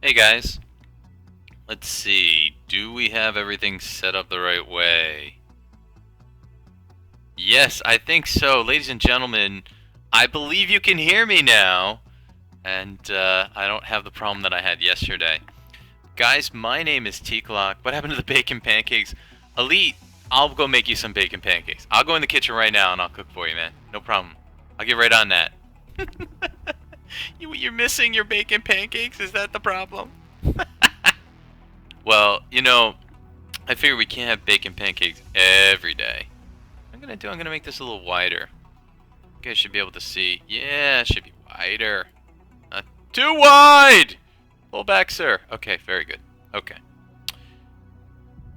Hey guys, let's see. Do we have everything set up the right way? Yes, I think so. Ladies and gentlemen, I believe you can hear me now. And I don't have the problem that I had yesterday. Guys, my name is Teacloc. What happened to the bacon pancakes? Elite, I'll go make you some bacon pancakes. I'll go in the kitchen right now and I'll cook for you, man. No problem. I'll get right on that. You're missing your bacon pancakes? Is that the problem? Well, I figure we can't have bacon pancakes every day. What I'm gonna make this a little wider. You guys should be able to see. Yeah, it should be wider. Not too wide! Pull back, sir. Okay, very good. Okay.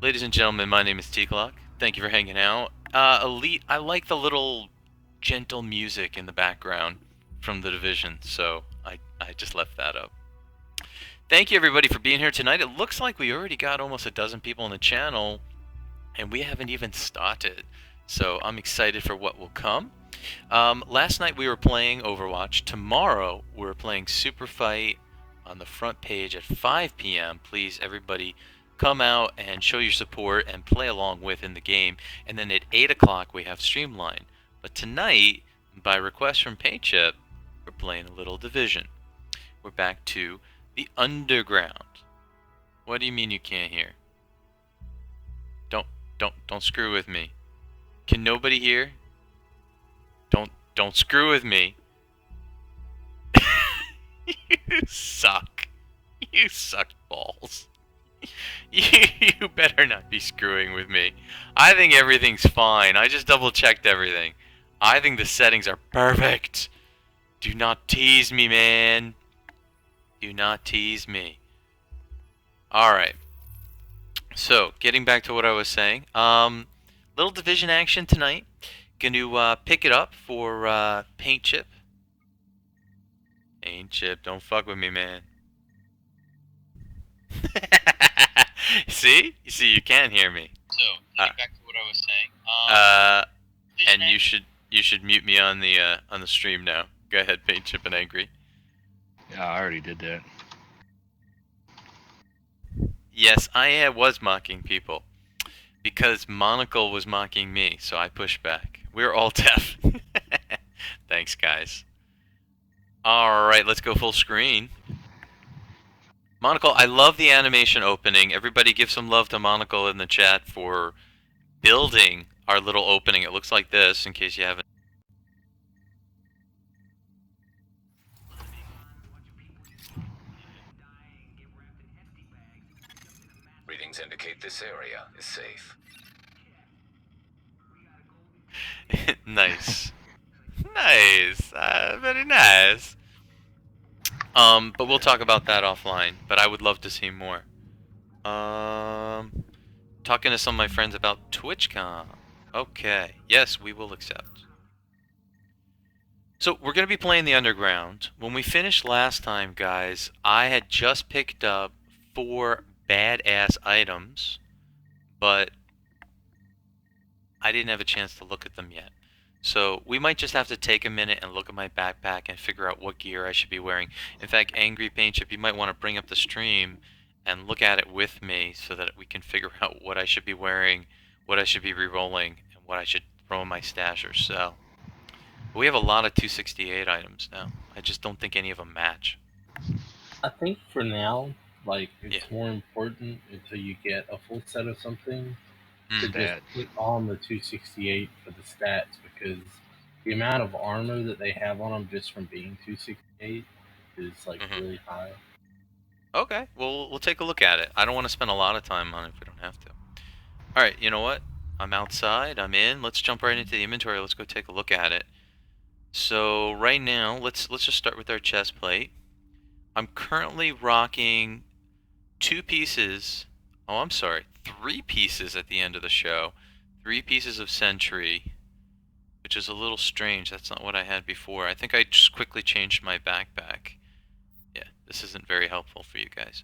Ladies and gentlemen, my name is Teacloc. Thank you for hanging out. Elite, I like the little gentle music in the background from The Division, so I just left that up. Thank you everybody for being here tonight. It looks like we already got almost a dozen people on the channel, and we haven't even started. So I'm excited for what will come. Last night we were playing Overwatch. Tomorrow we're playing Super Fight on the front page at 5 p.m. Please, everybody, come out and show your support and play along with in the game. And then at 8 o'clock we have Streamline. But tonight, by request from Paychip, we're playing a little Division. We're back to the Underground. What do you mean you can't hear? Don't screw with me. Can nobody hear? Don't screw with me. You suck. You suck balls. You better not be screwing with me. I think everything's fine. I just double checked everything. I think the settings are perfect. Do not tease me, man. Do not tease me. Alright. So, getting back to what I was saying. Little Division action tonight. Gonna pick it up for Paint Chip. Paint Chip, don't fuck with me, man. See? You see, you can't hear me. So, getting back to what I was saying. And you should mute me on the stream now. Go ahead, Paint Chip and Angry. Yeah, I already did that. Yes, I was mocking people. Because Monocle was mocking me, so I pushed back. We're all deaf. Thanks, guys. Alright, let's go full screen. Monocle, I love the animation opening. Everybody give some love to Monocle in the chat for building our little opening. It looks like this, in case you haven't. Readings indicate this area is safe. Nice. Nice. Very nice. But we'll talk about that offline. But I would love to see more. Talking to some of my friends about TwitchCon. Okay. Yes, we will accept. So we're going to be playing the Underground. When we finished last time, guys, I had just picked up 4 badass items, but I didn't have a chance to look at them yet. So we might just have to take a minute and look at my backpack and figure out what gear I should be wearing. In fact, Angry Paint Chip, you might want to bring up the stream and look at it with me so that we can figure out what I should be wearing, what I should be re-rolling, and what I should throw in my stash or sell. But we have a lot of 268 items now. I just don't think any of them match. I think for now, it's more important until you get a full set of something to just put on the 268 for the stats, because the amount of armor that they have on them just from being 268 is really high. Okay, well, we'll take a look at it. I don't want to spend a lot of time on it if we don't have to. Alright, you know what? I'm outside, I'm in. Let's jump right into the inventory. Let's go take a look at it. So right now, let's just start with our chest plate. I'm currently rocking 2 pieces. Oh, I'm sorry. 3 pieces at the end of the show. 3 pieces of Sentry, which is a little strange. That's not what I had before. I think I just quickly changed my backpack. Yeah, this isn't very helpful for you guys.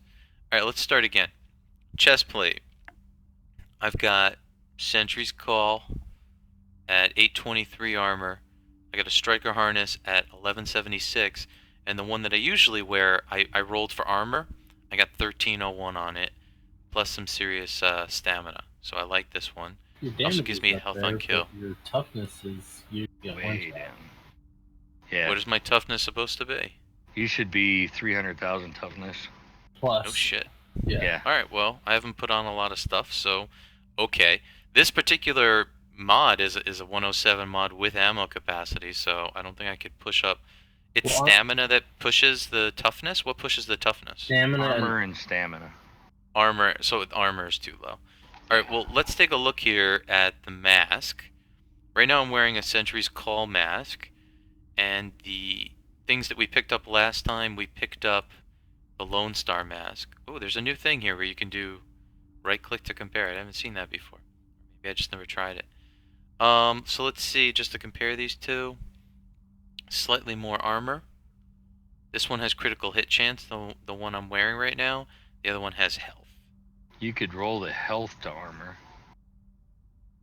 Alright, let's start again. Chest plate. I've got Sentry's Call at 823 armor. I got a Striker Harness at 1176. And the one that I usually wear, I rolled for armor. I got 1301 on it, plus some serious stamina. So I like this one. Your Also damage gives is me up health there, on kill. but your toughness is you get one Way shot. down. Yeah. What is my toughness supposed to be? You should be 300,000 toughness. Plus. Oh shit. Yeah. Alright, well, I haven't put on a lot of stuff, so okay. This particular mod is a 107 mod with ammo capacity, so I don't think I could push up. It's stamina that pushes the toughness? What pushes the toughness? Stamina Armor and stamina. Armor, so armor is too low. Alright, well, let's take a look here at the mask. Right now I'm wearing a Sentry's Call mask, and the things that we picked up last time, we picked up the Lone Star mask. Oh, there's a new thing here where you can do right-click to compare it. I haven't seen that before. Maybe I just never tried it. So let's see, just to compare these two. Slightly more armor. This one has critical hit chance, the one I'm wearing right now. The other one has health. You could roll the health to armor.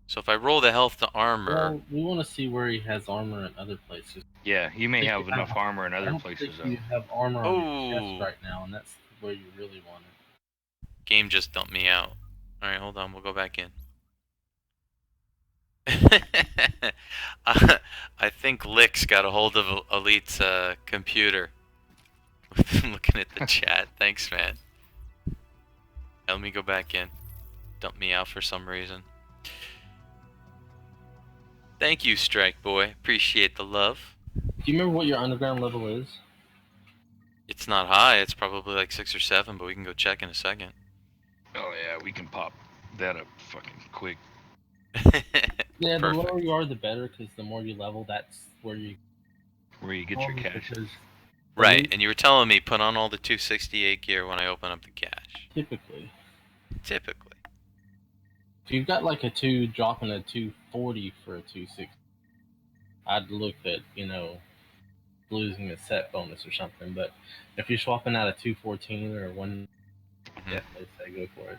So if I roll the health to armor... Well, we want to see where he has armor in other places. Yeah, you may have enough armor in other places, though. You have armor on your chest Oh! right now, and that's where you really want it. Game just dumped me out. Alright, hold on, we'll go back in. I think Lick's got a hold of Elite's computer. I'm looking at the chat. Thanks, man. Let me go back in. Dump me out for some reason. Thank you, Strike Boy. Appreciate the love. Do you remember what your underground level is? It's not high. It's probably like 6 or 7, but we can go check in a second. Oh yeah, we can pop that up fucking quick. Yeah, the lower you are, the better, because the more you level, that's where you get your cash. Right, and you were telling me put on all the 268 gear when I open up the cache. Typically. If you've got like a 2 dropping a 240 for a 260, I'd look at, losing a set bonus or something. But if you're swapping out a 214 or one, definitely say go for it.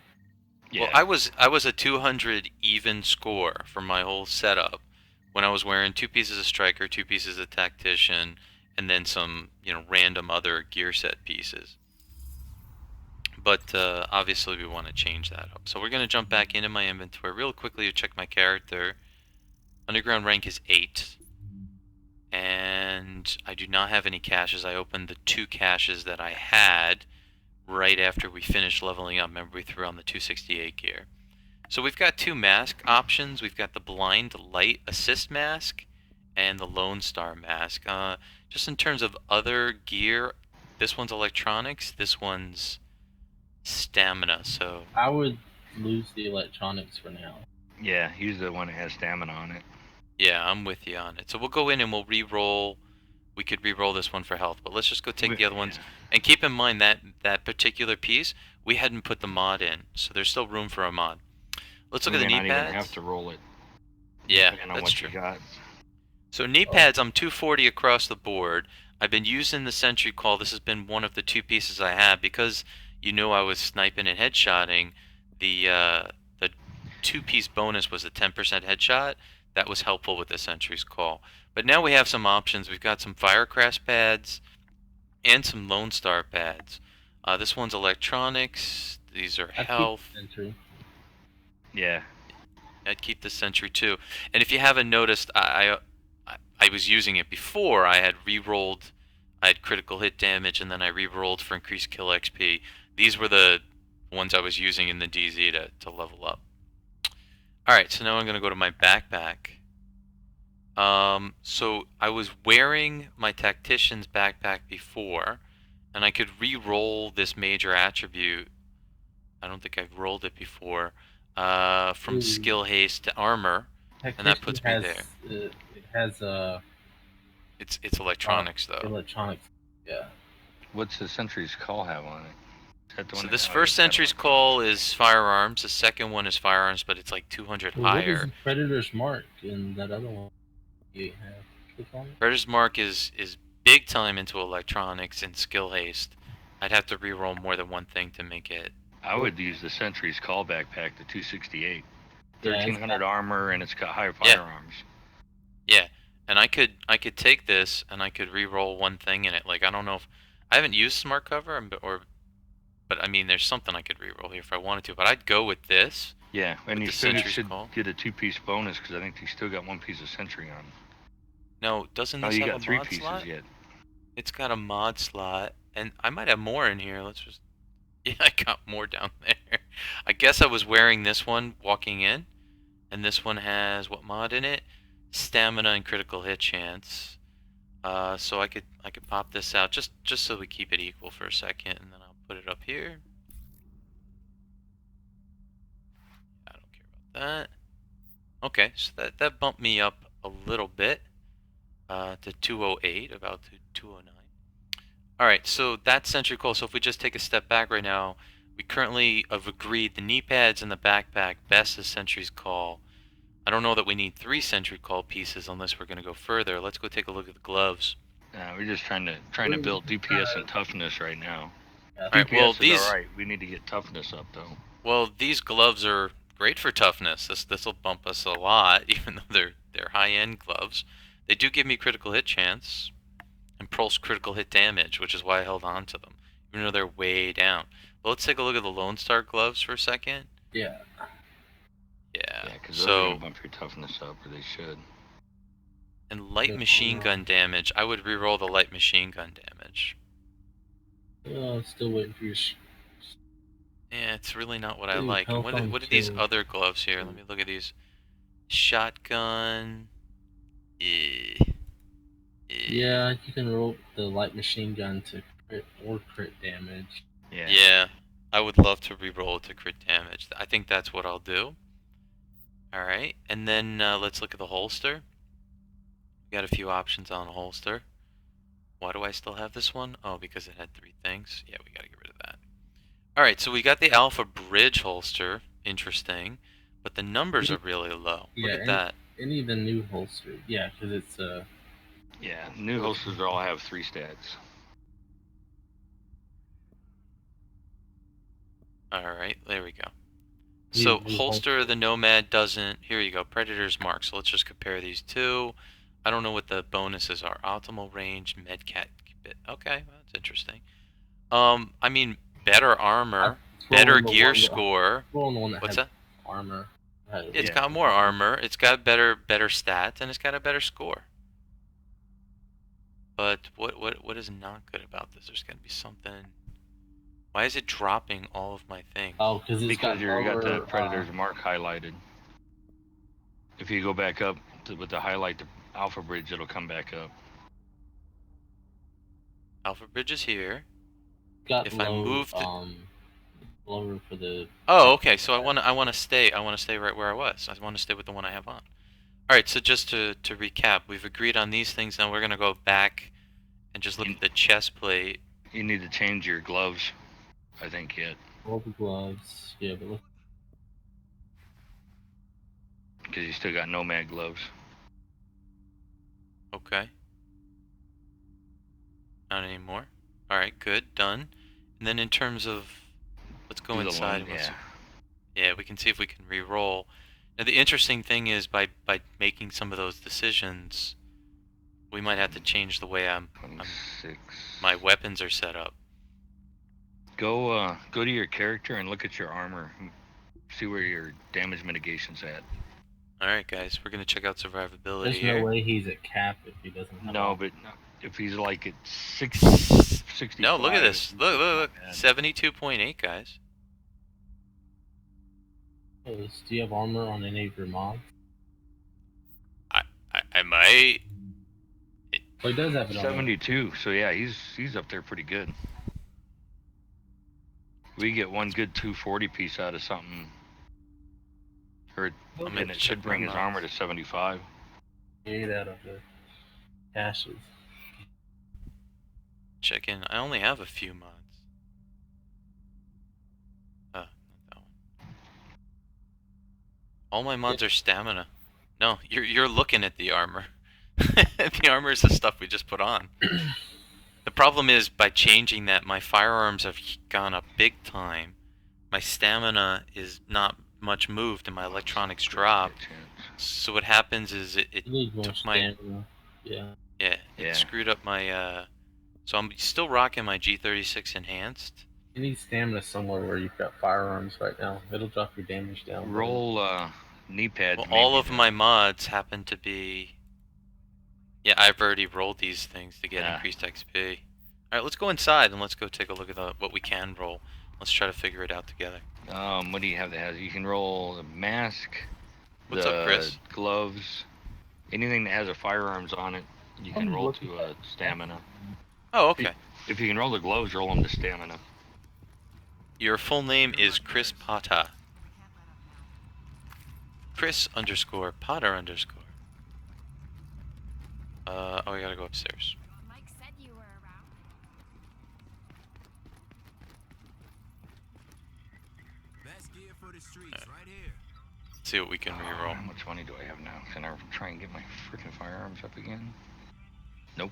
Yeah. Well, I was a 200 even score for my whole setup when I was wearing 2 pieces of striker, 2 pieces of tactician, and then some, random other gear set pieces. But obviously we want to change that up. So we're going to jump back into my inventory real quickly to check my character. Underground rank is 8. And I do not have any caches. I opened the 2 caches that I had right after we finished leveling up. Remember, we threw on the 268 gear. So we've got 2 mask options. We've got the Blind Light Assist mask and the Lone Star mask. Just in terms of other gear, this one's electronics, this one's stamina. So I would lose the electronics for now. Yeah, he's the one that has stamina on it. Yeah, I'm with you on it. So we'll go in and we'll re-roll. We could re-roll this one for health, but let's just go take the other ones. And keep in mind that that particular piece, we hadn't put the mod in, so there's still room for a mod. Let's look at the knee pads. You don't even have to roll it. Yeah, that's true. So knee pads, I'm 240 across the board. I've been using the Sentry Call. This has been one of the 2 pieces I have because I was sniping and headshotting. The 2-piece bonus was a 10% headshot. That was helpful with the Sentry's Call. But now we have some options. We've got some Firecraft pads and some Lone Star pads. This one's electronics. These are health. Yeah. I'd keep the Sentry too. And if you haven't noticed, I was using it before. I had re-rolled. I had critical hit damage, and then I re-rolled for increased kill XP. These were the ones I was using in the DZ to level up. Alright, so now I'm going to go to my backpack. So I was wearing my Tactician's backpack before, and I could re-roll this major attribute. I don't think I've rolled it before. From skill haste to armor, and that puts me there. It has It's electronics though. Electronics, yeah. What's the Sentry's Call have on it? So this first Sentry's Call is firearms. The second one is firearms, but it's like 200 higher. What is Predator's Mark in that other one? You have Predator's Mark is big time into electronics and skill haste. I'd have to re-roll more than one thing to make it. I would use the Sentry's Call backpack, the 268. 1300 armor, and it's got higher firearms. Yeah, and I could take this and I could re-roll one thing in it. Like, I don't know if I haven't used Smart Cover, or But I mean, there's something I could reroll here if I wanted to. But I'd go with this. Yeah, and With you the still Sentry's should Call. get a 2-piece bonus because I think you still got 1 piece of sentry on. No, doesn't Oh, this you have got a 3 mod pieces slot? yet. It's got a mod slot, and I might have more in here. Let's just... Yeah, I got more down there. I guess I was wearing this one walking in, and this one has what mod in it? Stamina and critical hit chance. So I could pop this out just so we keep it equal for a second, and then I'll put it up here. I don't care about that. Okay, so that bumped me up a little bit to 208, about to 209. All right, so that's Sentry Call. So if we just take a step back right now, we currently have agreed the knee pads and the backpack best is Sentry's Call. I don't know that we need 3 Sentry Call pieces unless we're going to go further. Let's go take a look at the gloves. We're just trying to build DPS and toughness right now. All right, well, DPS is these... alright. We need to get toughness up, though. Well, these gloves are great for toughness. This will bump us a lot, even though they're high-end gloves. They do give me critical hit chance and pulse critical hit damage, which is why I held on to them, even though they're way down. But let's take a look at the Lone Star gloves for a second. Yeah. Yeah. Because those are gonna bump your toughness up, or they should. And light machine gun damage, I would reroll the light machine gun damage. Still waiting for your. Yeah, it's really not what I like. Health And on what are these 2. other gloves here? Let me look at these. Shotgun. Yeah, you can roll the light machine gun to crit or crit damage. Yeah, I would love to reroll it to crit damage. I think that's what I'll do. Alright, and then let's look at the holster. We got a few options on a holster. Why do I still have this one? Oh, because it had 3 things. Yeah, we gotta get rid of that. Alright, so we got the Alpha Bridge holster. Interesting. But the numbers are really low. Look at that. Any of the new holsters. Yeah, because it's Yeah, new holsters all have 3 stats. Alright, there we go. So, holster the Nomad doesn't... Here you go, Predator's Mark. So let's just compare these two. I don't know what the bonuses are. Optimal range, Medcat bit. Okay, well, that's interesting. I mean, better armor, better gear score. What's that? Armor. It's got more armor, it's got better stats, and it's got a better score. But what is not good about this? There's gonna be something... Why is it dropping all of my things? Oh, because you got the Predator's Mark highlighted. If you go back up with the highlight the Alpha Bridge, it'll come back up. Alpha Bridge is here. If I move lower for the... Oh, okay. So I want to stay right where I was. I want to stay with the one I have on. All right. So just to recap, we've agreed on these things. Now we're gonna go back and just look at the chest plate. You need to change your gloves, I think, yet. All the gloves. Yeah, but look. Because you still got Nomad gloves. Okay. Not anymore. All right. Good. Done. And then in terms of, let's go inside. Yeah, we can see if we can re-roll. Now the interesting thing is by making some of those decisions, we might have to change the way my weapons are set up. Go to your character and look at your armor. See where your damage mitigation's at. Alright guys, we're gonna check out survivability. There's here. no way he's at cap if he doesn't have No, but if he's like at 60, No, look at this. Look. 72.8 guys. Do you have armor on any of your mobs? I might. Well, he does have it on 72, so yeah, he's up there pretty good. We get one good 240 piece out of something. Or and it should bring his armor to 75. 8 out of the caches. Check in. I only have a few mods. Not that one. All my mods are stamina. No, you're looking at the armor. The armor is the stuff we just put on. The problem is, by changing that, my firearms have gone up big time. My stamina is not much moved and my electronics dropped. So what happens is it took my... Yeah, it screwed up my... So I'm still rocking my G36 Enhanced, You need stamina somewhere where you've got firearms right now. It'll drop your damage down. Roll knee pads. Well, maybe all of then. my mods happen to be... Yeah, I've already rolled these things to get Yeah. increased XP. Alright, let's go inside and let's go take a look at what we can roll. Let's try to figure it out together. What do you have that has? You can roll the mask, What's the up, Chris? gloves, anything that has a firearms on it. You can roll to stamina. Oh, okay. If you can roll the gloves, roll them to stamina. Your full name is Chris Pata. Chris_Potter_. Oh, we gotta go upstairs. Mike said you were around. Best gear for the streets right here. Let's see what we can reroll. How much money do I have now? Can I try and get my freaking firearms up again? Nope.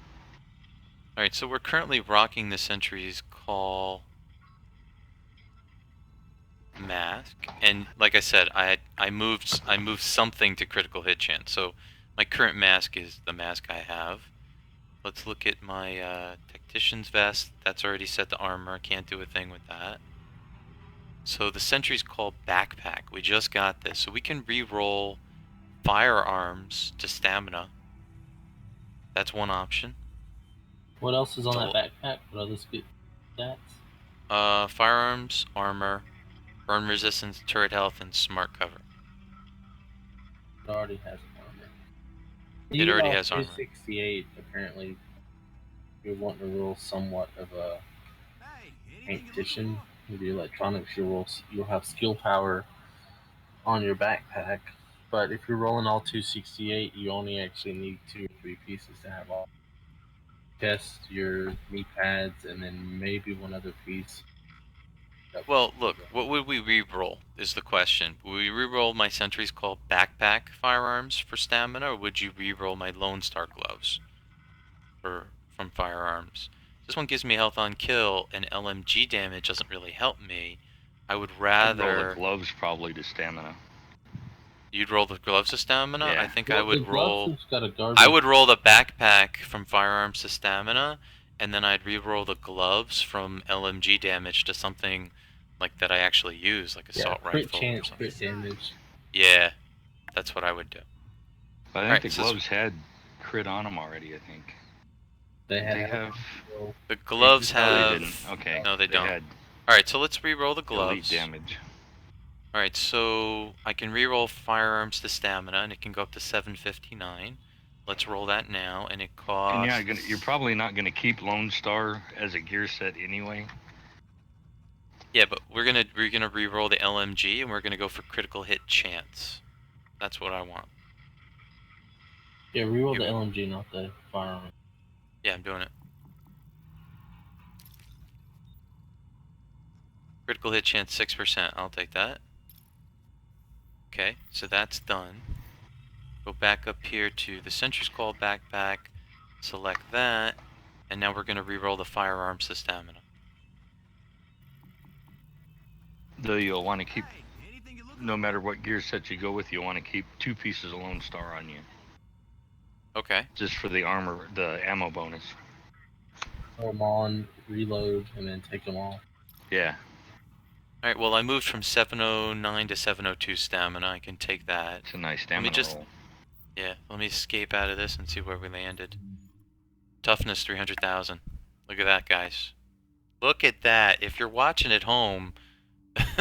Alright, so we're currently rocking the Sentry's Call mask, and like I said, I moved something to critical hit chance. So my current mask is the mask I have. Let's look at my tactician's vest. That's already set to armor. Can't do a thing with that. So the Sentry's Call backpack. We just got this, so we can re-roll firearms to stamina. That's one option. What else is on that backpack? What other stats? Firearms, armor, burn resistance, turret health, and smart cover. It already has armor. It already has armor. 268, apparently, you're wanting to roll somewhat of a tactician with the electronics. You'll have skill power on your backpack, but if you're rolling all 268, you only actually need 2 or 3 pieces to have all. Test your knee pads, and then maybe one other piece. Well, look, what would we re-roll is the question. Would we re-roll my Sentry's Call backpack firearms for stamina, or would you re-roll my Lone Star gloves from firearms? This one gives me health on kill, and LMG damage doesn't really help me. I would rather... I'd roll the gloves probably to stamina. You'd roll the gloves to stamina? Yeah. I think I would roll... I would roll the backpack from firearms to stamina, and then I'd re-roll the gloves from LMG damage to something like that I actually use, like assault rifle or something. Crit damage. Yeah, that's what I would do. I think the gloves had crit on them already, I think. They have... The gloves No, they have... didn't. Okay. No, they don't. Had Alright, so let's re-roll the elite gloves. damage. Alright, so I can re-roll firearms to stamina, and it can go up to 759. Let's roll that now, and it costs... And you're probably not going to keep Lone Star as a gear set anyway. Yeah, but we're gonna re-roll the LMG, and we're gonna go for critical hit chance. That's what I want. Yeah, re-roll the LMG, not the firearm. Yeah, I'm doing it. Critical hit chance 6%. I'll take that. Okay, so that's done. Go back up here to the Sentry's Call backpack. Select that, and now we're gonna re-roll the firearms to stamina. Though you'll want to keep, no matter what gear set you go with, you'll want to keep 2 pieces of Lone Star on you. Okay. Just for the armor, the ammo bonus. Throw them on, reload, and then take them off. Yeah. Alright, well I moved from 709 to 702 stamina. I can take that. It's a nice stamina roll. Yeah, let me escape out of this and see where we landed. Toughness 300,000. Look at that, guys. Look at that. If you're watching at home,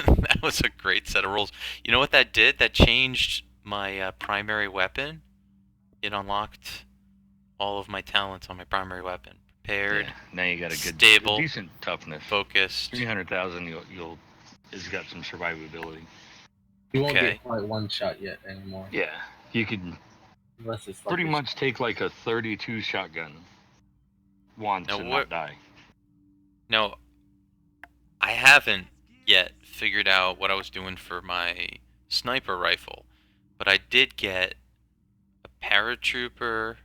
that was a great set of rolls. You know what that did? That changed my primary weapon. It unlocked all of my talents on my primary weapon. Prepared. Yeah, now you got a good, stable, decent toughness. Focused. 300,000. It's got some survivability. You won't get quite one shot yet anymore. Yeah, you can pretty much take like a 32 shotgun once and not die. No, I haven't yet figured out what I was doing for my sniper rifle, but I did get a paratrooper.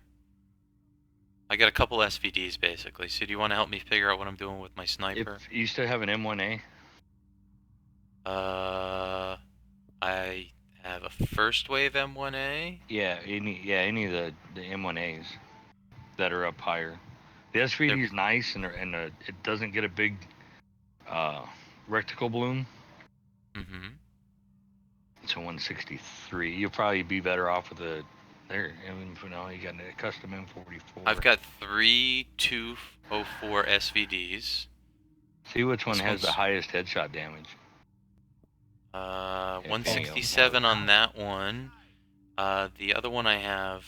I got a couple SVDs basically. So do you want to help me figure out what I'm doing with my sniper? You used to have an M1A? I have a first wave M1A. Yeah, any of the M1As that are up higher. The SVD is nice, and it doesn't get a big Reticle bloom. Mm-hmm. It's a 163. You'll probably be better off with a. There, I mean, you know, you got a custom M44. I've got 3 204 SVDs. See which one This has the one's- highest headshot damage. 167 on that one. The other one I have.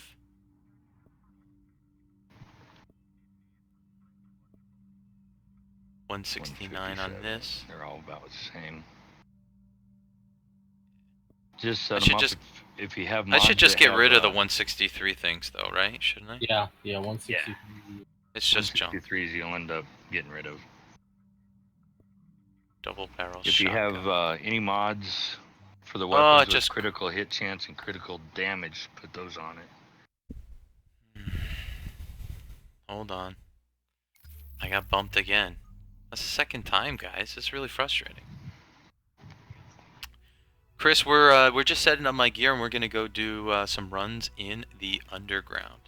$169 on this. They're all about the same. Just I set should them up just- if you have I mods should just that get have, rid of the 163 things, though, right? Shouldn't I? Yeah, 160. It's just junk. 163s you'll end up getting rid of. Double barrel If you shotgun. have any mods for the weapons with just- critical hit chance and critical damage, put those on it. Hold on. I got bumped again. That's the second time, guys. It's really frustrating. Chris, we're just setting up my gear and we're gonna go do some runs in the underground.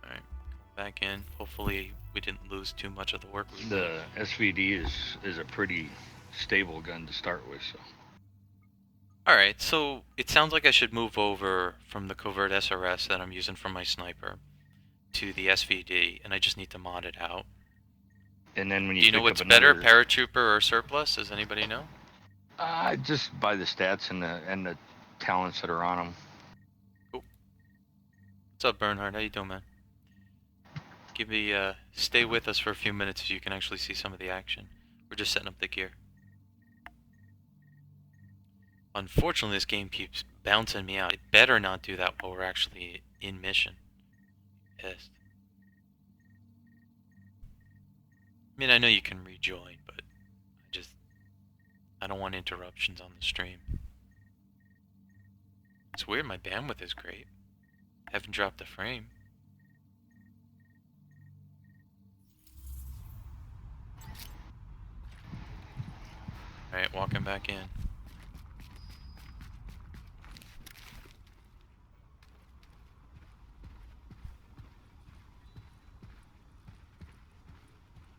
All right, back in. Hopefully, we didn't lose too much of the work. The SVD is a pretty stable gun to start with. So. All right, so it sounds like I should move over from the covert SRS that I'm using for my sniper to the SVD, and I just need to mod it out. And then when Do you you know pick what's up better, another, paratrooper or surplus? Does anybody know? just by the stats and the talents that are on them. What's up, Bernhard? How you doing, man? Give me stay with us for a few minutes so you can actually see some of the action. We're just setting up the gear. Unfortunately, this game keeps bouncing me out. It better not do that while we're actually in mission. Pissed. I mean, I know you can rejoin, but I don't want interruptions on the stream. It's weird, my bandwidth is great. Haven't dropped a frame. Alright, walking back in.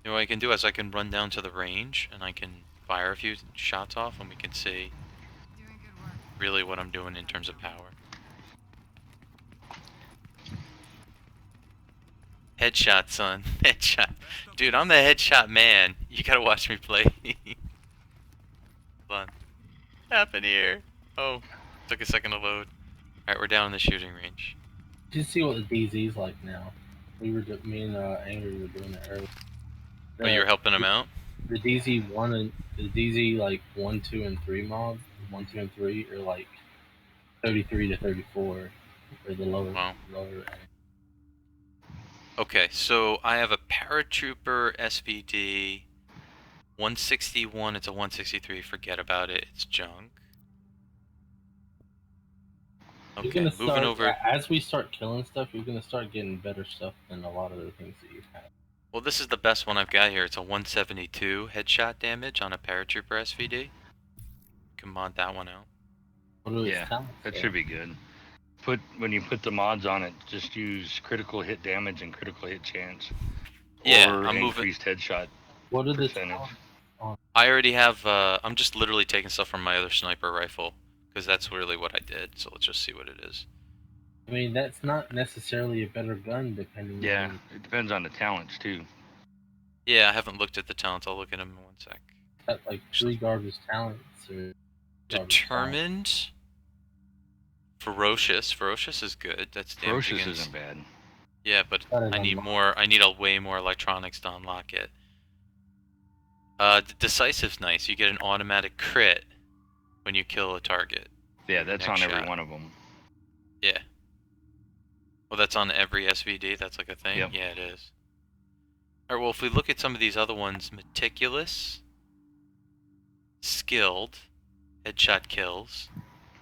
You know what I can do is I can run down to the range and I can fire a few shots off and we can see Doing good work. really what I'm doing in terms of power. Headshot, son. Headshot. Dude, I'm the headshot man. You gotta watch me play. Hold on. Happened here. Oh, took a second to load. Alright, we're down in the shooting range. You see what the DZ's like now. Me and Angry were doing it earlier. Oh, you're helping him out? The DZ one and the DZ like 1, 2, and 3 mob, 1, 2, and 3 are like 33 to 34 for the lower Wow. end. Okay, so I have a paratrooper SVD 161. It's a 163. Forget about it. It's junk. You're Okay, gonna moving start, over. as we start killing stuff, you're gonna start getting better stuff than a lot of the things that you have. Well, this is the best one I've got here. It's a 172 headshot damage on a paratrooper SVD. You can mod that one out. What do its Yeah, talents that say? should be good. When you put the mods on it, just use critical hit damage and critical hit chance. Yeah, or I'm moving. increased headshot What are the percentage. talents? I already have. I'm just literally taking stuff from my other sniper rifle because that's really what I did. So let's just see what it is. I mean, that's not necessarily a better gun, depending Yeah, on it depends on the talents too. Yeah, I haven't looked at the talents. I'll look at them in one sec. that, like 3 garbage talents or garbage Determined. Ferocious. Ferocious is good. That's damage Ferocious against. isn't bad. Yeah, but That is I need unlocked. more. I need a way more electronics to unlock it. Decisive's nice. You get an automatic crit when you kill a target. Yeah, that's Next on every shot. one of them. Yeah. Well, that's on every SVD. That's like a thing. Yep. Yeah, it is. All right. Well, if we look at some of these other ones, meticulous, skilled, headshot kills.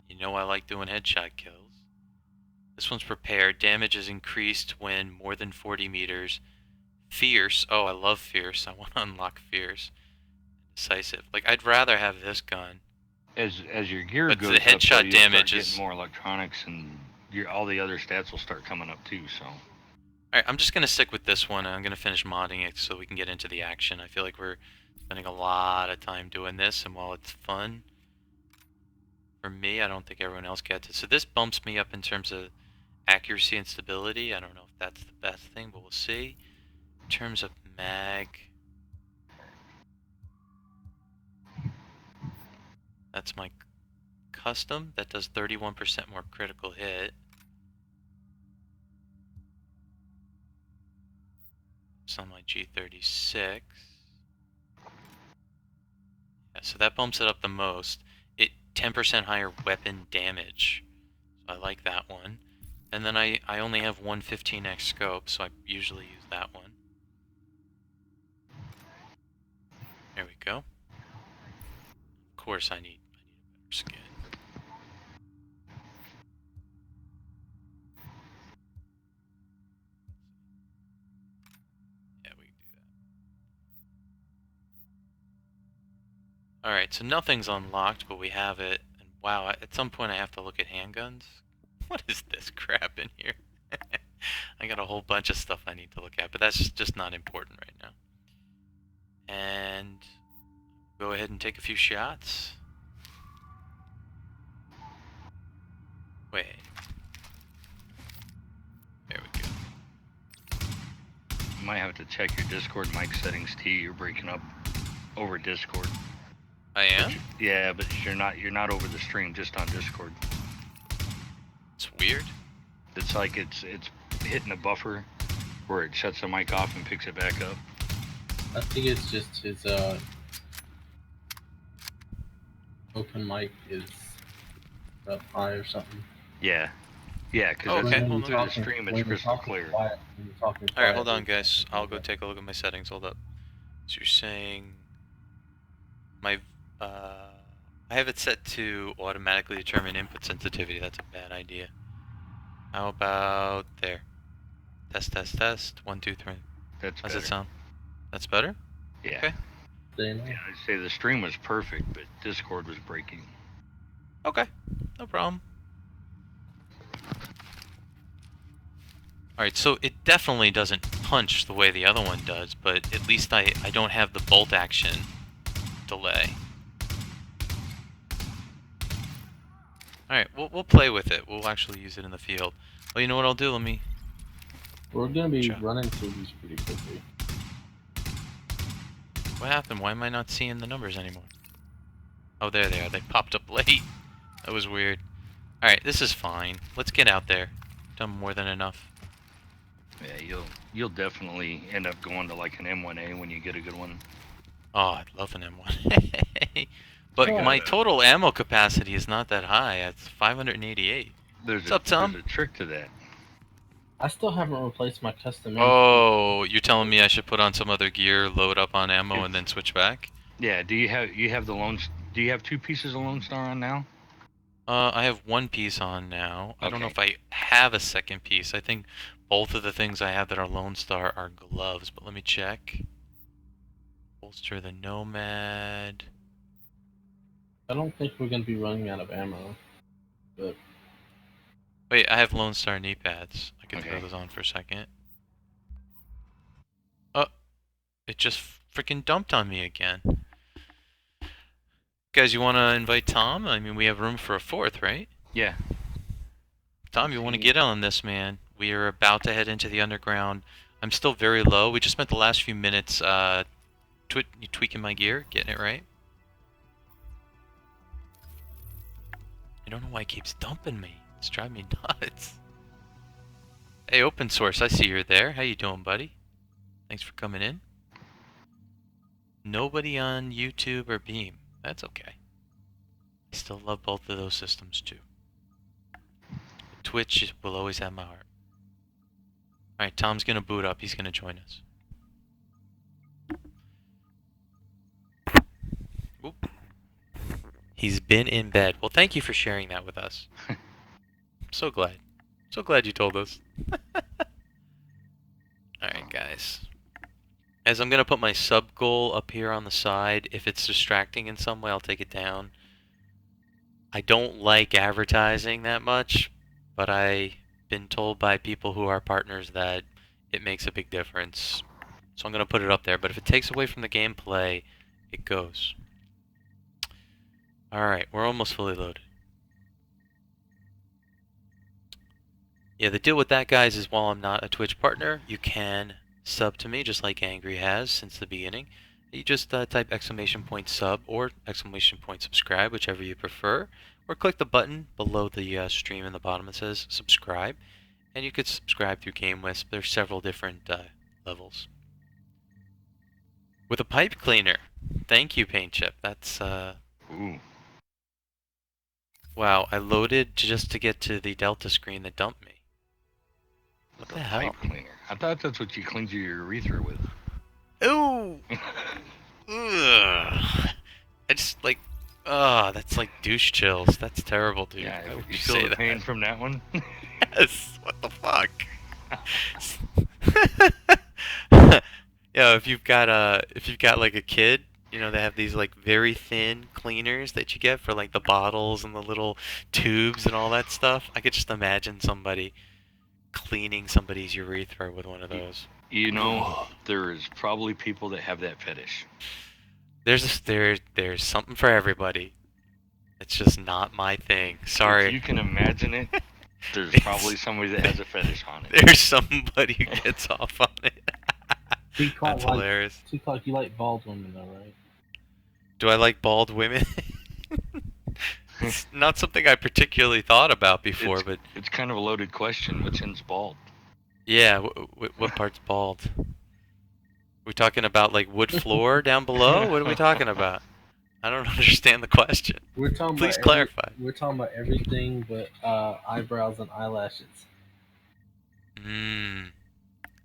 You know I like doing headshot kills. This one's prepared. Damage is increased when more than 40 meters. Fierce. Oh, I love fierce. I want to unlock fierce. Decisive. Like, I'd rather have this gun. As your gear But goes the up, headshot though, you'll damage start is- getting more electronics, and all the other stats will start coming up too. So Alright, I'm just going to stick with this one, and I'm going to finish modding it so we can get into the action. I feel like we're spending a lot of time doing this, and while it's fun, for me, I don't think everyone else gets it. So this bumps me up in terms of accuracy and stability. I don't know if that's the best thing, but we'll see. In terms of mag, that's my custom. That does 31% more critical hit. It's on my G36. Yeah, so that bumps it up the most. It 10% higher weapon damage. So I like that one. And then I only have one 15x scope, so I usually use that one. There we go. Of course I need a better skin. Yeah, we can do that. Alright, so nothing's unlocked, but we have it. And wow, at some point I have to look at handguns. What is this crap in here? I got a whole bunch of stuff I need to look at, but that's just not important right now. And go ahead and take a few shots. Wait. There we go. You might have to check your Discord mic settings, T. You're breaking up over Discord. I am? Yeah, but you're not over the stream, just on Discord. It's weird. It's like it's hitting a buffer where it shuts the mic off and picks it back up. I think it's just his open mic is up high or something. Yeah, because Oh, okay, through hold the stream it's crystal clear. Alright, hold on, guys. I'll go take a look at my settings. Hold up. So you're saying my I have it set to automatically determine input sensitivity. That's a bad idea. How about there? Test, test, test. 1, 2, 3. That's How's better. it sound? That's better? Yeah. Okay. Yeah, I'd say the stream was perfect, but Discord was breaking. Okay. No problem. Alright, so it definitely doesn't punch the way the other one does, but at least I don't have the bolt action delay. Alright, we'll play with it. We'll actually use it in the field. Well, you know what I'll do? Let me... We're gonna be Sure. running through these pretty quickly. What happened? Why am I not seeing the numbers anymore? Oh, there they are. They popped up late. That was weird. Alright, this is fine. Let's get out there. Done more than enough. Yeah, you'll definitely end up going to like an M1A when you get a good one. Oh, I'd love an M1. But Yeah. my total ammo capacity is not that high. It's 588. What's up, Tom? There's a trick to that. I still haven't replaced my custom. Oh, you're telling me I should put on some other gear, load up on ammo, and then switch back? Yeah. Do you have the Lone? Do you have 2 pieces of Lone Star on now? I have one piece on now. I don't know Okay. if I have a second piece. I think both of the things I have that are Lone Star are gloves, but let me check. Bolster the Nomad. I don't think we're gonna be running out of ammo. But Wait, I have Lone Star knee pads. I can throw Okay. those on for a second. Oh, it just freaking dumped on me again. Guys, you want to invite Tom? I mean, we have room for a fourth, right? Yeah. Tom, you want to get on this, man? We are about to head into the underground. I'm still very low. We just spent the last few minutes tweaking my gear, getting it right. I don't know why it keeps dumping me. It's driving me nuts. Hey, open source, I see you're there. How you doing, buddy? Thanks for coming in. Nobody on YouTube or Beam. That's okay. I still love both of those systems too. Twitch will always have my heart. Alright, Tom's gonna boot up. He's gonna join us. Oop. He's been in bed. Well, thank you for sharing that with us. I'm so glad. So glad you told us. Alright, guys. As I'm gonna put my sub goal up here on the side, if it's distracting in some way, I'll take it down. I don't like advertising that much, but I've been told by people who are partners that it makes a big difference. So I'm going to put it up there, but if it takes away from the gameplay, it goes. Alright, we're almost fully loaded. Yeah, the deal with that, guys, is while I'm not a Twitch partner, you can sub to me, just like Angry has since the beginning. You just type !sub or !subscribe, whichever you prefer, or click the button below the stream in the bottom that says subscribe, and you could subscribe through GameWisp. There's several different levels. With a pipe cleaner. Thank you, Paint Chip. That's, Ooh. wow, I loaded just to get to the Delta screen that dumped me. What the hell? Pipe cleaner. I thought that's what you cleaned your urethra with. Ooh! Ugh. I just, like, that's like douche chills. That's terrible, dude. Yeah, Why would you you feel say the that? pain from that one? Yes! What the fuck? Yeah, if you've got like a kid, you know, they have these like very thin cleaners that you get for like the bottles and the little tubes and all that stuff. I could just imagine somebody cleaning somebody's urethra with one of those. You know, there is probably people that have that fetish. There's something for everybody. It's just not my thing. Sorry. If you can imagine it, there's probably somebody that has a fetish on it. There's somebody who gets off on it. That's hilarious. Teacloc, you like bald women though, right? Do I like bald women? It's not something I particularly thought about before, but it's kind of a loaded question. Which end's bald? yeah, what part's bald? We talking about like wood floor down below? What are we talking about? I don't understand the question. We're talking Please about clarify. We're talking about everything but eyebrows and eyelashes.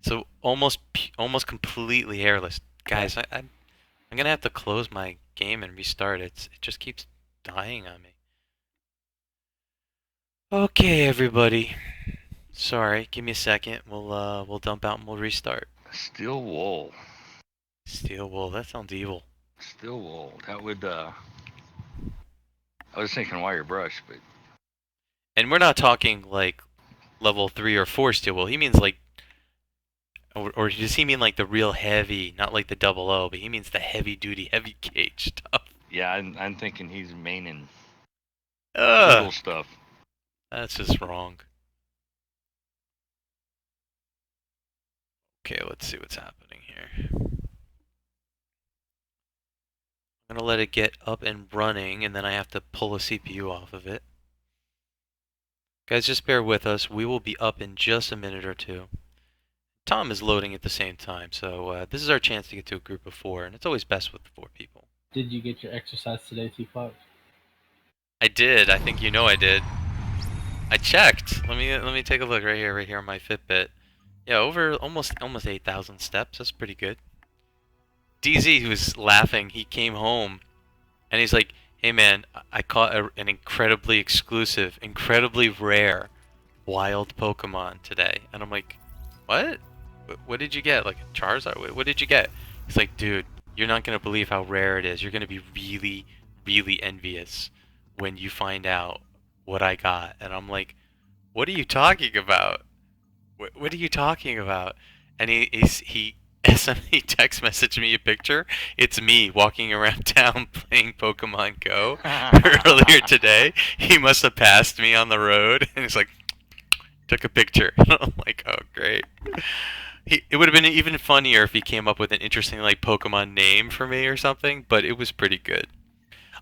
So almost completely hairless, guys. I'm gonna have to close my game and restart it. It just keeps dying on me. Okay, everybody. Sorry, give me a second. We'll dump out and we'll restart. Steel wool. Steel wool. That sounds evil. Steel wool. That would. I was thinking wire brush, but. And we're not talking like level 3 or 4 steel wool. He means like, or does he mean like the real heavy, not like the 00, but he means the heavy duty, heavy gauge stuff. Yeah, I'm thinking he's maining Ugh, little stuff. that's just wrong. Okay, let's see what's happening here. I'm gonna let it get up and running, and then I have to pull a CPU off of it. Guys, just bear with us. We will be up in just a minute or two. Tom is loading at the same time, so this is our chance to get to a group of 4, and it's always best with 4 people. Did you get your exercise today, Teacloc? I did. I think you know I did. I checked. Let me take a look right here on my Fitbit. Yeah, over almost 8,000 steps. That's pretty good. DZ was laughing. He came home, and he's like, "Hey man, I caught an incredibly exclusive, incredibly rare, wild Pokemon today." And I'm like, "What? What did you get? Like a Charizard? What did you get?" He's like, "Dude, you're not gonna believe how rare it is. You're gonna be really, really envious when you find out what I got." And I'm like, "What are you talking about? What are you talking about?" And he he text messaged me a picture. It's me walking around town playing Pokemon Go earlier today. He must have passed me on the road, and he's like, took a picture. I'm like, oh great. It would have been even funnier if he came up with an interesting like Pokemon name for me or something, but it was pretty good.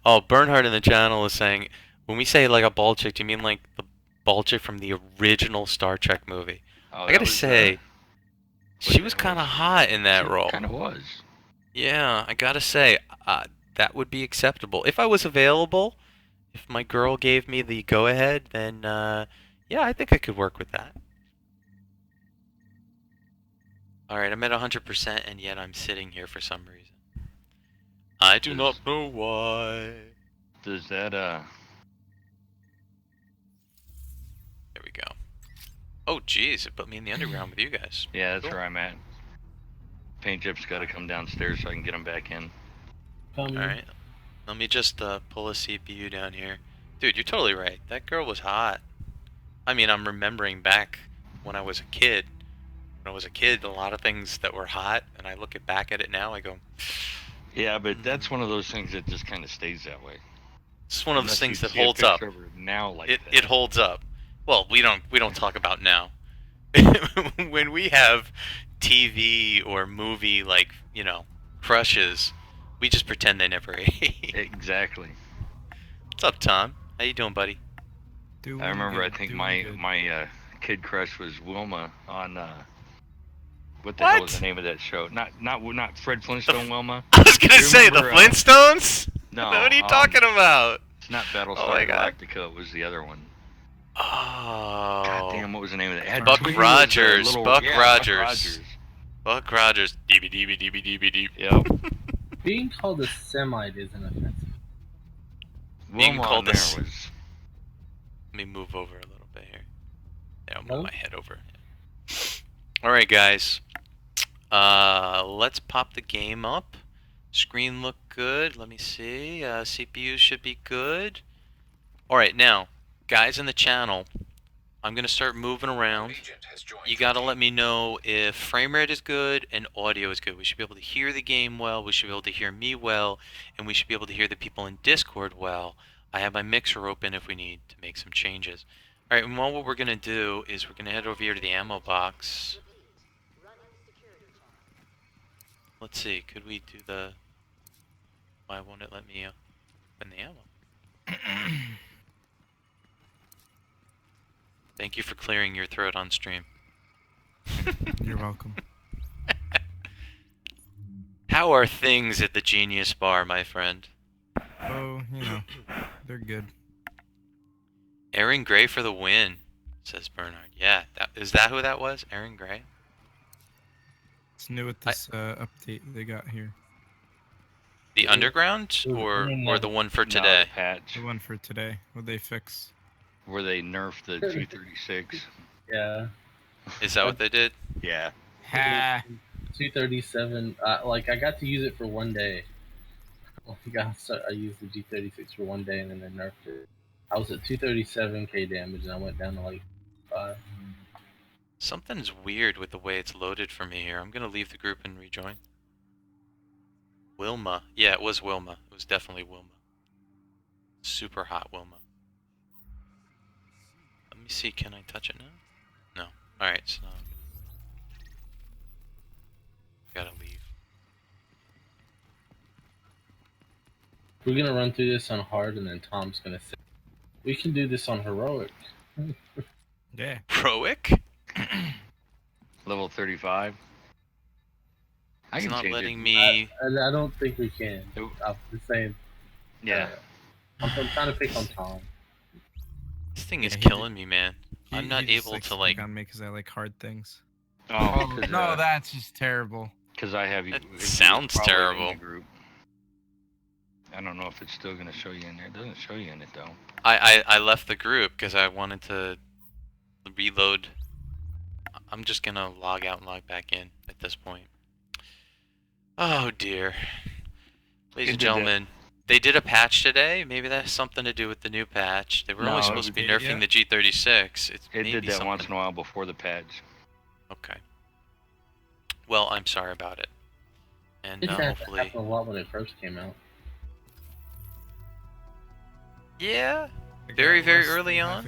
Oh, Bernhard in the channel is saying, when we say like a bald chick, do you mean like the bald chick from the original Star Trek movie? Oh, I gotta say, she was kind of hot in that role. Kind of was. Yeah, I gotta say, that would be acceptable. If I was available, if my girl gave me the go-ahead, then yeah, I think I could work with that. Alright, I'm at 100% and yet I'm sitting here for some reason. I do not know why. Does that, There we go. Oh, jeez, it put me in the underground with you guys. Yeah, that's Cool. where I'm at. Paint Chip's got to come downstairs so I can get him back in. Alright. Let me just pull a CPU down here. Dude, you're totally right. That girl was hot. I mean, I'm remembering back when I was a kid. when I was a kid, a lot of things that were hot, and I look back at it now, I go, Yeah, but that's one of those things that just kind of stays that way. it's one of those Unless things you that see a holds up. picture of her now like It that. it holds up. Well, we don't talk about now. When we have TV or movie like, crushes, we just pretend they never ate. Exactly. What's up, Tom? How you doing, buddy? I remember. I think my kid crush was Wilma on what the hell was the name of that show? Not Fred Flintstone Wilma. I was gonna You say the remember, Flintstones. No. What are you talking about? It's not Battlestar Oh my God. Galactica. It was the other one. Oh. God damn, what was the name of that? It had Buck Tweety Rogers. was, Buck yeah, Rogers. Buck Rogers. DB. Yep. Being called a Semite isn't offensive. Being Wilma called on a there was. Let me move over a little bit here. Yeah, I'll move my head over. All right, guys. Let's pop the game up. Screen look good. Let me see. CPU should be good. All right, now, guys in the channel, I'm gonna start moving around. You gotta let me know if frame rate is good and audio is good. We should be able to hear the game well. We should be able to hear me well, and we should be able to hear the people in Discord well. I have my mixer open if we need to make some changes. All right, and what we're gonna do is we're gonna head over here to the ammo box. Let's see, could we do the... Why won't it let me open the ammo? Thank you for clearing your throat on stream. You're welcome. How are things at the Genius Bar, my friend? Oh, they're good. Aaron Gray for the win, says Bernard. Yeah, is that who that was? Aaron Gray? It's new with this update they got here. The Underground or the one for today? No, patch. The one for today. What they fix? Where they nerfed the 236. Yeah. Is that what they did? Yeah. Ha! 237. I got to use it for one day. I used the G36 for one day and then they nerfed it. I was at 237k damage and I went down to like 5. Something's weird with the way it's loaded for me here. I'm gonna leave the group and rejoin. Wilma. Yeah, it was Wilma. It was definitely Wilma. Super hot Wilma. Let me see, can I touch it now? No. Alright, so now gotta leave. We're gonna run through this on hard and then Tom's gonna say, we can do this on heroic. Yeah. Heroic? Level 35. It's not change letting it. me... I don't think we can. I'm just saying. Yeah. I'm trying to pick on Tom. This thing is killing me, man. I'm not he just able likes to, pick on me because I like hard things. Oh, no, that's just terrible. Because I have you. That it sounds probably in the terrible. group. I don't know if it's still gonna show you in there. It doesn't show you in it though. I left the group because I wanted to reload. I'm just gonna log out and log back in at this point. Oh dear. Ladies and gentlemen, they did a patch today. Maybe that has something to do with the new patch. They were only supposed to be nerfing the G36. It did that once in a while before the patch. Okay. Well, I'm sorry about it. And hopefully... happened a lot when it first came out. Yeah, very early on.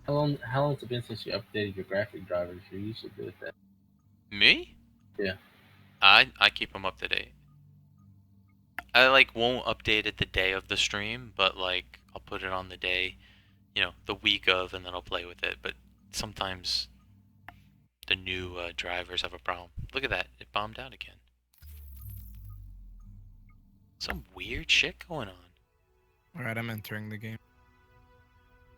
How long has it been since you updated your graphic drivers? You're usually good at that. Me? Yeah. I keep them up to date. I won't update it the day of the stream, but I'll put it on the day, the week of, and then I'll play with it. But sometimes the new drivers have a problem. Look at that, it bombed out again. Some weird shit going on. Alright, I'm entering the game.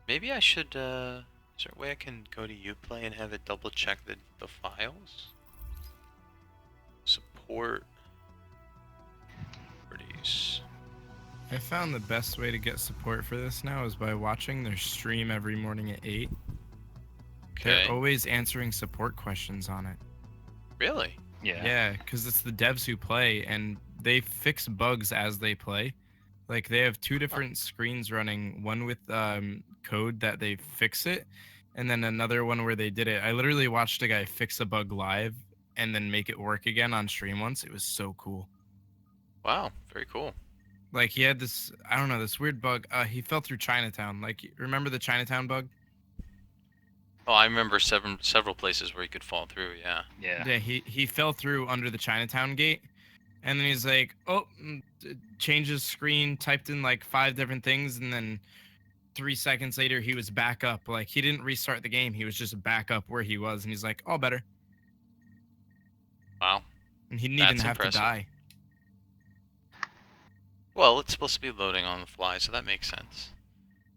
Maybe I should, is there a way I can go to Uplay and have it double check the files? Support. Properties. I found the best way to get support for this now is by watching their stream every morning at 8. Okay. They're always answering support questions on it. Really? Yeah. Yeah, because it's the devs who play, and they fix bugs as they play. They have 2 different screens running, one with code that they fix it, and then another one where they did it. I literally watched a guy fix a bug live and then make it work again on stream once. It was so cool. Wow, very cool. Like he had this, I don't know, this weird bug. He fell through Chinatown. Like, remember the Chinatown bug? Oh, I remember several places where he could fall through. Yeah. Yeah. Yeah, he fell through under the Chinatown gate, and then he's like, oh, changed his screen, typed in like 5 different things, and then 3 seconds later he was back up. Like he didn't restart the game, he was just back up where he was, and he's like, oh, better. Wow. And he didn't That's even have impressive. to die. Well, it's supposed to be loading on the fly, so that makes sense.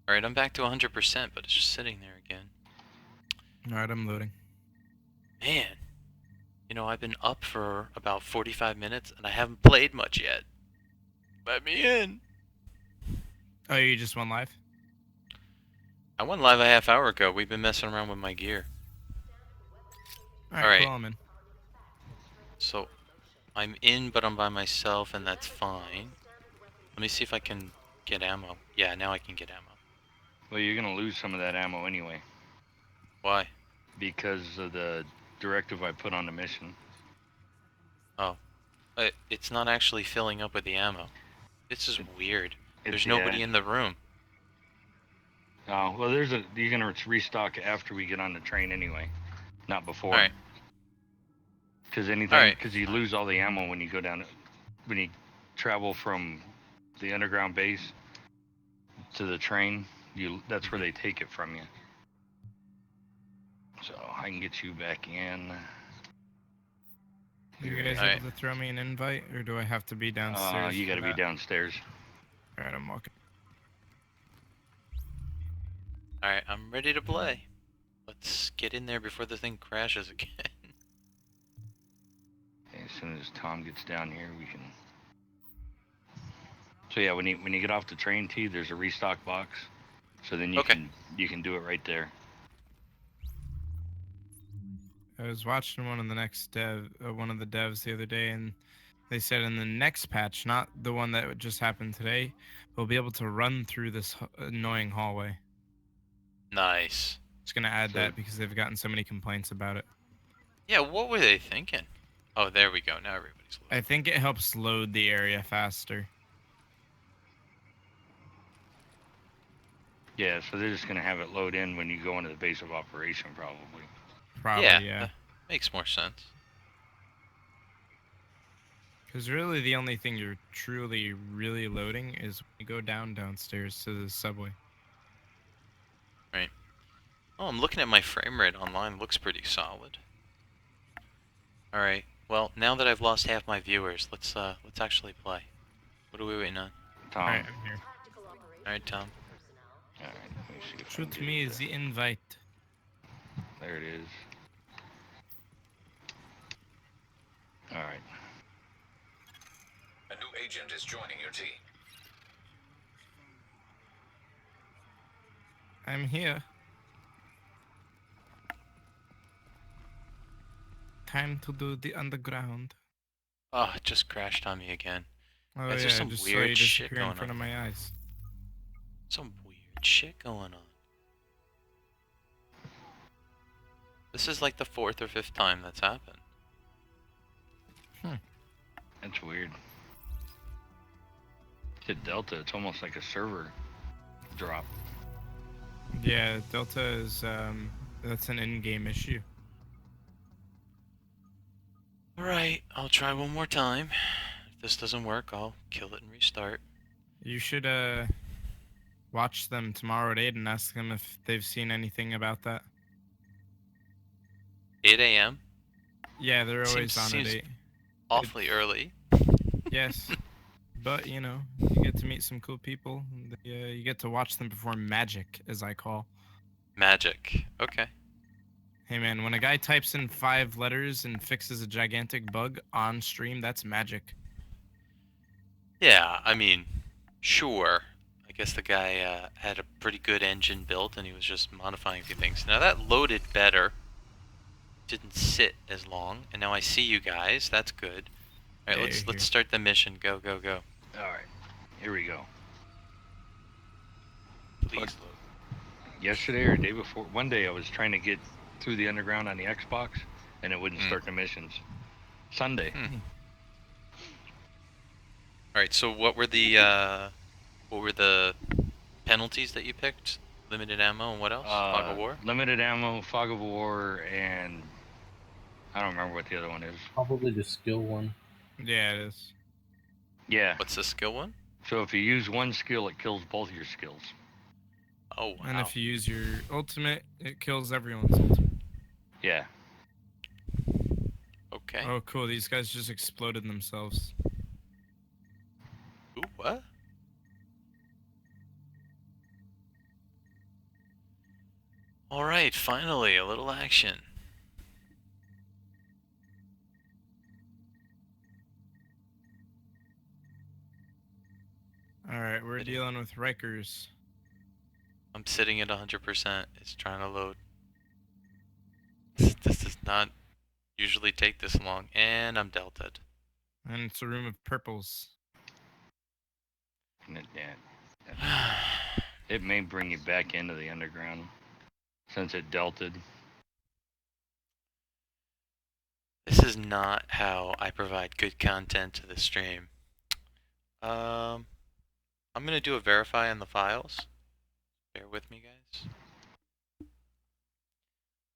All right, I'm back to 100%, but it's just sitting there again. All right, I'm loading. Man, you know, I've been up for about 45 minutes, and I haven't played much yet. Let me in. Oh, you just went live? I went live a half hour ago. We've been messing around with my gear. All All right. cool, I'm in. So, I'm in, but I'm by myself, and that's fine. Let me see if I can get ammo. Yeah, now I can get ammo. Well, you're gonna lose some of that ammo anyway. Why? Because of the directive I put on the mission. Oh. It's not actually filling up with the ammo. This is weird. There's yeah. nobody in the room. Oh, well, you're gonna restock after we get on the train anyway, not before. Alright. Because you lose all the ammo when you go down, when you travel from the underground base to the train. That's where they take it from you. So I can get you back in. You guys able to throw me an invite, or do I have to be downstairs? You gotta be downstairs. Alright, I'm walking. Alright, I'm ready to play. Let's get in there before the thing crashes again. As soon as Tom gets down here, we can. So yeah, when you get off the train, T, there's a restock box. So then you can do it right there. I was watching one of the devs the other day, and they said in the next patch, not the one that just happened today, we'll be able to run through this annoying hallway. Nice. It's gonna add that because they've gotten so many complaints about it. Yeah, what were they thinking? Oh, there we go. Now everybody's loading. I think it helps load the area faster. Yeah, so they're just gonna have it load in when you go into the base of operation, probably. Probably, yeah. That makes more sense. Because really the only thing you're truly, really loading is when you go downstairs to the subway. Right. Oh, I'm looking at my frame rate online. It looks pretty solid. Alright. Well, now that I've lost half my viewers, let's actually play. What are we waiting on? Tom. Alright, I'm here. Alright, Tom. Alright, let me see if Shoot me the invite. There it is. Alright. A new agent is joining your team. I'm here. Time to do the underground. Oh, it just crashed on me again. Oh Is yeah, there some I just weird saw you shit disappear in going front on? of my eyes. Some weird shit going on. This is like the 4th or 5th time that's happened. That's weird. Hit Delta, it's almost like a server drop. Yeah, Delta is that's an in-game issue. Alright, I'll try one more time. If this doesn't work, I'll kill it and restart. You should watch them tomorrow at 8 and ask them if they've seen anything about that. 8 a.m.? Yeah, they're always on at 8. Awfully early. Yes, but you know, you get to meet some cool people. And, you get to watch them perform magic, as I call. Magic. Okay. Hey man, when a guy types in 5 letters and fixes a gigantic bug on stream, that's magic. Yeah, I mean, sure. I guess the guy had a pretty good engine built and he was just modifying a few things. Now that loaded better. Didn't sit as long, and now I see you guys. That's good. All right, let's start the mission. Go, go, go. All right, here we go. Please load. yesterday or the day before. One day I was trying to get through the underground on the Xbox, and it wouldn't start the missions. Sunday. All right. So what were the penalties that you picked? Limited ammo and what else? Fog of War. Limited ammo, Fog of War, and I don't remember what the other one is. Probably the skill one. Yeah, it is. Yeah. What's the skill one? So if you use one skill, it kills both your skills. Oh wow. And if you use your ultimate, it kills everyone's ultimate. Yeah. Okay. Oh, cool. These guys just exploded themselves. Ooh, what? All right. Finally, a little action. All right, we're dealing with Rikers. I'm sitting at 100%. It's trying to load. This does not usually take this long, and I'm delted. And it's a room of purples. It may bring you back into the underground since it delted. This is not how I provide good content to the stream. I'm gonna do a verify on the files. Bear with me, guys.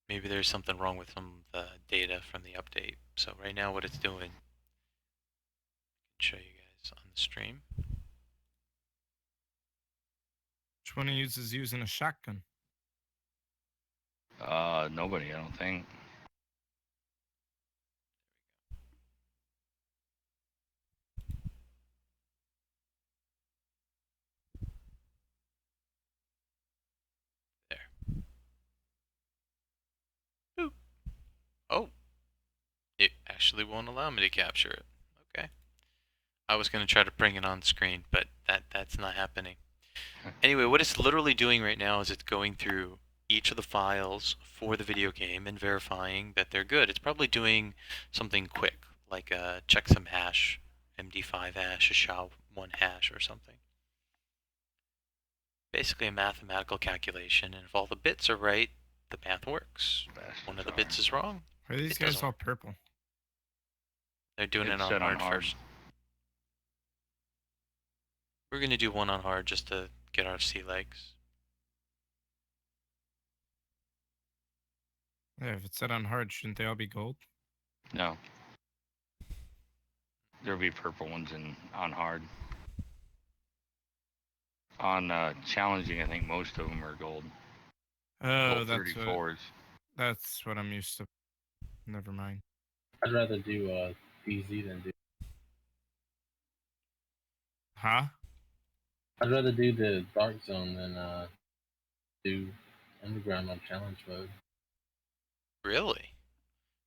Maybe there's something wrong with some of the data from the update. So right now what it's doing, I can show you guys on the stream. Which one of you is using a shotgun? Nobody, I don't think. Boop. Oh, it actually won't allow me to capture it. Okay. I was gonna try to bring it on screen, but that's not happening. Anyway, what it's literally doing right now is it's going through each of the files for the video game and verifying that they're good. It's probably doing something quick, like check some hash, MD5 hash, a SHA-1 hash or something. Basically a mathematical calculation, and if all the bits are right, the math works. One of the bits is wrong. Why are these guys all purple? They're doing it It's on set on hard hard. first. We're going to do one on hard just to get our sea legs. Yeah, if it's set on hard, shouldn't they all be gold? No. There'll be purple ones on hard. On challenging, I think most of them are gold. Oh, Gold that's 34s. That's what I'm used to. Never mind. I'd rather do DZ than do. Huh? I'd rather do the Dark Zone than do Underground on challenge mode. Really?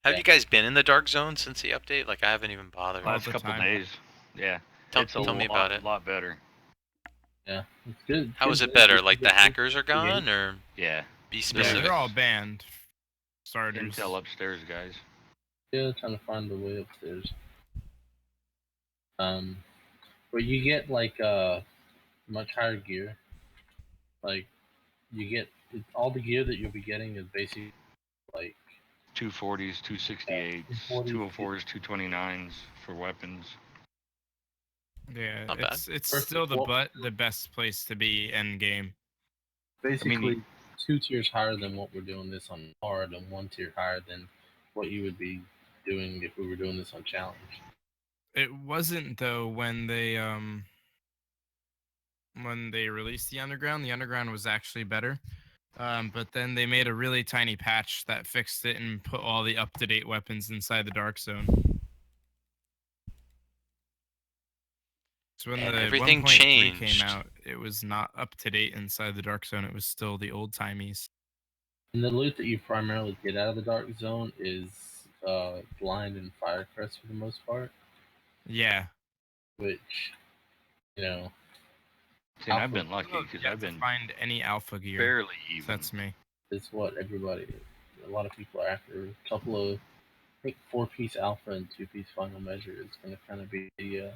Have Yeah. you guys been in the dark zone since the update? Like, I haven't even bothered. Last couple days. Yeah. Tell me about it. A lot better. Yeah, it's good. How is it better? Like the hackers are gone, or yeah? Be Yeah, specific. they're all banned. Starters. Intel upstairs, guys. Yeah, trying to find the way upstairs. Where you get like much higher gear. Like you get all the gear that you'll be getting is basically like 240s, 268s, 204s, 229s for weapons. Yeah, Not bad. it's Perfect. still Well- the best place to be end game. basically 2 tiers higher than what we're doing this on hard, and 1 tier higher than what you would be doing if we were doing this on challenge. It wasn't though when they released the underground. The underground was actually better. But then they made a really tiny patch that fixed it and put all the up-to-date weapons inside the dark zone. So when And the everything 1.3 changed. came out, it was not up to date inside the dark zone. It was still the old timies. And the loot that you primarily get out of the dark zone is blind and firecrest for the most part, Yeah. which, you know, See, I've been lucky because You I've have to been find any alpha gear. fairly even. That's me. is what a lot of people are after. A couple of, I think 4-piece alpha and 2-piece final measure is going to kind of be the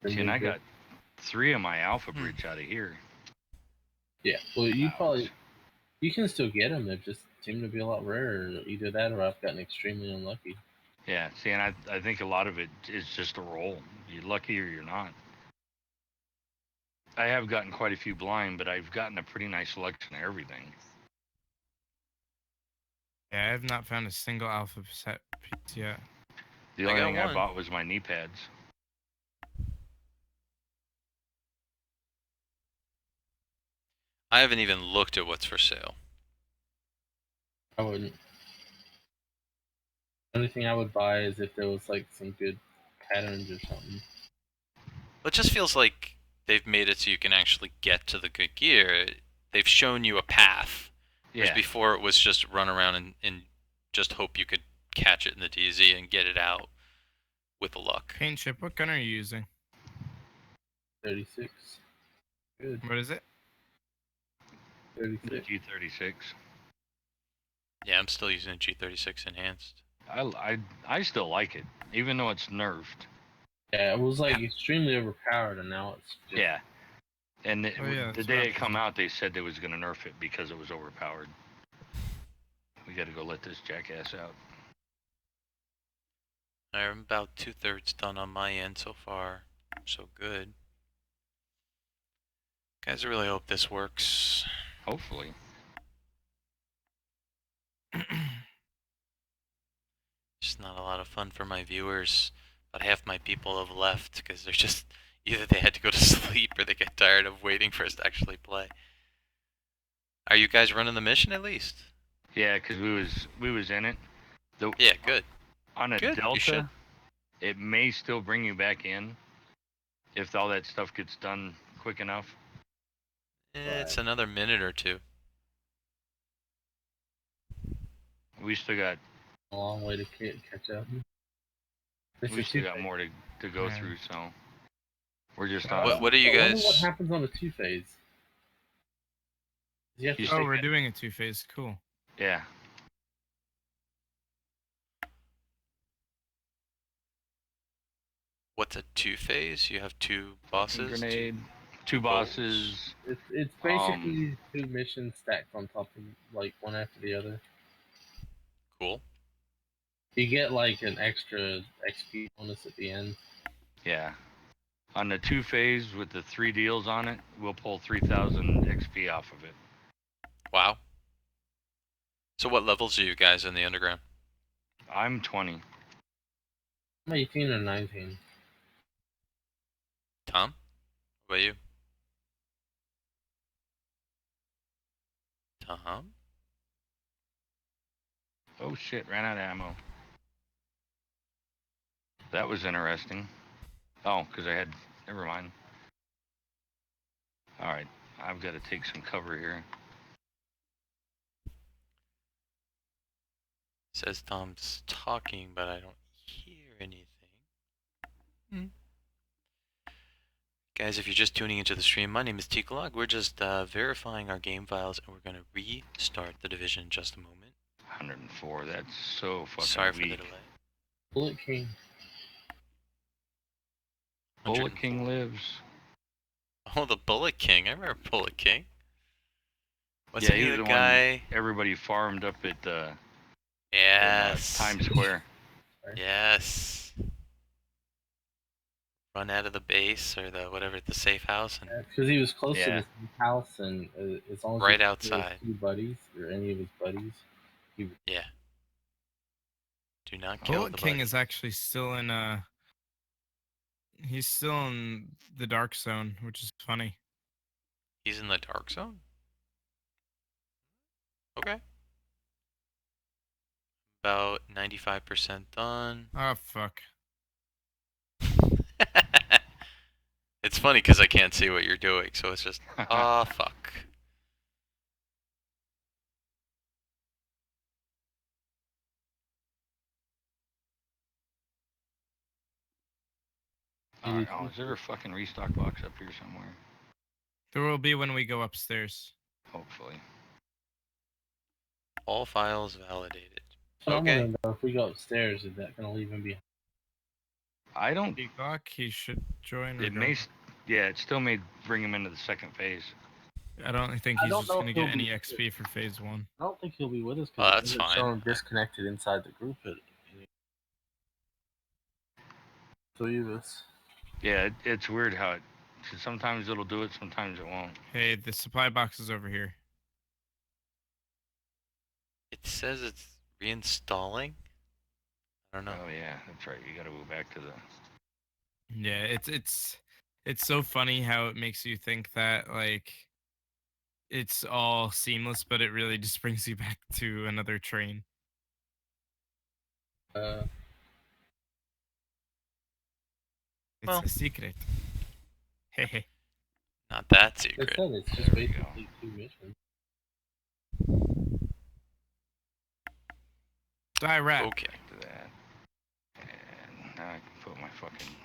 See, and new I bit. got 3 of my alpha bridge out of here. Yeah, well, Ouch. you can still get them. They just seem to be a lot rarer. Either that, or I've gotten extremely unlucky. Yeah, see, and I think a lot of it is just a roll. You're lucky or you're not. I have gotten quite a few blind, but I've gotten a pretty nice selection of everything. Yeah, I have not found a single alpha set piece yet. The I only got thing I one. bought was my knee pads. I haven't even looked at what's for sale. I wouldn't. The only thing I would buy is if there was like some good patterns or something. It just feels like they've made it so you can actually get to the good gear. They've shown you a path. Whereas Yeah, before it was just run around and just hope you could catch it in the DZ and get it out with the luck. Paint chip, what gun are you using? 36. Good. What is it? 36. G36. Yeah, I'm still using a G36 enhanced. I still like it, even though it's nerfed. Yeah, it was like extremely overpowered, and now it's just, Yeah, and Oh, yeah, the that's day what it I'm come out, they said they was gonna nerf it because it was overpowered. We got to go let this jackass out. I'm about 2/3 done on my end so far. So good. Guys, I really hope this works. Hopefully. Just not a lot of fun for my viewers. About half my people have left because they're just either they had to go to sleep or they get tired of waiting for us to actually play. Are you guys running the mission at least? Yeah, because we was in it. Yeah, good. On a Good, you should. Delta, it may still bring you back in if all that stuff gets done quick enough. It's another minute or two. We still got a long way to catch up. we still got more to go through, so we're just on. What are you I wonder guys? what happens on a 2-phase. You have to You Oh, take we're that- doing a 2-phase. Cool. Yeah. What's a 2-phase? You have two bosses. Grenade. Two bosses. It's basically two missions stacked on top of like one after the other. Cool. You get like an extra XP bonus at the end. Yeah. On the 2-phase with the 3 deals on it, we'll pull 3,000 XP off of it. Wow. So what levels are you guys in the underground? I'm 20. I'm 18 or 19. Tom? What about you? Tom? Oh shit, ran out of ammo. That was interesting. Oh, because I had. Never mind. Alright, I've got to take some cover here. Says Tom's talking, but I don't hear anything. Guys, if you're just tuning into the stream, my name is Teacloc. We're just verifying our game files, and we're going to restart the division in just a moment. 104, that's so fucking Sorry weak. for the delay. Bullet King. Bullet King 104. lives. Oh, the Bullet King. I remember Bullet King. What's Yeah, the he name was of the the guy? one everybody farmed up at Yes. Times Square. Yes. Run out of the base or the whatever, the safe house, and Because he was close to Yeah. the house, and as long as right he outside. his two buddies or any of his buddies, Yeah. Do not kill Bullet the King buddy. is actually still in he's still in the dark zone, which is funny. He's in the dark zone? Okay. About 95% done. Oh fuck. It's funny because I can't see what you're doing, so it's just, ah, fuck. Alright, oh, is there a fucking restock box up here somewhere? There will be when we go upstairs. Hopefully. All files validated. So I'm Okay. wondering though, if we go upstairs, is that going to leave him behind? I don't. Teacloc, he should join. It may. Yeah, it still may bring him into the second phase. I don't think I he's don't just know gonna if he'll get any be- XP for phase 1. I don't think he'll be with us Oh, because that's it's fine. showing disconnected inside the group. Three of us. Yeah, it's weird how sometimes it'll do it, sometimes it won't. Hey, the supply box is over here. It says it's reinstalling. I don't know. Oh yeah, that's right. You gotta go back to the. Yeah, it's so funny how it makes you think that like it's all seamless, but it really just brings you back to another train. Uh, It's Well. a secret. Hey, Not that they secret. said it's just There we go. basically 2 missions. die rat. Okay. Back to that. And now I can put my fucking.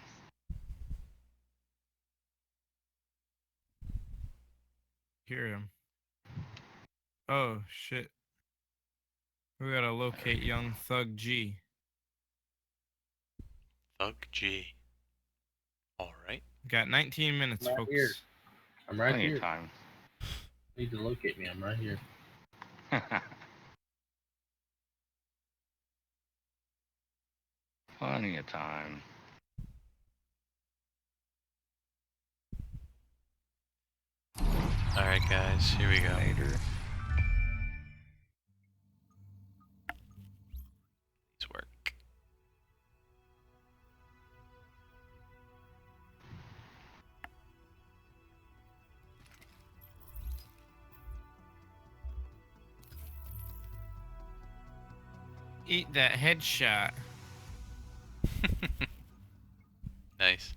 Hear him. Oh shit. We gotta locate young Thug G. Thug G. Alright. Got 19 minutes, Right folks. here. I'm right Plenty here. of time. Need to locate me. I'm right here. Plenty of time. Alright, guys. Here we go. Later. Please work. Eat that headshot. Nice.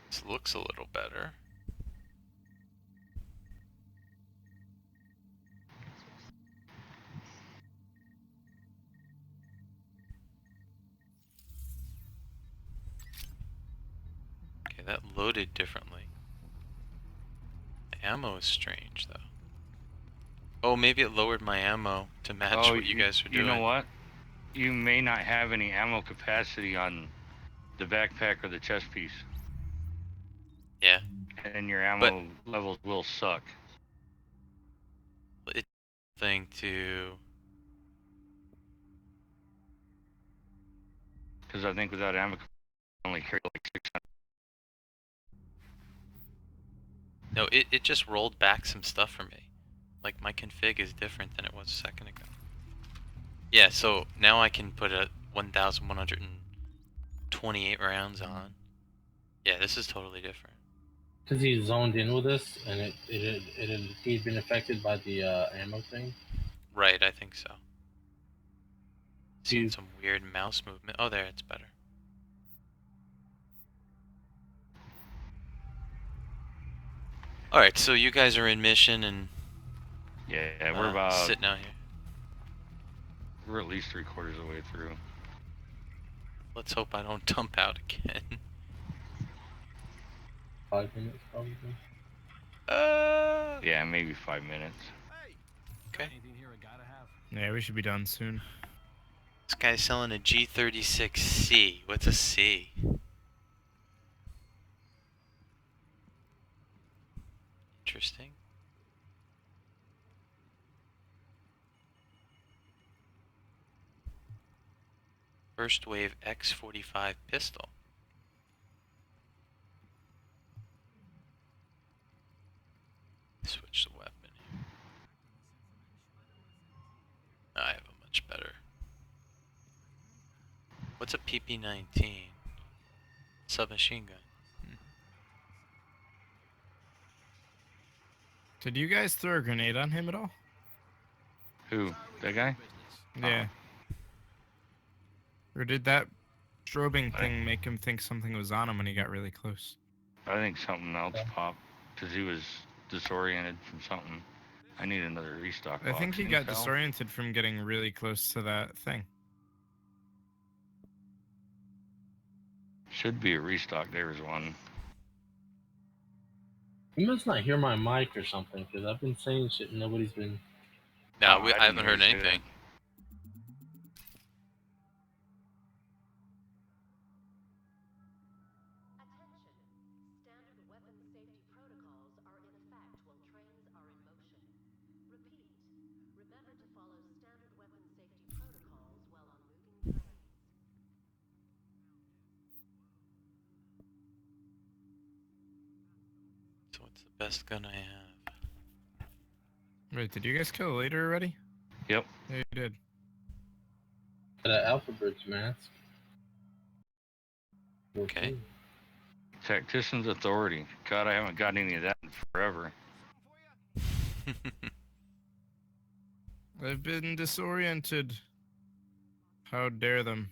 This looks a little better. Okay, that loaded differently. The ammo is strange, though. Oh, maybe it lowered my ammo to match what you guys were doing. You know what? You may not have any ammo capacity on the backpack or the chest piece. Yeah. And your ammo levels will suck. It's thing to... Because I think without ammo, I only carry like 600. No, it just rolled back some stuff for me. Like, my config is different than it was a second ago. Yeah, so now I can put a 1,128 rounds on. Yeah, this is totally different. Because he zoned in with us, and he'd been affected by the ammo thing. Right, I think so. Seen Dude. some weird mouse movement. Oh, there, it's better. Alright, so you guys are in mission and... Yeah, we're about... sitting out here. We're at least 3/4 of the way through. Let's hope I don't dump out again. 5 minutes, probably. Yeah, maybe 5 minutes. Okay. Yeah, we should be done soon. This guy's selling a G36C. What's a C? Interesting. First wave X45 pistol. Switch the weapon here. I have a much better. What's a PP-19? Submachine gun. Did you guys throw a grenade on him at all? Who? That guy? Yeah. Or did that strobing thing make him think something was on him when he got really close? I think something else popped. Because he was disoriented from something. I need another restock I box. think he Any got fell? disoriented from getting really close to that thing. Should be a restock. There's one. He must not hear my mic or something, because I've been saying shit and nobody's been... No, Oh, I haven't heard didn't hear you say anything. what's the best gun I have? Wait, did you guys kill a leader already? Yep. Yeah, you did. Got an Alpha Bridge mask. Okay. Tactician's Authority. God, I haven't gotten any of that in forever. I've been disoriented. How dare them?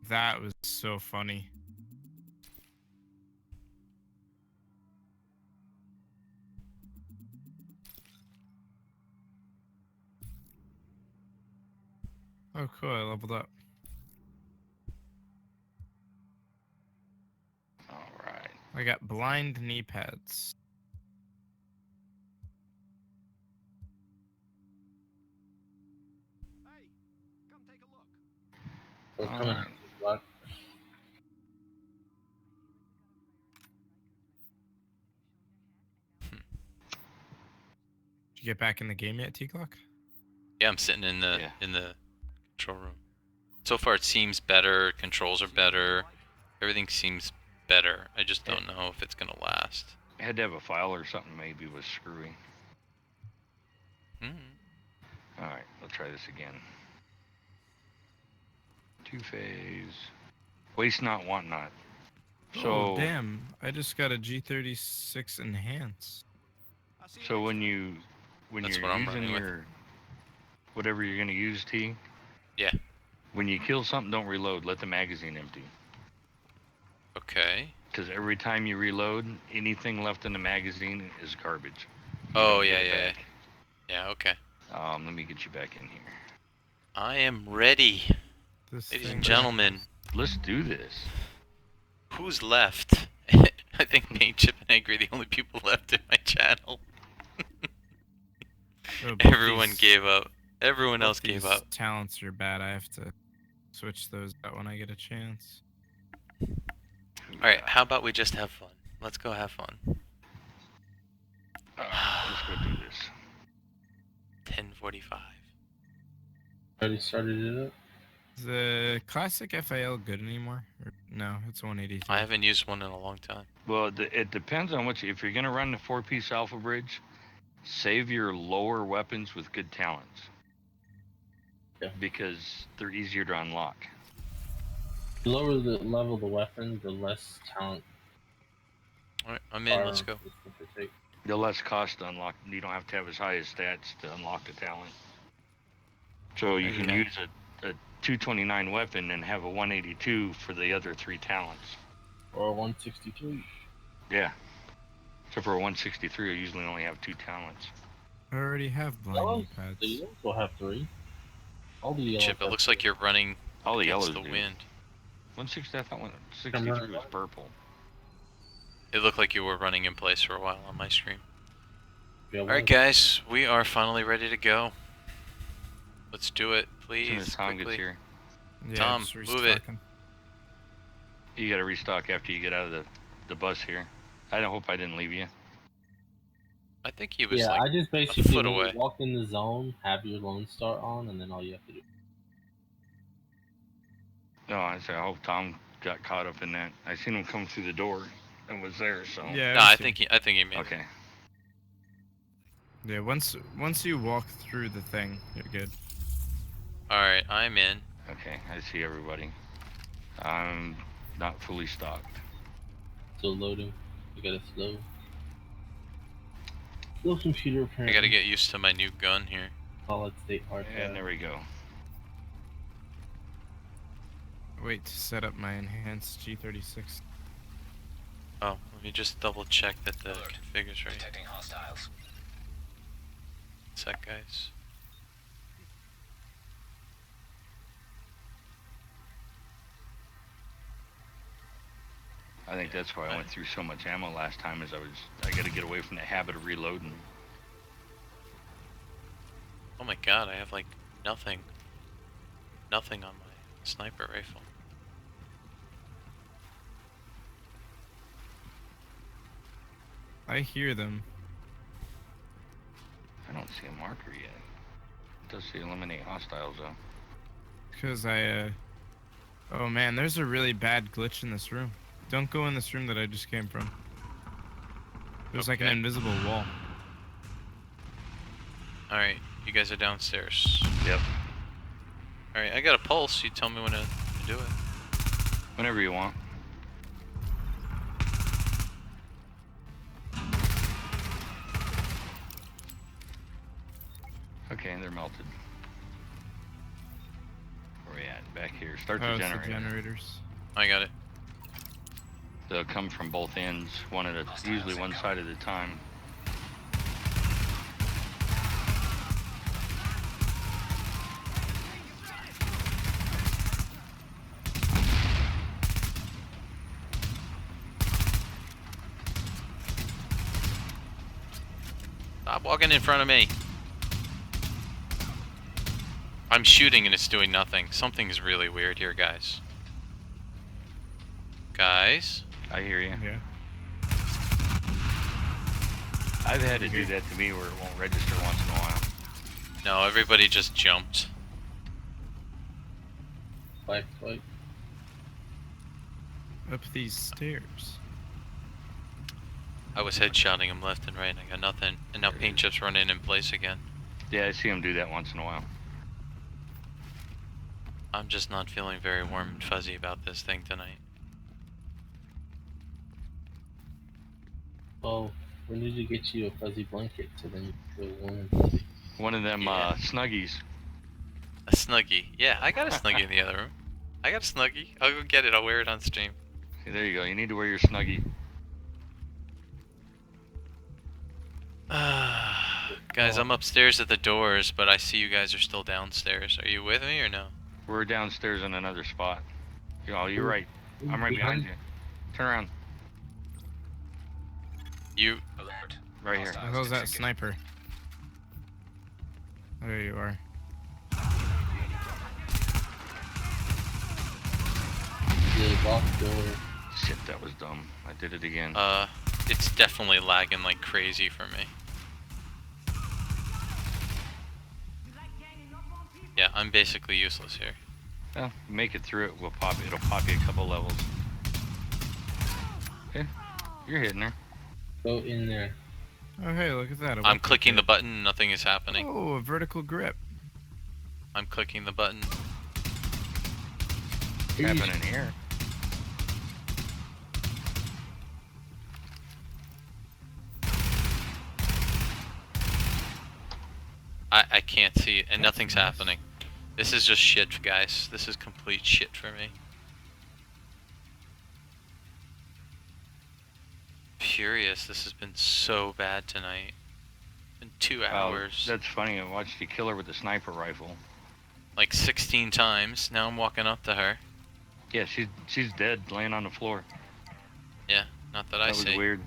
That was so funny. Oh, cool. I leveled up. All right. I got blind knee pads. Hey, come take a look. We're All coming right. Teacloc. Did you get back in the game yet, Teacloc? Yeah, I'm sitting in the Yeah. control room. So far, it seems better. Controls are better. Everything seems better. I just don't know if it's gonna last. I had to have a file or something maybe was screwy. All right, let's try this again. Two-phase. Waste not, want not. So, Oh, damn. I just got a G36 Enhance. so when That's you're what I'm using running with. your whatever you're gonna use, T. Yeah. When you kill something, don't reload. Let the magazine empty. Okay. Because every time you reload, anything left in the magazine is garbage. You Oh, don't yeah, get it yeah, back. yeah. Okay. Let me get you back in here. I am ready, This ladies thing and gentlemen. Let's do this. Who's left? I think Paint Chip and Angry are the only people left in my channel. Oh, both Everyone these- gave up. Everyone both else gave these up. talents are bad. I have to switch those out when I get a chance. Alright, how about we just have fun? Let's go have fun. Let's go do this. 10:45. Already started it up. Is the classic FAL good anymore? Or, no, it's 182. I haven't used one in a long time. Well, it depends on what if you're gonna run the 4-piece Alpha Bridge, save your lower weapons with good talents. Yeah. Because they're easier to unlock. The lower the level of the weapon, the less talent. Alright, I'm in. Let's go. The less cost to unlock. You don't have to have as high as stats to unlock the talent. So you can Okay. use a 229 weapon and have a 182 for the other 3 talents. Or 163. Yeah. So for a 163, I usually only have 2 talents. I already have blind knee pads. The yellows will have 3. All the yellows. Chip, it have looks 3. like you're running All the against yellows the do. wind. 160. I thought 163 was purple. It looked like you were running in place for a while on my screen. Yeah, Alright, guys, we are finally ready to go. Let's do it, As soon please. as Tom gets Quickly. here. Yeah, Tom, just move it. restocking. You gotta restock after you get out of the bus here. I hope I didn't leave you. I think he was Yeah, like I just a basically foot when away. you walk in the zone, have your Lone Star on, and then all you have to do. No, I hope Tom got caught up in that. I seen him come through the door and was there, so. Yeah, No, I think he made it. Okay. Yeah, once you walk through the thing, you're good. Alright, I'm in. Okay, I see everybody. I'm not fully stocked. Still loading. You gotta slow. Slow computer I apparently. gotta get used to my new gun here. Solid state hard drive. And there we go. Wait to set up my enhanced G36. Oh, let me just double check that the Alert. configure's right. Detecting hostiles. Sec, guys. I think that's why I went through so much ammo last time. Is I gotta get away from the habit of reloading. Oh my god, I have like nothing. Nothing on my sniper rifle. I hear them. don't see a marker yet. It does say eliminate hostiles though. Because Oh man, there's a really bad glitch in this room. Don't go in this room that I just came from. There's like an invisible wall. Alright, you guys are downstairs. Yep. Alright, I got a pulse. You tell me when to do it. Whenever you want. Okay, they're melted. Where we at? Back here. Start the It's the generator. generators. I got it. They'll come from both ends, usually one side at a time. Stop walking in front of me. I'm shooting and it's doing nothing. Something's really weird here, guys. Guys? I hear you. Yeah. I've had to do that to me where it won't register once in a while. No, everybody just jumped. Like. Up these stairs. I was headshotting him left and right and I got nothing. And now paint chips running in place again. Yeah, I see them do that once in a while. I'm just not feeling very warm and fuzzy about this thing tonight. Well, we need to get you a fuzzy blanket so then you can feel warm and fuzzy. One of them Snuggies. A Snuggie. Yeah, I got a Snuggie in the other room. I got a Snuggie. I'll go get it. I'll wear it on stream. See, there you go. You need to wear your Snuggie. Guys, I'm upstairs at the doors, but I see you guys are still downstairs. Are you with me or no? We're downstairs in another spot. Oh, you're right. I'm right behind you. Turn around. You. Alert. Right here. How's that sniper? There you are. The locked door. Shit, that was dumb. I did it again. It's definitely lagging like crazy for me. Yeah, I'm basically useless here. Well, make it through it. It'll pop you a couple levels. Okay, you're hitting her. Go in there. Oh hey, look at that. I'm clicking the button, nothing is happening. Oh, a vertical grip. I'm clicking the button. What's happening here? I can't see it, and nothing's happening. This is just shit, guys. This is complete shit for me. Furious, this has been so bad tonight. Been 2 hours. That's funny. I watched you kill her with a sniper rifle. Like 16 times. Now I'm walking up to her. Yeah, she's dead, laying on the floor. Yeah, not that I That see. was weird.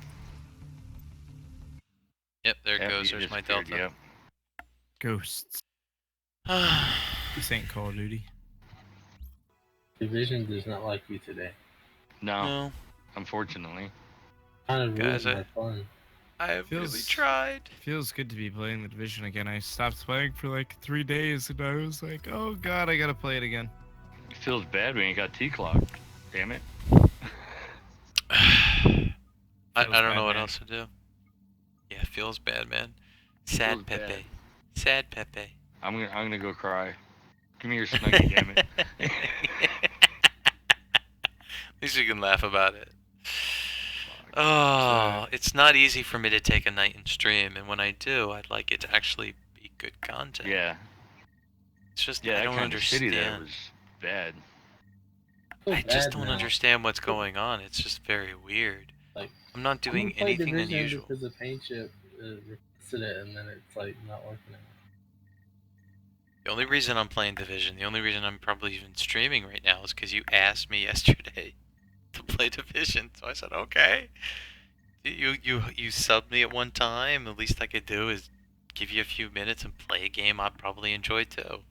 Yep, there it Yep, goes. you There's my disappeared, delta. Yep. Ghosts. This ain't Call of Duty. Division does not like you today. No, No, unfortunately. Kind of ruined Guys, my fun. I have really Feels- tried. Feels good to be playing the Division again. I stopped playing for like 3 days and I was like, oh god, I gotta play it again. It feels bad when you got Teacloc. Damn it. I don't bad, know what man. else to do. Yeah, it feels bad, man. Sad Feels Pepe. bad. Sad Pepe. I'm gonna go cry. Give me your Snuggie, damn it. At least you can laugh about it. Oh, it's not easy for me to take a night and stream, and when I do, I'd like it to actually be good content. Yeah. It's just Yeah, I that don't kind of shitty there understand. was bad. So I just bad don't now. understand what's going on. It's just very weird. Like, I'm not doing I'm gonna play anything Division unusual. because the paint chip requested it, and then it's like not working out. The only reason I'm playing Division, the only reason I'm probably even streaming right now is because you asked me yesterday to play Division. So I said, okay. You subbed me at one time. The least I could do is give you a few minutes and play a game I'd probably enjoy too.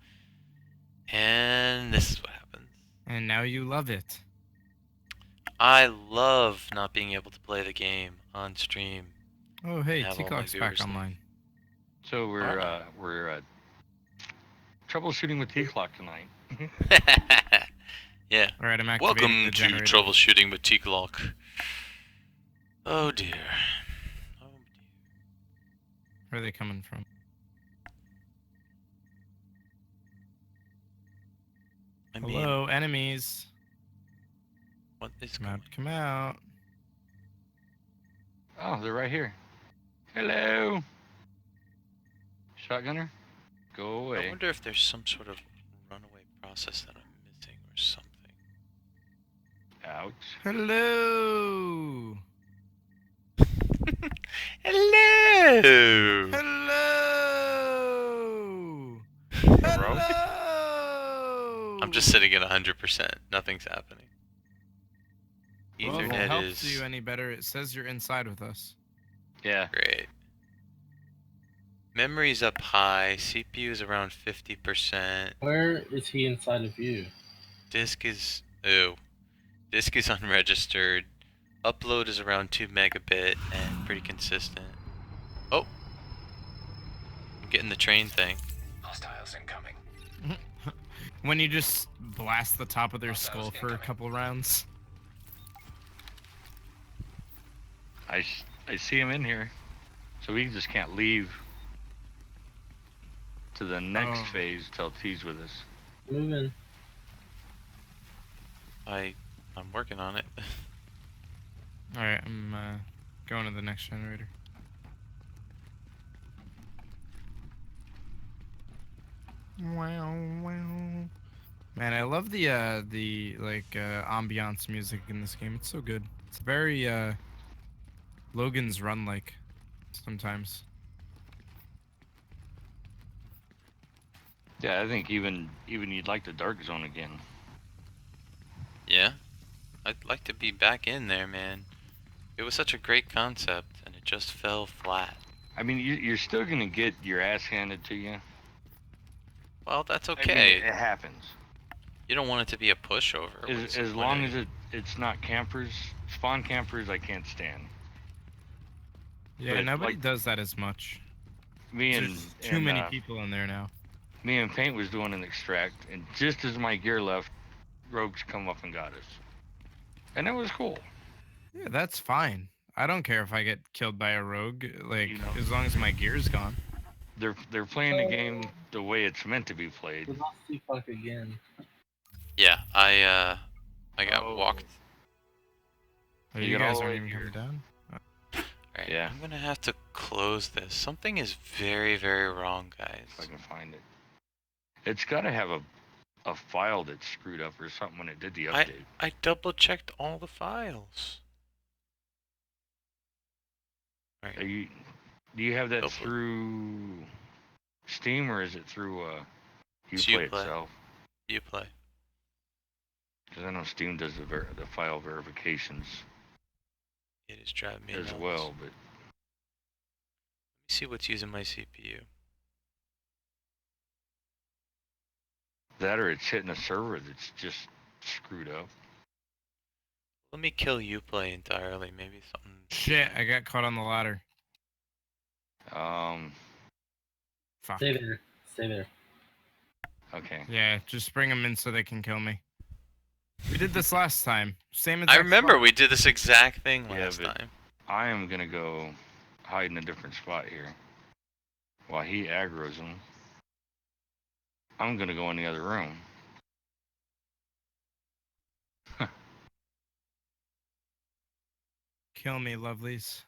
And this is what happens. And now you love it. I love not being able to play the game on stream. Oh hey, Have all my Teacloc's back viewers leave. online. So we're troubleshooting with Teacloc tonight. Yeah. All right, I'm activating Welcome the to generator. troubleshooting with Teacloc. Oh dear. Oh dear. Where are they coming from? I mean, Hello, enemies. what is Come going out, come out. Oh, they're right here. Hello. Shotgunner, go I away. wonder if there's some sort of runaway process that I'm missing or something. Ouch. Hello. Hello! Hello. Bro? Hello. I'm just sitting at 100%. Nothing's happening. Well, if it Ethernet helps is you any better, it says you're inside with us. Yeah. great. Memory's up high. CPU is around 50%. Where is he inside of you? Disk is disk is unregistered. Upload is around 2 megabit and pretty consistent. Oh, I'm getting the train thing. Hostiles incoming. When you just blast the top of their skull for a couple rounds. I see him in here. So we just can't leave to the next Oh. phase till T's with us. Moving. I'm working on it. All right, I'm going to the next generator. Wow, wow. Man, I love the ambiance music in this game. It's so good. It's very Logan's Run like sometimes. Yeah, I think even you'd like the Dark Zone again. Yeah, I'd like to be back in there, man. It was such a great concept, and it just fell flat. I mean, you're still gonna get your ass handed to you. Well, that's I mean, okay. it happens. You don't want it to be a pushover. As long as it's not campers, spawn campers, I can't stand. Yeah, But, nobody like, does that as much. Me and There's too many people in there now. Me and Paint was doing an extract, and just as my gear left, rogues come up and got us, and that was cool. Yeah, that's fine. I don't care if I get killed by a rogue, like, You know. as long as my gear's gone. They're playing the game the way it's meant to be played. We lost Teacloc again. Yeah, I got Oh. walked. Oh, You you get all guys the aren't way even here. coming down? Alright, Yeah. I'm gonna have to close this. Something is very, very wrong, guys. If I can find it. It's got to have a file that's screwed up or something when it did the update. I double checked all the files. Alright, Do you have that Hopefully. through Steam or is it through It's Uplay Uplay. itself? you play. Because I know Steam does the file verifications It is driving me as nuts. well, but Let me see what's using my CPU. that or it's hitting a server that's just screwed up. Let me kill Uplay entirely. Maybe something. Shit, I got caught on the ladder. Fuck. Stay there. Stay there. Okay. Yeah, just bring them in so they can kill me. We did this last time. Same exact I remember spot. we did this exact thing Yeah, last but- time. I am gonna go hide in a different spot here. While he aggroes him, I'm gonna go in the other room. Kill me, lovelies.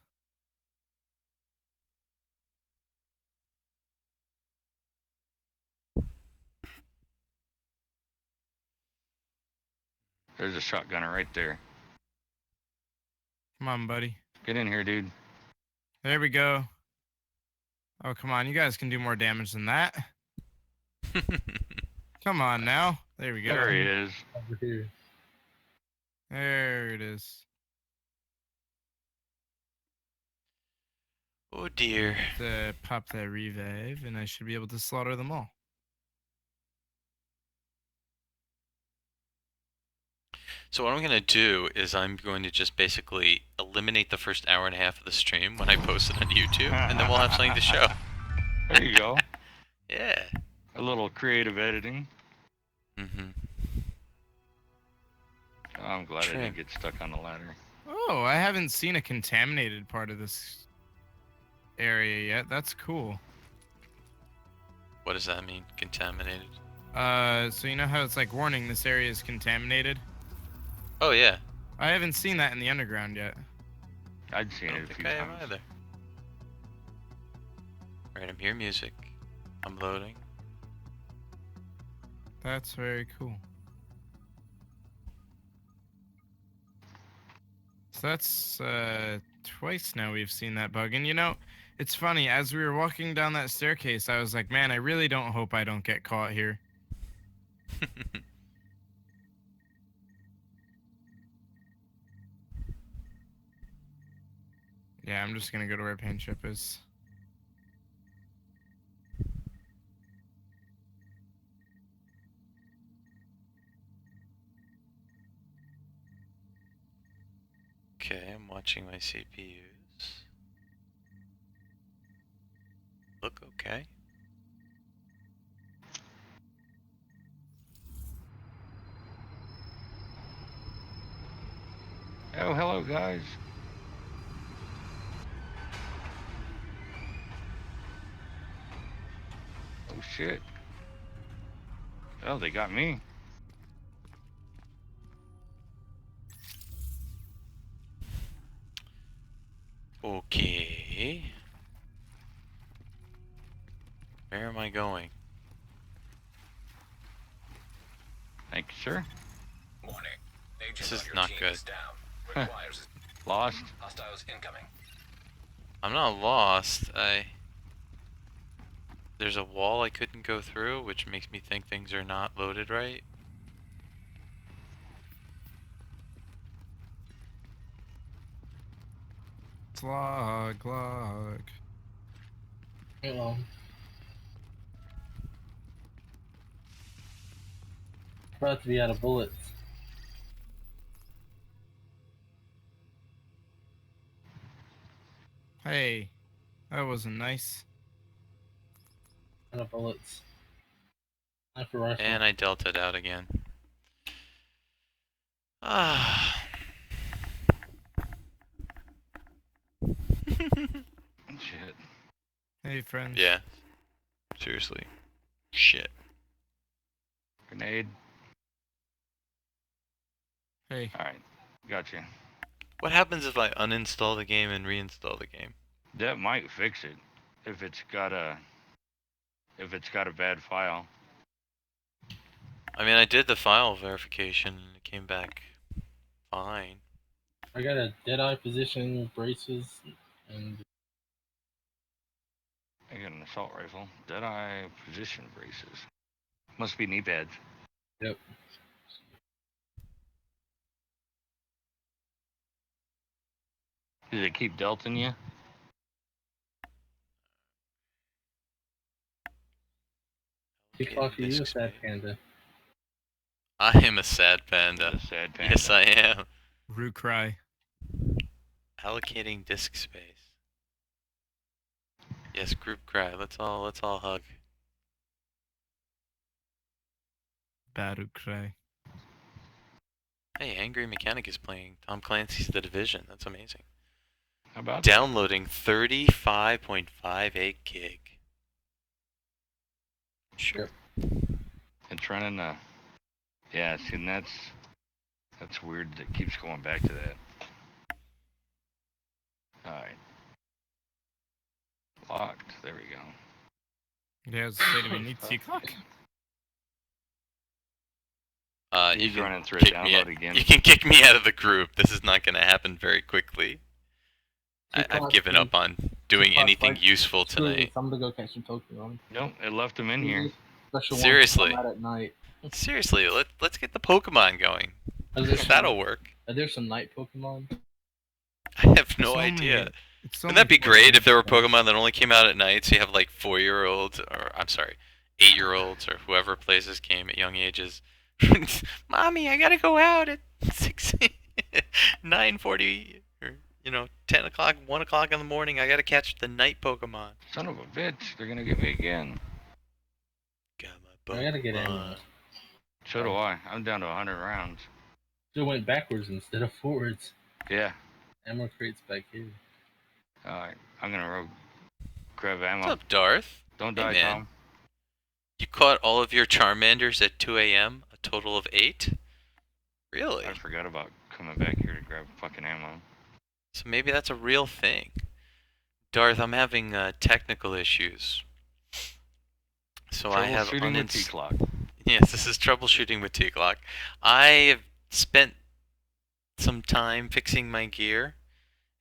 There's a shotgunner right there. Come on, buddy. Get in here, dude. There we go. Oh, come on. You guys can do more damage than that. Come on now. There we go. There he is. Over here. There it is. Oh dear. Pop that revive, and I should be able to slaughter them all. So what I'm gonna do is I'm going to just basically eliminate the first hour and a half of the stream when I post it on YouTube, and then we'll have something to show. There you go. Yeah. A little creative editing. Mm-hmm. Oh, I'm glad I didn't get stuck on the ladder. Oh, I haven't seen a contaminated part of this area yet. That's cool. What does that mean? Contaminated? So you know how it's like, warning, this area is contaminated? Oh, yeah. I haven't seen that in the underground yet. I'd seen I it don't a think few I have times. either. Alright, I'm hearing music. I'm loading. That's very cool. So that's twice now we've seen that bug. And you know, it's funny, as we were walking down that staircase, I was like, man, I really don't hope I don't get caught here. Yeah, I'm just gonna go to where paint chip is. Okay, I'm watching my CPUs. Look okay. Oh, hello, guys. Oh, shit. Oh, they got me. Okay. Where am I going? Thank you, sir. Warning. Agent This on is your not team good. is down. Requires Lost. hostiles incoming. I'm not lost. There's a wall I couldn't go through, which makes me think things are not loaded right. Glog, glog. Hello. About to be out of bullets. Hey, that wasn't nice. Out of bullets. Not for rifle. And I delta'd out again. Ah. Shit. Hey, friends. Yeah. Seriously. Shit. Grenade. Hey. Alright. Gotcha. What happens if I uninstall the game and reinstall the game? That might fix it. If it's got a bad file. I mean, I did the file verification and it came back fine. I got a Deadeye position, braces, and I got an assault rifle. Deadeye position braces. Must be knee pads. yep. Did it keep delting you? Teacloc, are you a sad panda? I am a sad panda. A sad panda. Yes, I am. Roo cry. Allocating disk space. Yes, group cry. Let's all hug. Baru cry. Hey, Angry Mechanic is playing Tom Clancy's The Division. That's amazing. How about Downloading 35.58 gig. Sure. It's running yeah, see, and that's weird that it keeps going back to that. Alright. Locked. There we go. Yeah, say, do we need Teacloc? You He's can running through a kick me download out. again. You can kick me out of the group. This is not going to happen very quickly. I've given up on doing anything useful tonight. I'm gonna go catch some Pokemon. Nope, it left him in here. Special Seriously. ones at night. Seriously, let's get the Pokemon going. That'll work. Are there some night Pokemon? I have no idea. Wouldn't that be great if there were Pokemon that only came out at night, so you have like 4-year-olds, or I'm sorry, 8-year-olds, or whoever plays this game at young ages. Mommy, I gotta go out at 9:40, or 10 o'clock, 1 o'clock in the morning. I gotta catch the night Pokemon. Son of a bitch, they're gonna get me again. Got my I gotta get Pokemon. ammo. So do I. I'm down to 100 rounds. Still went backwards instead of forwards. Yeah. Ammo crates back here. Alright, I'm gonna grab ammo. What's up, Darth? Don't Hey, die, man. Tom. You caught all of your Charmanders at 2 a.m., a total of 8? Really? I forgot about coming back here to grab fucking ammo. So maybe that's a real thing. Darth, I'm having technical issues. So I have Troubleshooting with Teacloc. Yes, this is troubleshooting with Teacloc. I have spent some time fixing my gear.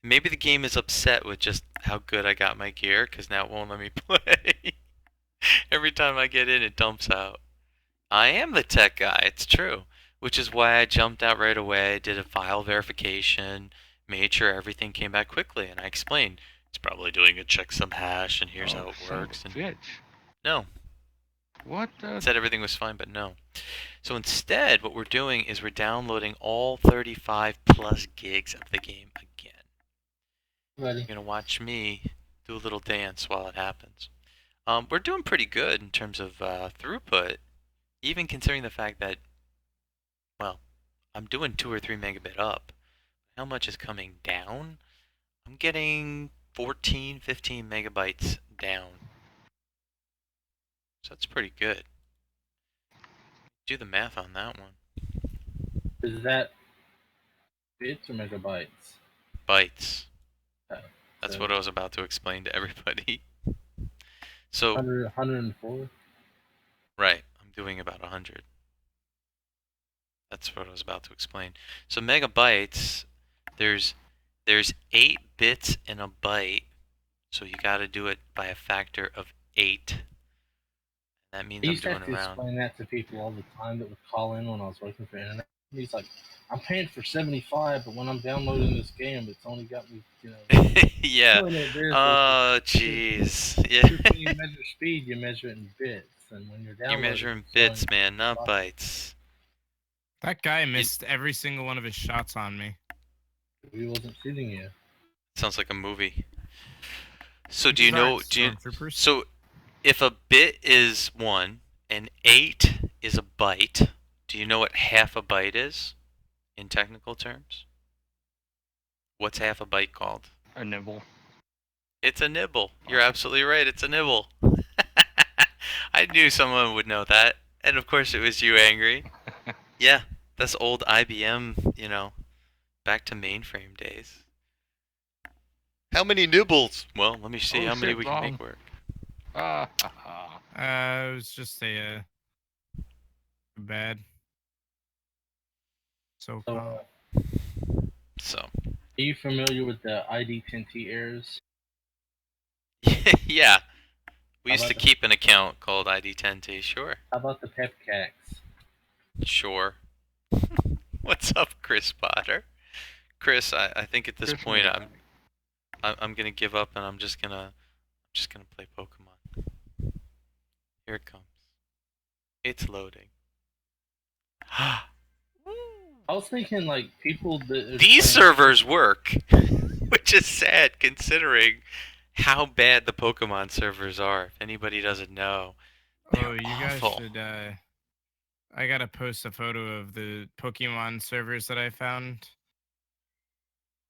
Maybe the game is upset with just how good I got my gear, because now it won't let me play. Every time I get in, it dumps out. I am the tech guy, it's true. Which is why I jumped out right away, did a file verification, made sure everything came back quickly, and I explained, it's probably doing a checksum hash, and here's how it works. Son of a bitch. No. What the? Said everything was fine, but no. So instead, what we're doing is we're downloading all 35 plus gigs of the game again. Ready. You're going to watch me do a little dance while it happens. We're doing pretty good in terms of throughput, even considering the fact that, well, I'm doing 2 or 3 megabit up. How much is coming down? I'm getting 14, 15 megabytes down. So that's pretty good. Do the math on that one. Is that bits or megabytes? Bytes. Oh, That's so what I was about to explain to everybody. So, 104? right, I'm doing about 100. That's what I was about to explain. So megabytes, there's 8 bits in a byte, so you got to do it by a factor of 8. That means I I'm used to doing have to around. explain that to people all the time that would call in when I was working for internet. He's like, I'm paying for 75, but when I'm downloading this game, it's only got me, Yeah. telling it this, Oh, jeez. Yeah. when you measure speed, you measure it in bits, and when you're You're downloading, measuring it's bits, showing man, not bytes. That guy missed every single one of his shots on me. He wasn't shooting you. Sounds like a movie. So do you know? Stormtroopers? So if a bit is 1 and 8 is a byte, do you know what half a byte is in technical terms? What's half a byte called? A nibble. It's a nibble. You're absolutely right. It's a nibble. I knew someone would know that, and of course it was you, Angry. Yeah, that's old IBM. Back to mainframe days. How many nibbles? Well, let me see how many we can make work. It was just a bad. So. So. Are you familiar with the ID10T errors? Yeah. We How used to about keep an account called ID10T, sure. How about the pepcax? Sure. What's up, Chris Potter? Chris, I think at this point I'm gonna give up and I'm just gonna play Pokemon. Here it comes. It's loading. I was thinking like people that These servers work, which is sad considering how bad the Pokemon servers are. If anybody doesn't know, they're you awful. guys should. I gotta post a photo of the Pokemon servers that I found.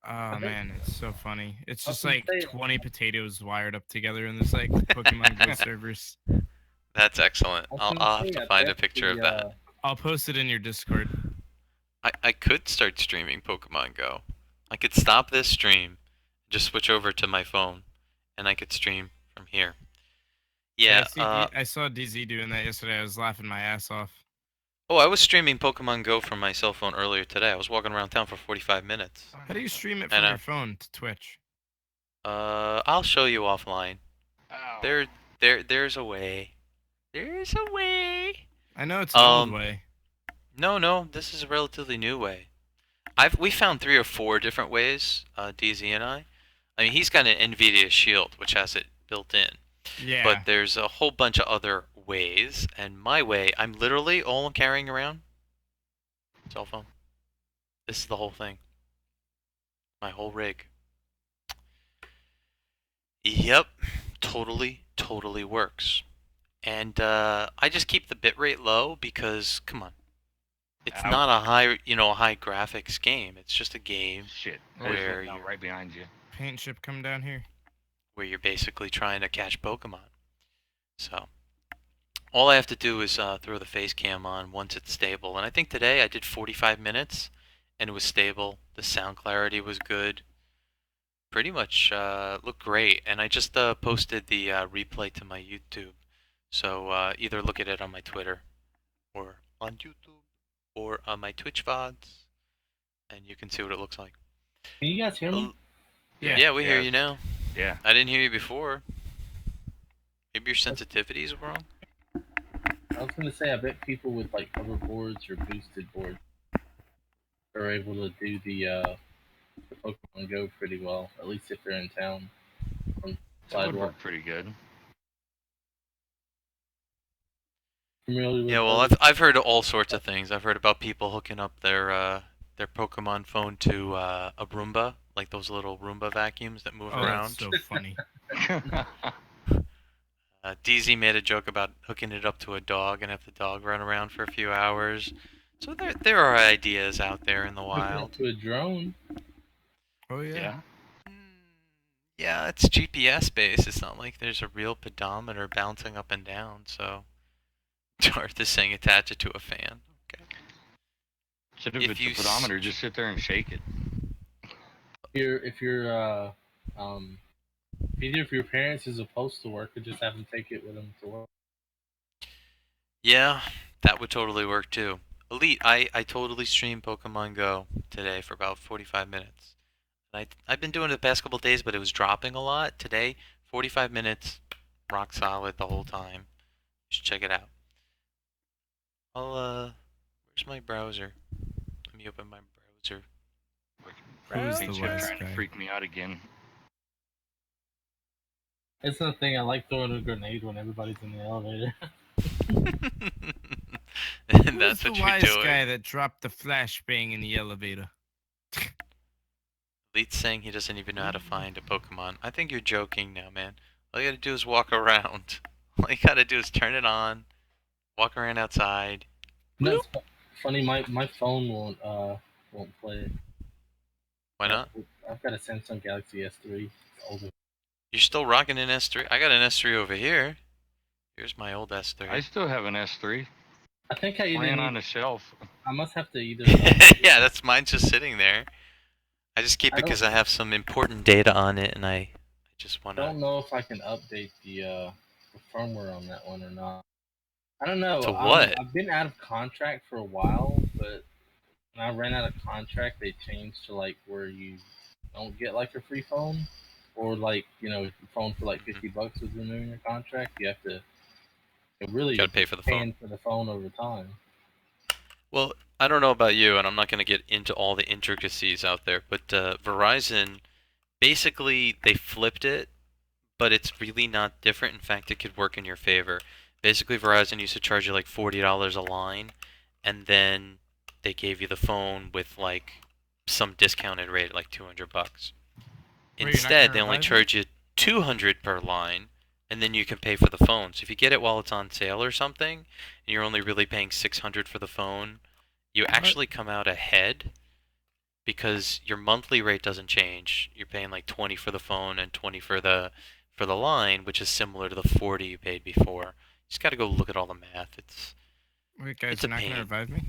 Oh man, it's so funny. It's just like 20 potatoes wired up together in this like Pokemon Go servers. That's excellent. I'll have to find a picture of that. I'll post it in your Discord. I could start streaming Pokemon Go. I could stop this stream, just switch over to my phone, and I could stream from here. Yeah. I saw DZ doing that yesterday. I was laughing my ass off. Oh, I was streaming Pokemon Go from my cell phone earlier today. I was walking around town for 45 minutes. How do you stream it from your phone to Twitch? I'll show you offline. Ow. There's a way. There's a way. I know it's an old way. No, this is a relatively new way. We found 3 or 4 different ways, DZ and I. I mean, he's got an NVIDIA Shield, which has it built in. Yeah. But there's a whole bunch of other ways, and my way, I'm literally all carrying around cell phone. This is the whole thing. My whole rig. Yep, totally works. And I just keep the bitrate low because, come on, it's Ow. not a high graphics game. It's just a game Shit. where There's one you're right behind you. Paint ship come down here. where you're basically trying to catch Pokemon. So all I have to do is throw the face cam on once it's stable. And I think today I did 45 minutes, and it was stable. The sound clarity was good. Pretty much looked great. And I just posted the replay to my YouTube. So either look at it on my Twitter or on YouTube or on my Twitch VODs, and you can see what it looks like. Can you guys hear me? Yeah, we hear you now. Yeah. I didn't hear you before. Maybe your sensitivity is wrong? I was gonna say, I bet people with like hoverboards or boosted boards are able to do the Pokemon Go pretty well, at least if they're in town. On That would sidewalk. work pretty good. Familiar with Yeah, well, those? I've heard all sorts of things. I've heard about people hooking up their Pokemon phone to a Roomba, like those little Roomba vacuums that move Oh, around. that's so funny. DZ made a joke about hooking it up to a dog and have the dog run around for a few hours. So there are ideas out there in the Hook it up wild. to a drone. Oh yeah. Yeah. Yeah, it's GPS based. It's not like there's a real pedometer bouncing up and down. So Darth is saying attach it to a fan. Okay. So if If it's you a pedometer, just sit there and shake it. If either of your parents is opposed to work, or just have them take it with them to work. Yeah, that would totally work too. Elite, I totally streamed Pokemon Go today for about 45 minutes. I've been doing it the past couple days, but it was dropping a lot. Today, 45 minutes, rock solid the whole time. You should check it out. Where's my browser? Let me open my browser. Who's Paint the chip last trying to guy? freak me out again. It's the thing. I like throwing a grenade when everybody's in the elevator. And Who's that's the what you're wise doing. guy that dropped the flashbang in the elevator? Elite's saying he doesn't even know how to find a Pokemon. I think you're joking now, man. All you gotta do is walk around. All you gotta do is turn it on, walk around outside. That's funny. My phone won't play. Why not? I've got a Samsung Galaxy S3. It's older. You're still rocking an S3? I got an S3 over here. Here's my old S3. I still have an S3 I think I either laying need, on the shelf. I must have to either. Yeah, that's mine just sitting there. I just keep it because I have some important data on it, and I just want I to. don't know if I can update the firmware on that one or not. I don't know. To what? I've been out of contract for a while, but when I ran out of contract, they changed to like where you don't get like a free phone, or like a phone for like $50 was renewing your contract. You have to really Gotta pay for the phone. paying for the phone over time. Well, I don't know about you, and I'm not going to get into all the intricacies out there, but Verizon, basically, they flipped it, but it's really not different. In fact, it could work in your favor. Basically, Verizon used to charge you like $40 a line, and then they gave you the phone with like some discounted rate, like $200. Instead, they only charge you $200 per line, and then you can pay for the phone. So if you get it while it's on sale or something, and you're only really paying $600 for the phone, you actually come out ahead because your monthly rate doesn't change. You're paying like 20 for the phone and 20 for the line, which is similar to the 40 you paid before. You just got to go look at all the math. Wait, guys, It's you're a not pain. gonna revive me?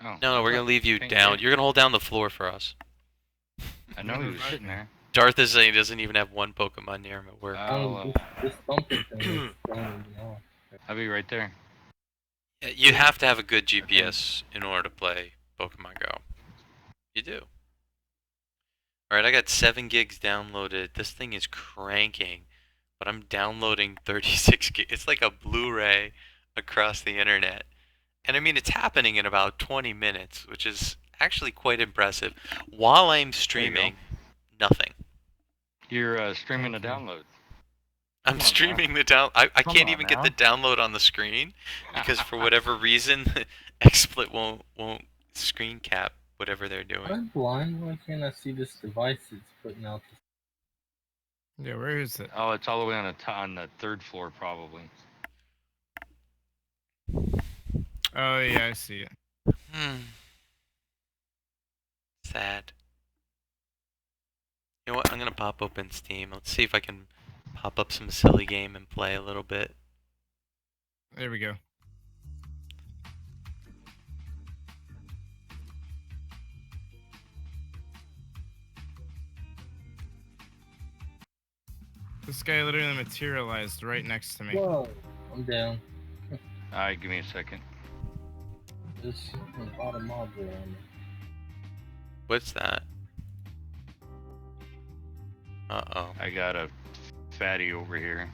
Oh, No, we're gonna leave you Thank down. you. You're gonna hold down the floor for us. I know he was sitting there. Darth is saying he doesn't even have one Pokemon near him at work. This thumping thing is throwing me off. I'll be right there. You have to have a good GPS in order to play Pokemon Go. You do. Alright, I got 7 gigs downloaded. This thing is cranking, but I'm downloading 36 gigs. It's like a Blu-ray across the internet. And I mean, it's happening in about 20 minutes, which is actually quite impressive. While I'm streaming, nothing. You're streaming a download. I'm streaming the down. I Come can't on even get now. the download on the screen because for whatever reason, XSplit won't screen cap whatever they're doing. I'm blind. Why can't I see this device it's putting out? Yeah, where is it? Oh, it's all the way on the third floor, probably. Oh yeah, I see it. Sad. You know what? I'm gonna pop open Steam. Let's see if I can pop up some silly game and play a little bit. There we go. This guy literally materialized right next to me. Whoa, I'm down. Alright, give me a second. There's a lot of mobs around me. What's that? Uh-oh. I got a fatty over here.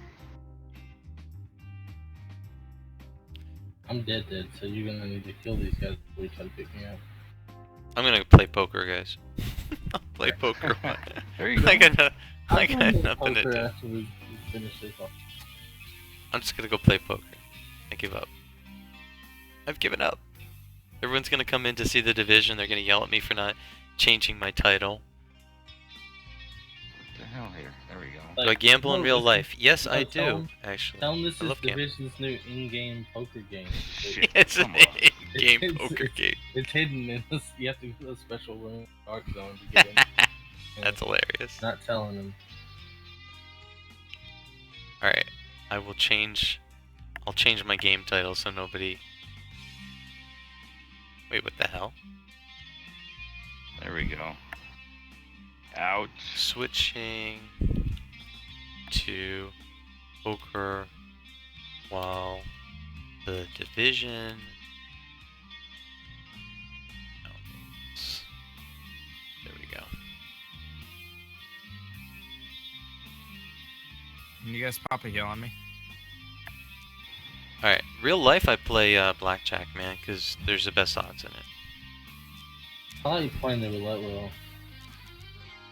I'm dead, so you're gonna need to kill these guys before you try to pick me up. I'm gonna play poker, guys. I'll play poker. There you go. I got I'll play nothing to poker do. after we finish this off. I'm just gonna go play poker. I give up. I've given up. Everyone's gonna come in to see the division. They're gonna yell at me for not changing my title. What the hell here? There we go. Do I gamble in real life? Yes, I tell do, 'em- actually. Tell them this I is love gambling. Division's new in-game poker game. Shit, It's come a on. game It's- poker game. It's hidden in this. You have to go to a special room, dark zone, to get in. That's hilarious. Not telling them. Alright, I will change... I'll change my game title so nobody... Wait, what the hell? There we go. Ouch. Switching to poker while the division... There we go. Can you guys pop a heal on me? Alright, real life I play blackjack, man, because there's the best odds in it. I like playing the roulette wheel.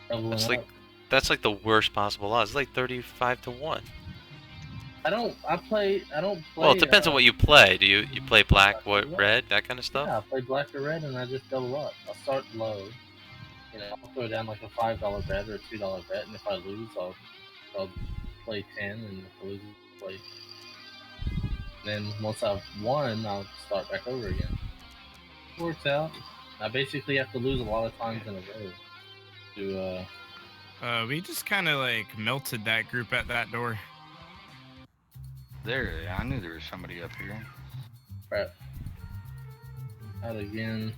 Doubling That's up. that's like the worst possible odds. It's like 35 to 1. I don't play. Well, it depends on what you play. Do you play black, white, Yeah. red, that kind of stuff? Yeah, I play black or red, and I just double up. I'll start low. You know, I'll throw down like a $5 bet or a $2 bet, and if I lose, I'll play 10, and if I lose, I'll play. Then once I've won, I'll start back over again. Works out. I basically have to lose a lot of times in a row to We just kind of like melted that group at that door. There, I knew there was somebody up here. crap. Out again.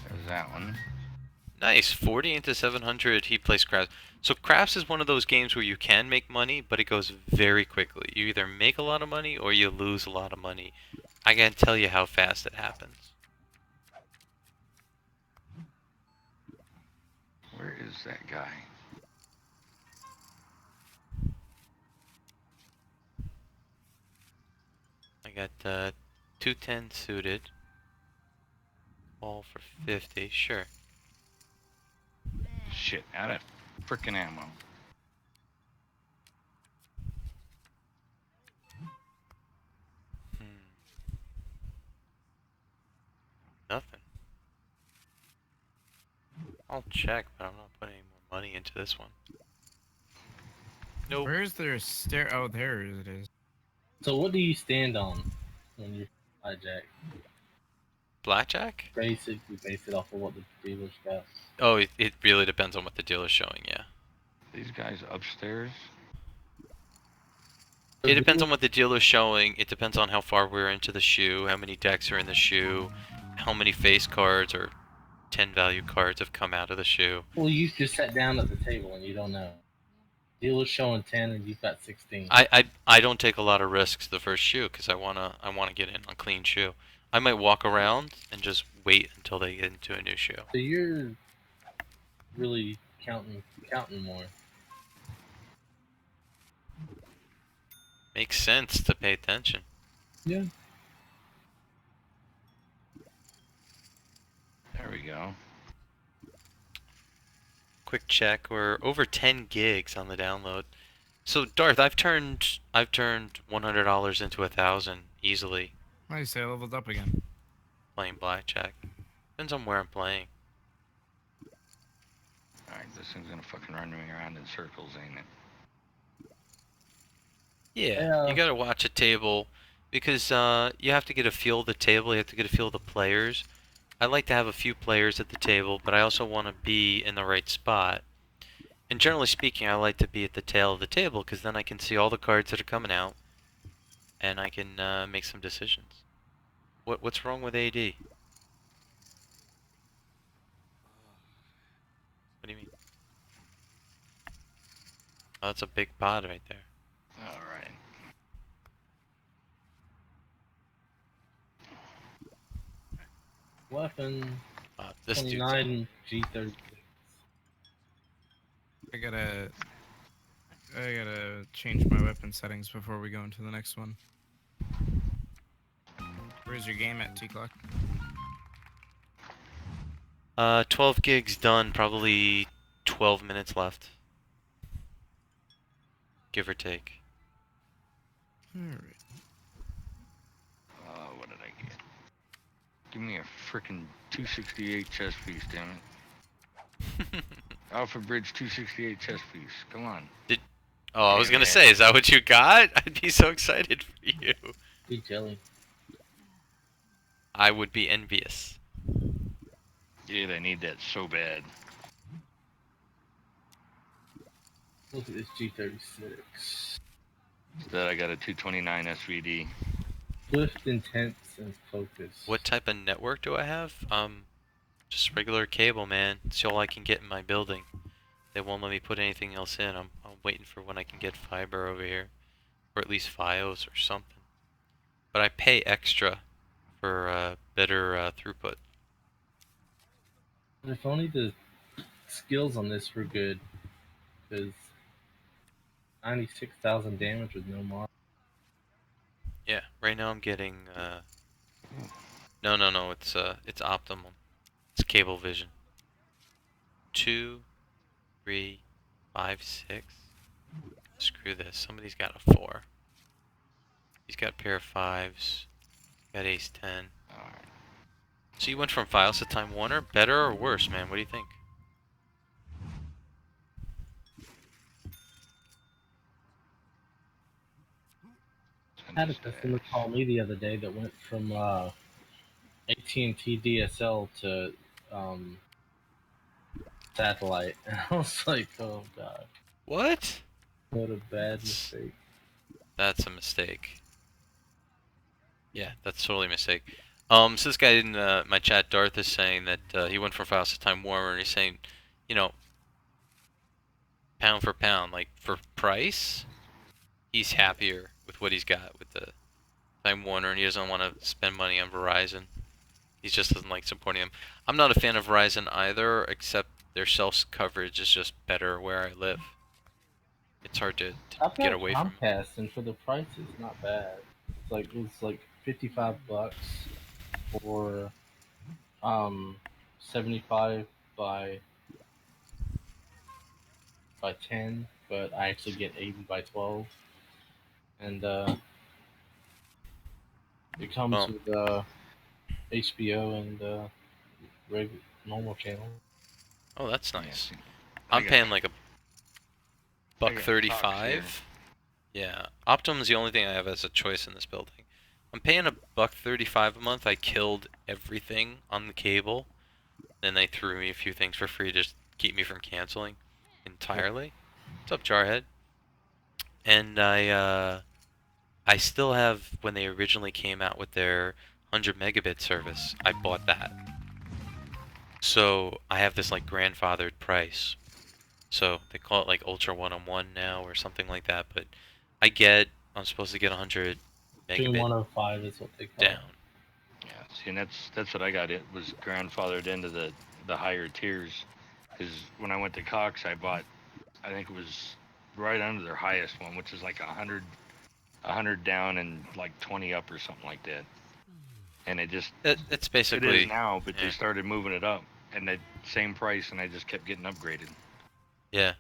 There's that one. Nice, 40 into 700. He plays craps. So craps is one of those games where you can make money, but it goes very quickly. You either make a lot of money or you lose a lot of money. I can't tell you how fast it happens. Where is that guy? I got 210 suited. All for 50, sure. Shit, out of frickin' ammo. Nothing. I'll check, but I'm not putting any more money into this one. Nope. Where is there a stair? Oh, there it is. So what do you stand on when you hijack? Blackjack? Basically, base it off of what the dealer's got. Oh, it really depends on what the dealer's showing, yeah. These guys upstairs. It depends on what the dealer's showing. It depends on how far we're into the shoe, how many decks are in the shoe, how many face cards or 10 value cards have come out of the shoe. Well, you just sat down at the table and you don't know. Dealer's showing 10 and you've got 16. I don't take a lot of risks the first shoe because I wanna get in on clean shoe. I might walk around and just wait until they get into a new shoe. So you're really counting more. Makes sense to pay attention. Yeah. There we go. Quick check, we're over 10 gigs on the download. So Darth, I've turned $100 into 1,000 easily Nice, I leveled up again. playing blackjack. Depends on where I'm playing. Alright, this thing's gonna fucking run me around in circles, ain't it? Yeah, you gotta watch a table because you have to get a feel of the table. You have to get a feel of the players. I like to have a few players at the table, but I also want to be in the right spot. And generally speaking, I like to be at the tail of the table because then I can see all the cards that are coming out, and I can make some decisions. What's wrong with AD? What do you mean? Oh, that's a big pot right there. Alright. Weapon. This dude's 29 G36. I gotta change my weapon settings before we go into the next one. Where's your game at, Teacloc? 12 gigs done, probably 12 minutes left. Give or take. Alright. What did I get? Give me a frickin' 268 chess piece, damn it. Alpha Bridge 268 chess piece. Come on. Oh, I was gonna say, is that what you got? I'd be so excited for you. Be jelly. I would be envious. Dude, I need that so bad. Look at this G36. That I got a 229 SVD. Swift, intense, and focus. What type of network do I have? Just regular cable, man. It's all I can get in my building. They won't let me put anything else in. I'm waiting for when I can get fiber over here. Or at least Fios or something. But I pay extra for better throughput. If only the skills on this were good. Because 96,000 damage with no mod. Yeah, right now I'm getting no, it's optimum. It's cable vision. 2, 3, 5, 6. Screw this. Somebody's got a 4. He's got a pair of 5s. Got ace 10. Alright. So you went from Files to Time Warner? Better or worse, man? What do you think? I had a customer call me the other day that went from AT&T DSL to satellite. And I was like, oh god. What? What a bad mistake. That's a mistake. Yeah, that's totally a mistake. So this guy in my chat, Darth, is saying that he went from Files to Time Warner, and he's saying, you know, pound for pound, like for price, he's happier with what he's got with the Time Warner, and he doesn't want to spend money on Verizon. He just doesn't like supporting them. I'm not a fan of Verizon either, except their cell coverage is just better where I live. It's hard to get away from. Comcast, and for the price, it's not bad. It's like $55 for 75 by 10, but I actually get 80 by 12, and it comes with HBO and normal channel. Oh, that's nice. Yeah, I'm paying like I got $1.35. Yeah, Optimum's the only thing I have as a choice in this building. I'm paying $1.35 a month. I killed everything on the cable. Then they threw me a few things for free to just keep me from canceling entirely. What's up, Jarhead? And I still have, when they originally came out with their 100 megabit service, I bought that. So I have this like grandfathered price. So they call it like Ultra 1-on-1 now or something like that, but I'm supposed to get 100 megabit 105 is what they call down. Yeah, see, and that's what I got. It was grandfathered into the higher tiers, because when I went to Cox, I bought, I think it was right under their highest one, which is like 100 down and like 20 up or something like that. And It's basically it is now, but they started moving it up, and the same price, and I just kept getting upgraded. Yeah,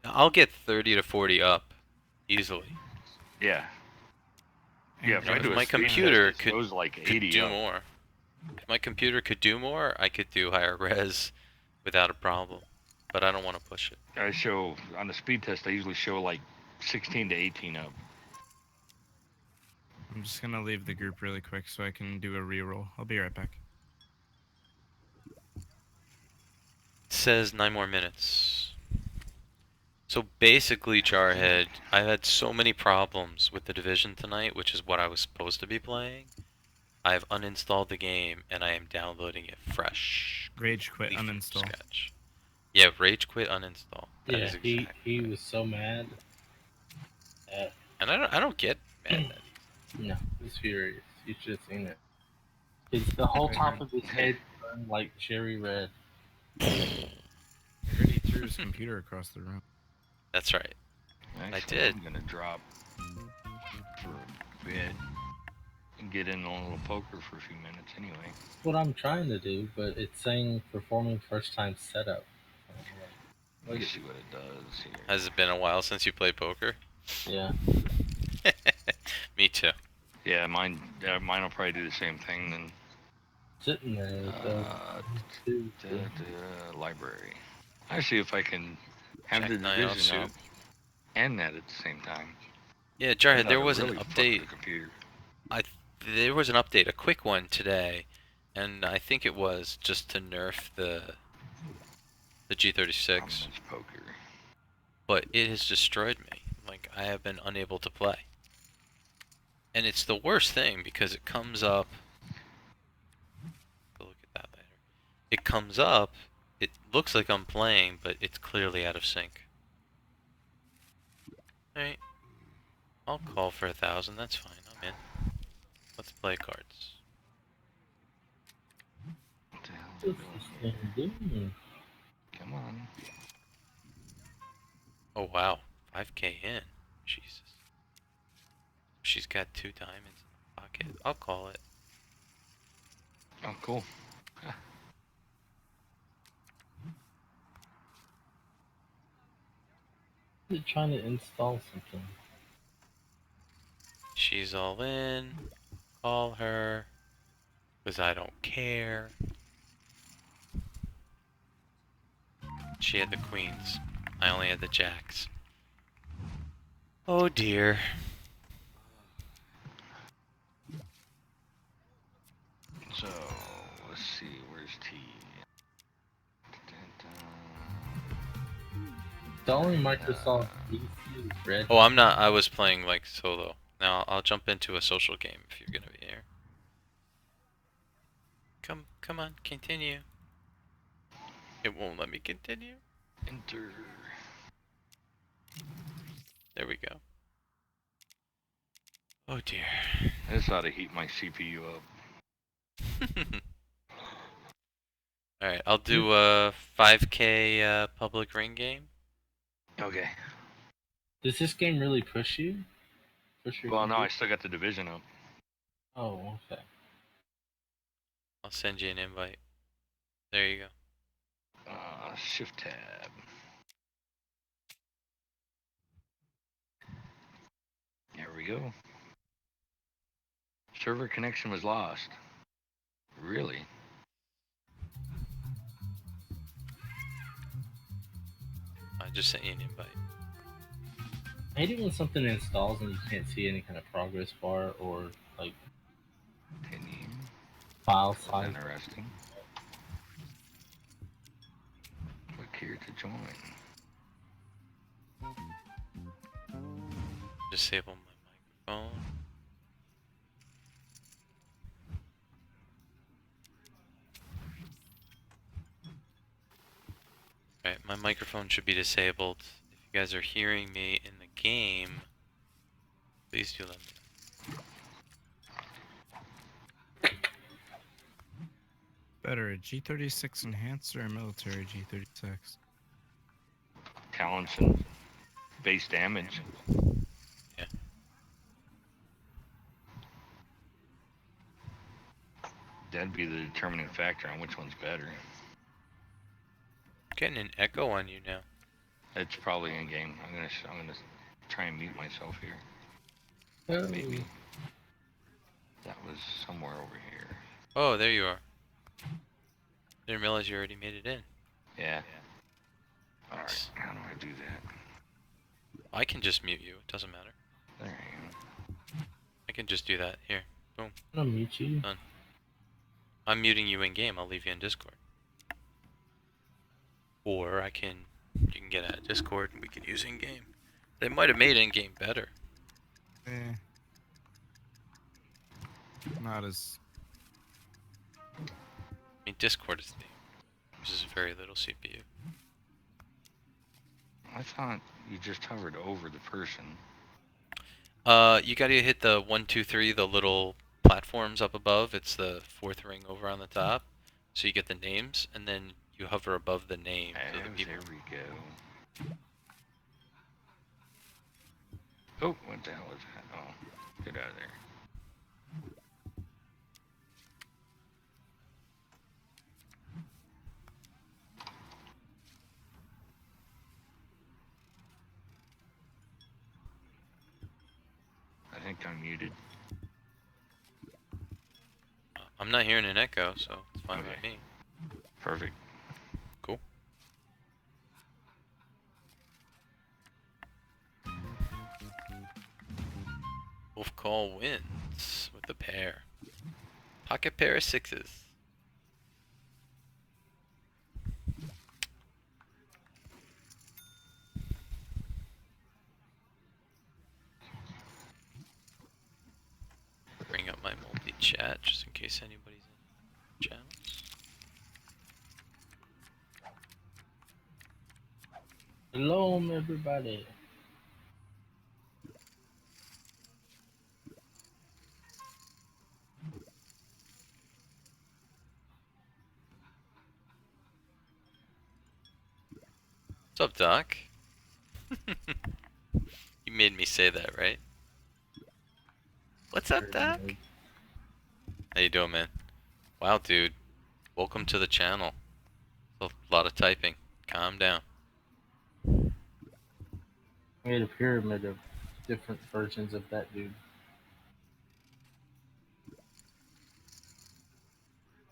I'll get 30 to 40 up easily. Yeah. Yeah, if I do my a speed computer test, it goes like 80 do up. more. If my computer could do more, I could do higher res without a problem. but I don't want to push it. I show on the speed test. I usually show like 16 to 18 up. I'm just gonna leave the group really quick so I can do a reroll. I'll be right back. It says 9 more minutes. So basically, Jarhead, I've had so many problems with the Division tonight, which is what I was supposed to be playing. I've uninstalled the game and I am downloading it fresh. Rage quit, Completely from uninstall. scratch. Yeah, rage quit, uninstall. That Yeah, is exactly he right. was so mad. And I don't get mad that No, he's furious. You should have seen it. The whole top of his head turned like cherry red. I heard he threw his computer across the room. That's right. Actually, did. I'm gonna drop for a bit and get in a little poker for a few minutes anyway. That's what I'm trying to do, but it's saying performing first time setup. Let me see what it does here. Has it been a while since you played poker? Yeah. Me too. Yeah, mine will probably do the same thing then. Sitting there. Library. I see if I can have Jack the nine division offsuit. up and that at the same time. Yeah, Jarhead, there That'll was really an fuck update. the computer. There was an update, a quick one today, and I think it was just to nerf the G36. Prominence poker. But it has destroyed me. Like, I have been unable to play. And it's the worst thing because it comes up. We'll look at that later. It comes up. It looks like I'm playing, but it's clearly out of sync. Alright. I'll call for 1,000. That's fine. I'm in. Let's play cards. What the hell What's is this it thing doing? doing? Come on. Oh wow, 5k in. Jesus. She's got 2 diamonds in the pocket. I'll call it. Oh, cool. They're trying to install something. She's all in. Call her. Because I don't care. She had the queens. I only had the jacks. Oh dear. So, let's see. Where's T? The only Microsoft PC is red. Oh, I'm not. I was playing like solo. Now I'll jump into a social game if you're gonna be here. Come on, continue. It won't let me continue. Enter. There we go. Oh dear. This ought to heat my CPU up. Alright, I'll do a 5k public ring game. Okay. Does this game really push you? Well, no, I still got the division up. Oh, okay. I'll send you an invite. There you go. Shift tab. There we go. Server connection was lost. Really? I just sent you an invite. I hate it when something installs and you can't see any kind of progress bar or like Continue. file That's size. interesting. Click here to join. Disable my microphone. Alright, my microphone should be disabled. If you guys are hearing me in the game, please do let me know. Better a G36 enhancer or a military G36? Talents and base damage. Yeah. That'd be the determining factor on which one's better. Getting an echo on you now. It's probably in game. I'm gonna try and mute myself here. Oh. Maybe. That was somewhere over here. Oh, there you are. Didn't realize you already made it in. Yeah. Alright, how do I do that? I can just mute you. It doesn't matter. There you I can just do that. Here. Boom. I'll meet you. Done. I'm muting you in game. I'll leave you in Discord. Or you can get out of Discord and we can use in game. They might have made in game better. Eh. Not as. I mean, Discord uses very little CPU. I thought you just hovered over the person. You gotta hit the 1, 2, 3, the little platforms up above. It's the fourth ring over on the top. So you get the names, and then you hover above the name. So the people. There we go. Oh, what the hell is that? Oh, get out of there. I think I'm muted. I'm not hearing an echo, so it's fine by me. Perfect. Cool. Wolf Call wins with a pair. Pocket pair of 6s. Bring up my multi-chat just in case anybody's in channels. Hello, everybody. What's up, Doc? You made me say that, right? What's up, Doc? How you doing, man? Wow, dude. Welcome to the channel. A lot of typing. Calm down. Made a pyramid of different versions of that dude.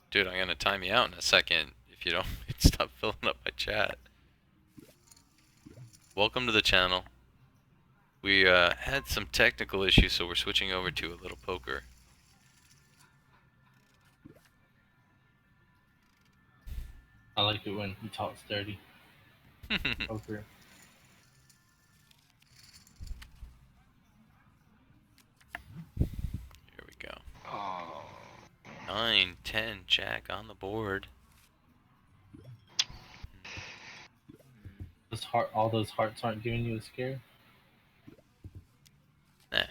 Dude, I'm gonna time you out in a second if you don't stop filling up my chat. Welcome to the channel. We had some technical issues, so we're switching over to a little poker. I like it when he talks dirty. Poker. Here we go. Oh. 9, 10, jack on the board. All those hearts aren't giving you a scare? Nah.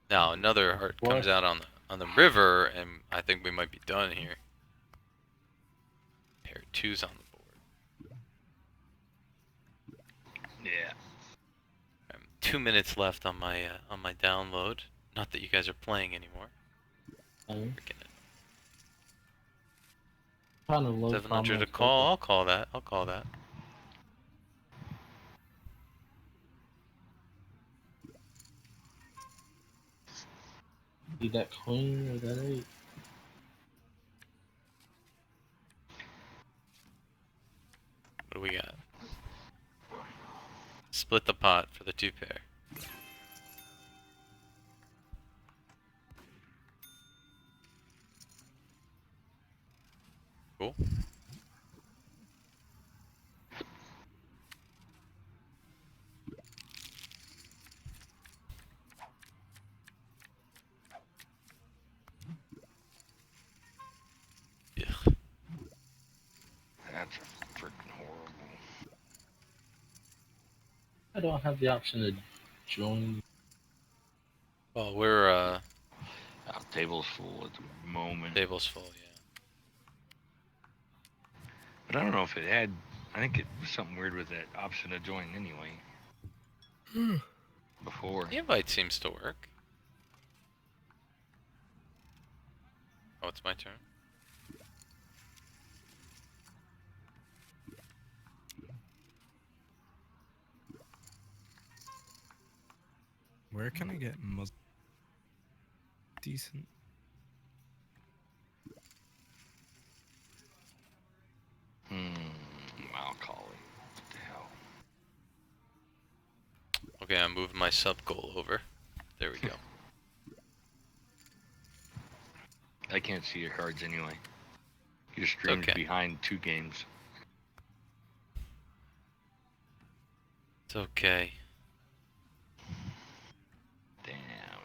Now another heart What? comes out on the river, and I think we might be done here. Pair of 2s on the board. Yeah. 2 minutes left on my download. Not that you guys are playing anymore. Freaking Kind of low 700 a prominence call. poker. I'll call that. I'll call that. Need that queen or that 8? What do we got? Split the pot for the 2 pair. Cool. Ugh. That's freaking horrible. I don't have the option to join. Well, we're Our table's full at the moment. table's full, yeah. But I don't know if it had. I think it was something weird with that option to join anyway. Before. The invite seems to work. Oh, it's my turn. Where can I get decent? Okay, I'm moving my sub goal over. There we go. I can't see your cards anyway. Your stream's Okay. behind 2 games. It's okay. Damn.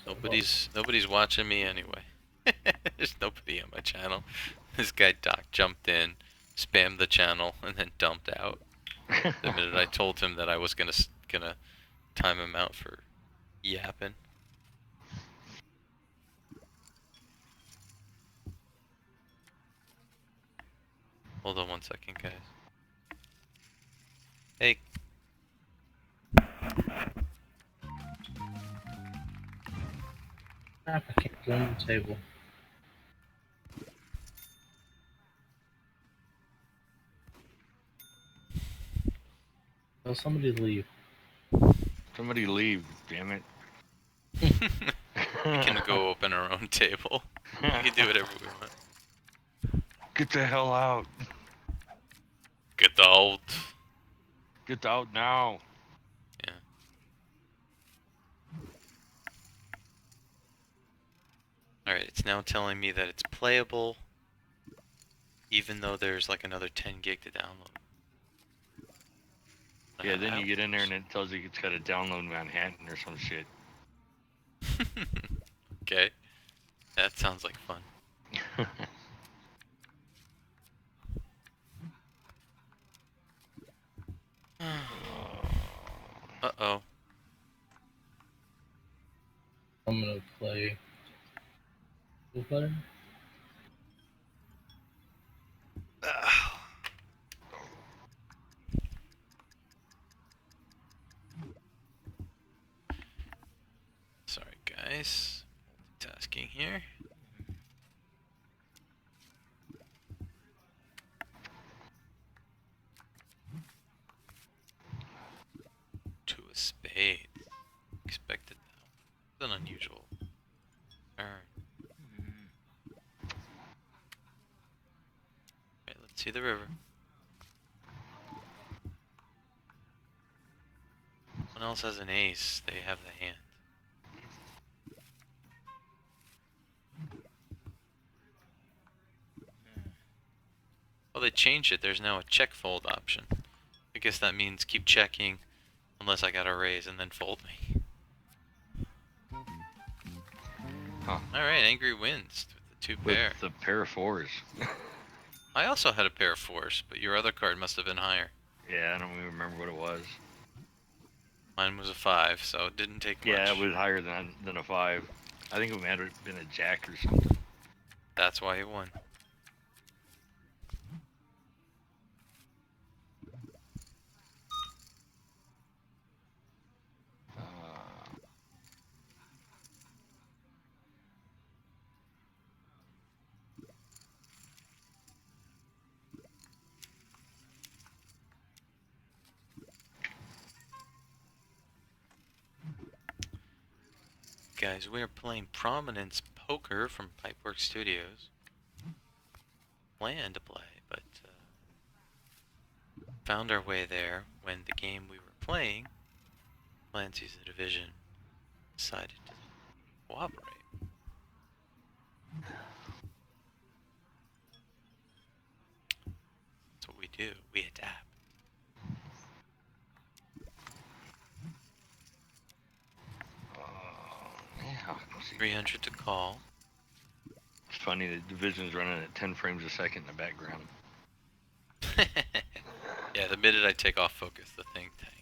Nobody's watching me anyway. There's nobody on my channel. This guy Doc jumped in, spammed the channel, and then dumped out. The minute I told him that I was gonna time him out for yapping. Hold on one second, guys. Hey. I can't join the table. Tell somebody to leave. Somebody leave, damn it. We can go open our own table. We can do whatever we want. Get the hell out. Get out. Get out now. Yeah. Alright, it's now telling me that it's playable, even though there's like another 10 gig to download. Yeah, then you get in there and it tells you it's got to download Manhattan or some shit. Okay. That sounds like fun. Uh-oh. I'm gonna play. Who player? Sorry, guys. Multitasking here. To a spade. Expected that. It's an unusual turn. Okay, let's see the river. Someone else has an ace. They have the hand. Well, they changed it. There's now a check fold option. I guess that means keep checking unless I gotta raise and then fold me. Huh. Alright, Angry wins with the 2 pair. With the pair of 4s. I also had a pair of 4s, but your other card must have been higher. Yeah, I don't even remember what it was. Mine was a 5, so it didn't take much. Yeah, it was higher than a 5. I think it might have been a jack or something. That's why he won. Guys, we are playing Prominence Poker from Pipework Studios. Planned to play, but found our way there when the game we were playing, Clancy's The Division, decided to cooperate. That's what we do. We adapt. Yeah. 300 to call. It's funny, the division's running at 10 frames a second in the background. Yeah, the minute I take off focus, the thing tanks.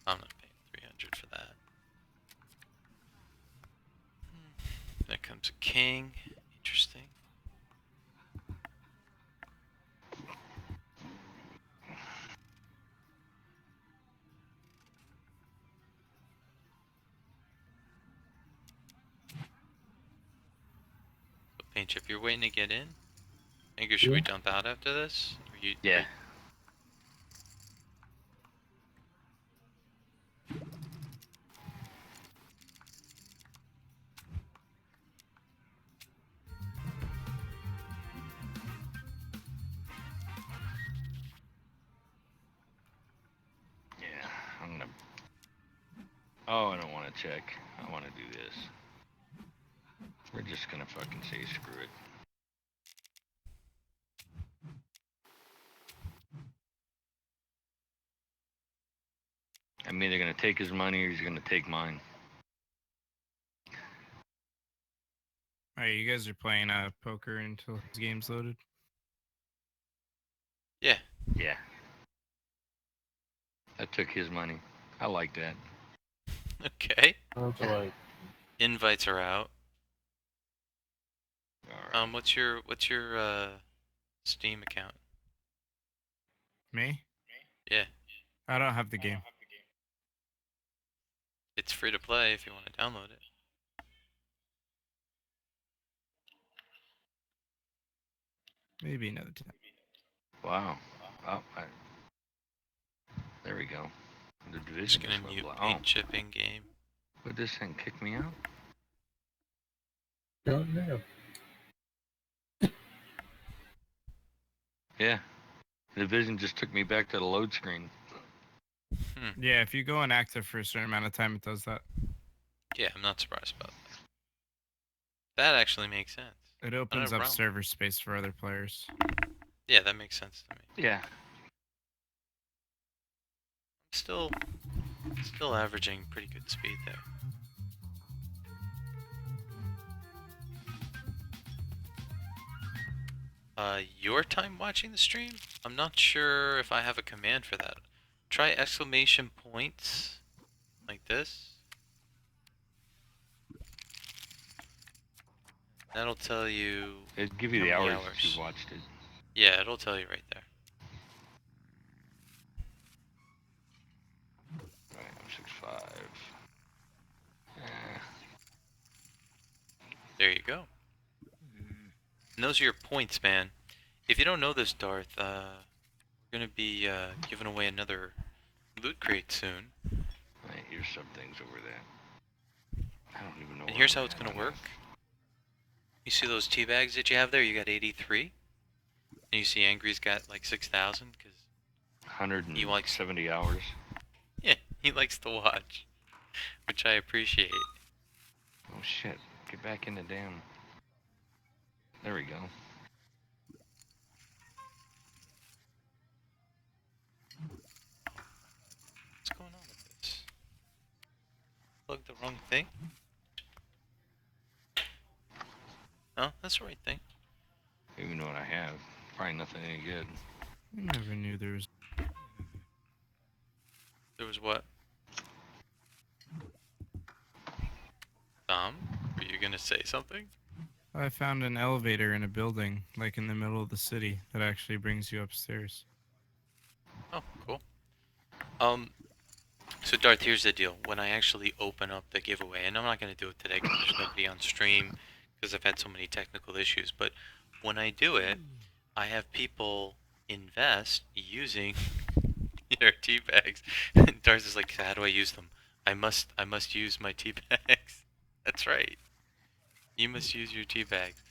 I'm not paying 300 for that. There comes a king. Interesting. So, Paint, if you're waiting to get in, should we dump out after this? Or Yeah. Oh, I don't want to check. I want to do this. We're just gonna fucking say screw it. I'm either gonna take his money or he's gonna take mine. Alright, you guys are playing poker until his game's loaded. Yeah. Yeah. I took his money. I like that. Okay. Sounds like Invites are out. All right. What's your Steam account? Me? Yeah. I don't have the game. It's free to play if you want to download it. Maybe another time. Wow. Oh, there we go. The Just division gonna just went mute black. paint chipping game. Would this thing kick me out? don't know. Yeah. The division just took me back to the load screen. Yeah, if you go inactive for a certain amount of time, it does that. Yeah, I'm not surprised about that. That actually makes sense. It opens up problem. server space for other players. Yeah, that makes sense to me. Yeah. Still averaging pretty good speed there. Your time watching the stream? I'm not sure if I have a command for that. Try exclamation points like this. That'll tell you. It'd give you the how many hours that you watched it. Yeah, it'll tell you right there. Right, I'm 6'5". There you go. And those are your points, man. If you don't know this, Darth, we're gonna be giving away another loot crate soon. Right, here's some things over there. I don't even know. And here's how it's gonna work. You see those tea bags that you have there? You got 83. And you see Angry's got like 6,000 because 170 hours. Yeah, he likes to watch, which I appreciate. Oh shit! Get back in the damn. There we go. What's going on with this? Plug the wrong thing? No, that's the right thing. I don't even know what I have. Probably nothing any good. I never knew there was. There was what? Tom, were you gonna say something? I found an elevator in a building, like in the middle of the city, that actually brings you upstairs. Oh, cool. So Darth, here's the deal. When I actually open up the giveaway, and I'm not gonna do it today because there's nobody on stream, because I've had so many technical issues, but when I do it, I have people invest using their tea bags. Darth is like, how do I use them? I must use my tea bags. That's right. You must use your tea bags.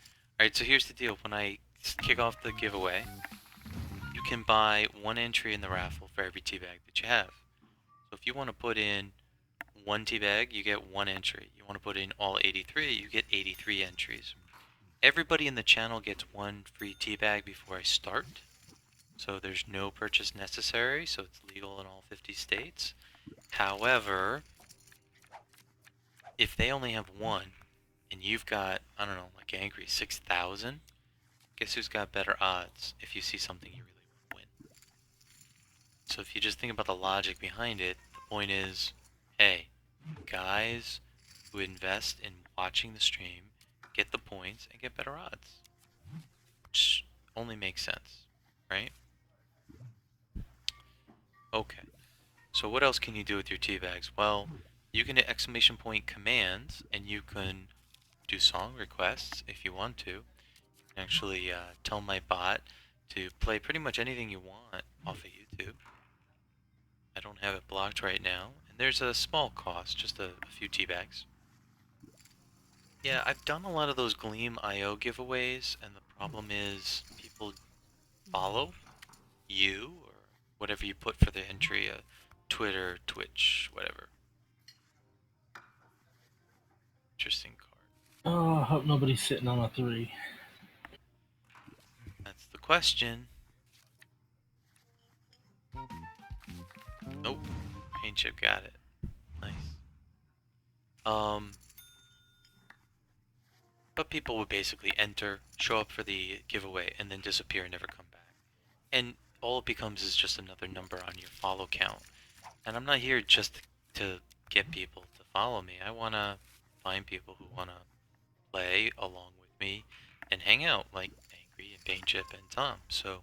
Alright, so here's the deal. When I kick off the giveaway, you can buy one entry in the raffle for every tea bag that you have. So if you want to put in one tea bag, you get one entry. You want to put in all 83, you get 83 entries. Everybody in the channel gets one free tea bag before I start. So there's no purchase necessary, so it's legal in all 50 states. However, if they only have one, and you've got, I don't know, like Angry, 6,000, guess who's got better odds if you see something you really want to win? So if you just think about the logic behind it, the point is, hey, guys who invest in watching the stream get the points and get better odds. Which only makes sense, right? Okay. So what else can you do with your tea bags? Well, you can hit exclamation point commands, and you can do song requests if you want to. Actually, tell my bot to play pretty much anything you want off of YouTube. I don't have it blocked right now, and there's a small cost, just a few tea bags. Yeah, I've done a lot of those Gleam IO giveaways, and the problem is people follow you or whatever you put for the entry, Twitter, Twitch, whatever. Interesting card. Oh, I hope nobody's sitting on a 3. That's the question. Nope. Paint chip got it. Nice. But people would basically enter, show up for the giveaway, and then disappear and never come back. And all it becomes is just another number on your follow count. And I'm not here just to get people to follow me. I want to find people who want to play along with me and hang out, like Angry and Paint Chip and Tom. So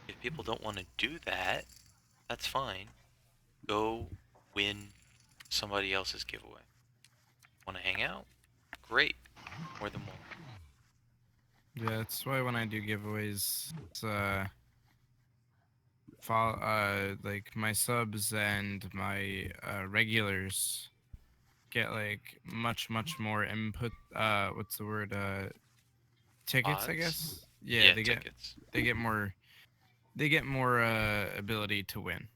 if people don't want to do that, that's fine. Go win somebody else's giveaway. Want to hang out? Great. More than welcome. Yeah, that's why when I do giveaways, it's, like my subs and my regulars get like much more input. What's the word? Tickets, I Odds? guess. Yeah, Yeah, they tickets. get more ability to win.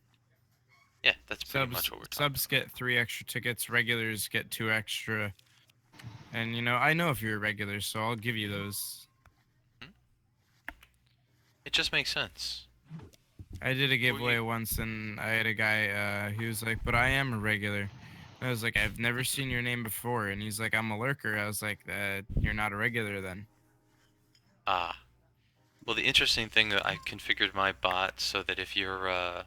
Yeah, that's pretty much what we're talking Subs get 3 extra tickets. Regulars get 2 extra. And you know, I know if you're a regular, so I'll give you those. It just makes sense. I did a giveaway once, and I had a guy. He was like, "But I am a regular." And I was like, "I've never seen your name before," and he's like, "I'm a lurker." I was like, "You're not a regular then." Ah. Well, the interesting thing that I configured my bot so that if you're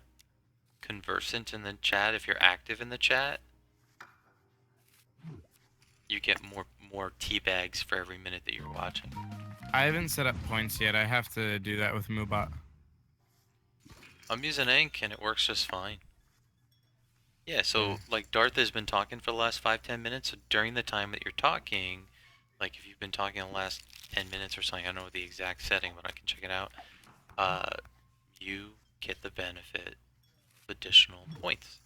conversant in the chat, if you're active in the chat, you get more tea bags for every minute that you're watching. I haven't set up points yet. I have to do that with Moobot. I'm using Ink and it works just fine. Yeah, so like Darth has been talking for the last 5-10 minutes. So during the time that you're talking, like if you've been talking the last 10 minutes or something, I don't know the exact setting, but I can check it out. You get the benefit of additional points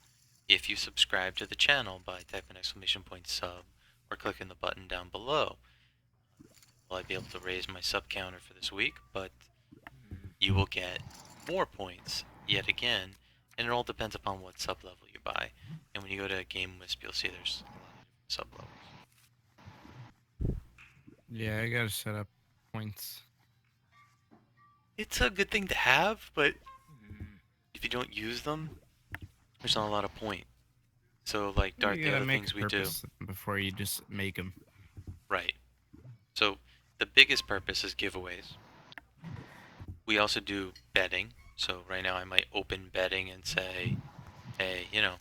if you subscribe to the channel by typing !point sub or clicking the button down below. Will I be able to raise my sub counter for this week? But you will get more points yet again, and it all depends upon what sub level you buy. And when you go to Game Wisp, you'll see there's a lot of different sub levels. Yeah, I gotta set up points. It's a good thing to have, but if you don't use them, there's not a lot of point. So, like Darth, the other things we do before you just make them. Right. So the biggest purpose is giveaways. We also do betting. So right now I might open betting and say, hey, you know,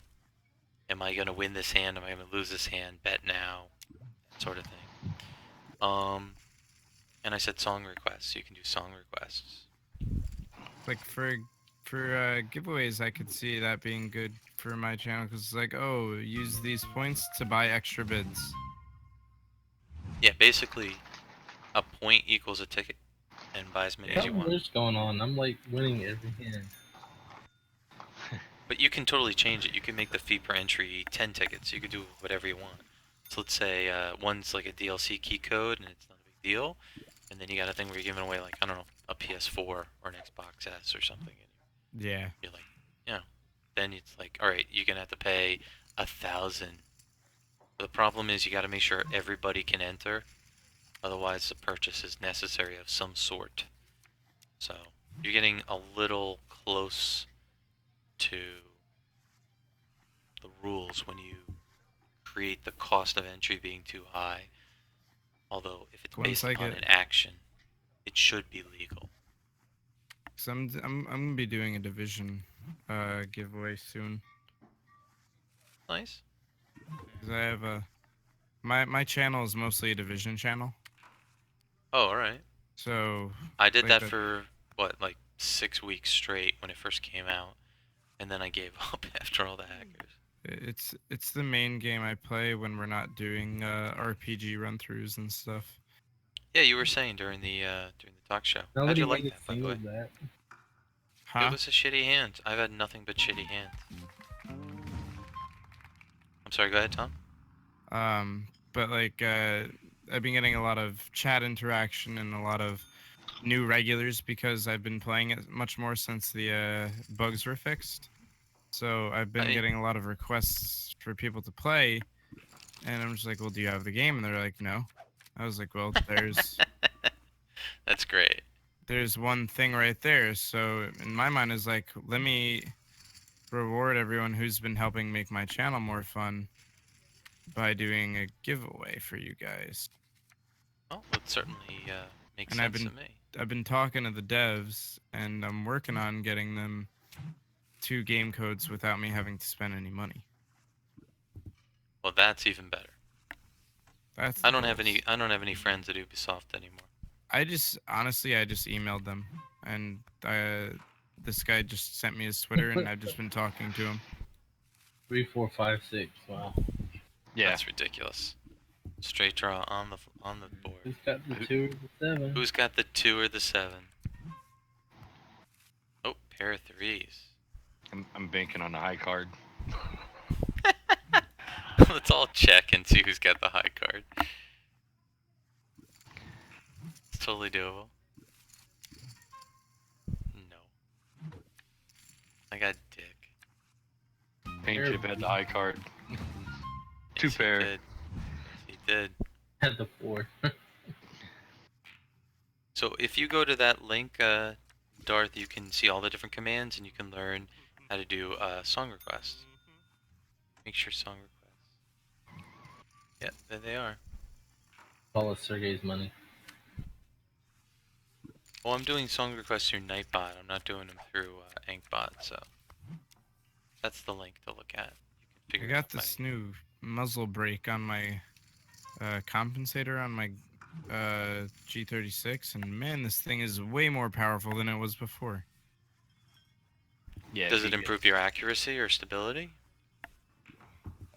am I going to win this hand? Am I going to lose this hand? Bet now. That sort of thing. And I said song requests. You can do song requests. Like for giveaways, I could see that being good for my channel because it's like, oh, use these points to buy extra bids. Yeah, basically, a point equals a ticket, and buy as many as you want. What's going on? I'm like winning every hand. But you can totally change it. You can make the fee per entry 10 tickets. You can do whatever you want. So let's say one's like a DLC key code, and it's not a big deal. And then you got a thing where you're giving away, like, I don't know, a PS4 or an Xbox S or something. And yeah. you're like, you know, then it's like, all right, you're going to have to pay 1,000. The problem is you got to make sure everybody can enter. Otherwise, the purchase is necessary of some sort. So you're getting a little close to the rules when you create the cost of entry being too high. Although if it's based upon an action, it should be legal. So I'm gonna be doing a division giveaway soon. Nice. Cause I have a my channel is mostly a division channel. Oh, all right. So I did that for what, like 6 weeks straight when it first came out, and then I gave up after all the hackers. It's the main game I play when we're not doing RPG run-throughs and stuff. Yeah, you were saying during the talk show. How'd you like that, by the way? Huh? It was a shitty hand. I've had nothing but shitty hands. I'm sorry, go ahead, Tom. But like I've been getting a lot of chat interaction and a lot of new regulars because I've been playing it much more since the bugs were fixed. So I've been getting a lot of requests for people to play, And I'm just like, well, do you have the game? And they're like, no. I was like, well, That's great. there's one thing right there. So in my mind is like, let me reward everyone who's been helping make my channel more fun by doing a giveaway for you guys. Well, that certainly makes And sense to me. I've been talking to the devs, and I'm working on getting them 2 game codes without me having to spend any money. Well, that's even better. That's I don't have any friends at Ubisoft anymore. I just emailed them, and this guy just sent me his Twitter, and I've just been talking to him. 3, 4, 5, 6. Wow. Yeah. That's ridiculous. Straight draw on the board. Who's got the 2 or the 7? Who's got the 2 or the 7? Oh, pair of 3s. I'm banking on the high card. Let's all check and see who's got the high card. It's totally doable. No. I got Dick. Paint Chip had the high card. Two Yes, he pair. did. Yes, he did. Had the 4. So if you go to that link, Darth, you can see all the different commands and you can learn how to do song requests. Make sure song requests. Yep, there they are. All of Sergey's money. Well, I'm doing song requests through Nightbot. I'm not doing them through Ankbot, so that's the link to look at. You can I got this new muzzle brake on my compensator on my G36, and man, this thing is way more powerful than it was before. Yeah. Does it improve your accuracy or stability?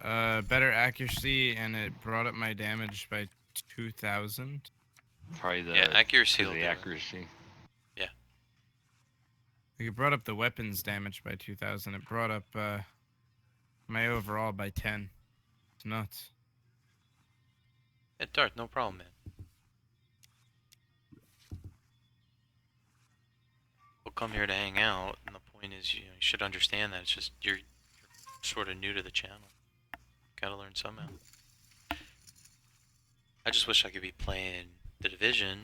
Better accuracy, and it brought up my damage by 2,000. Probably the accuracy. the accuracy. Yeah. Like, it brought up the weapons damage by 2,000. It brought up my overall by 10. It's nuts. Yeah, Darth, no problem, man. We'll come here to hang out, and the point is, you should understand that it's just you're sort of new to the channel. Gotta learn somehow. I just wish I could be playing The Division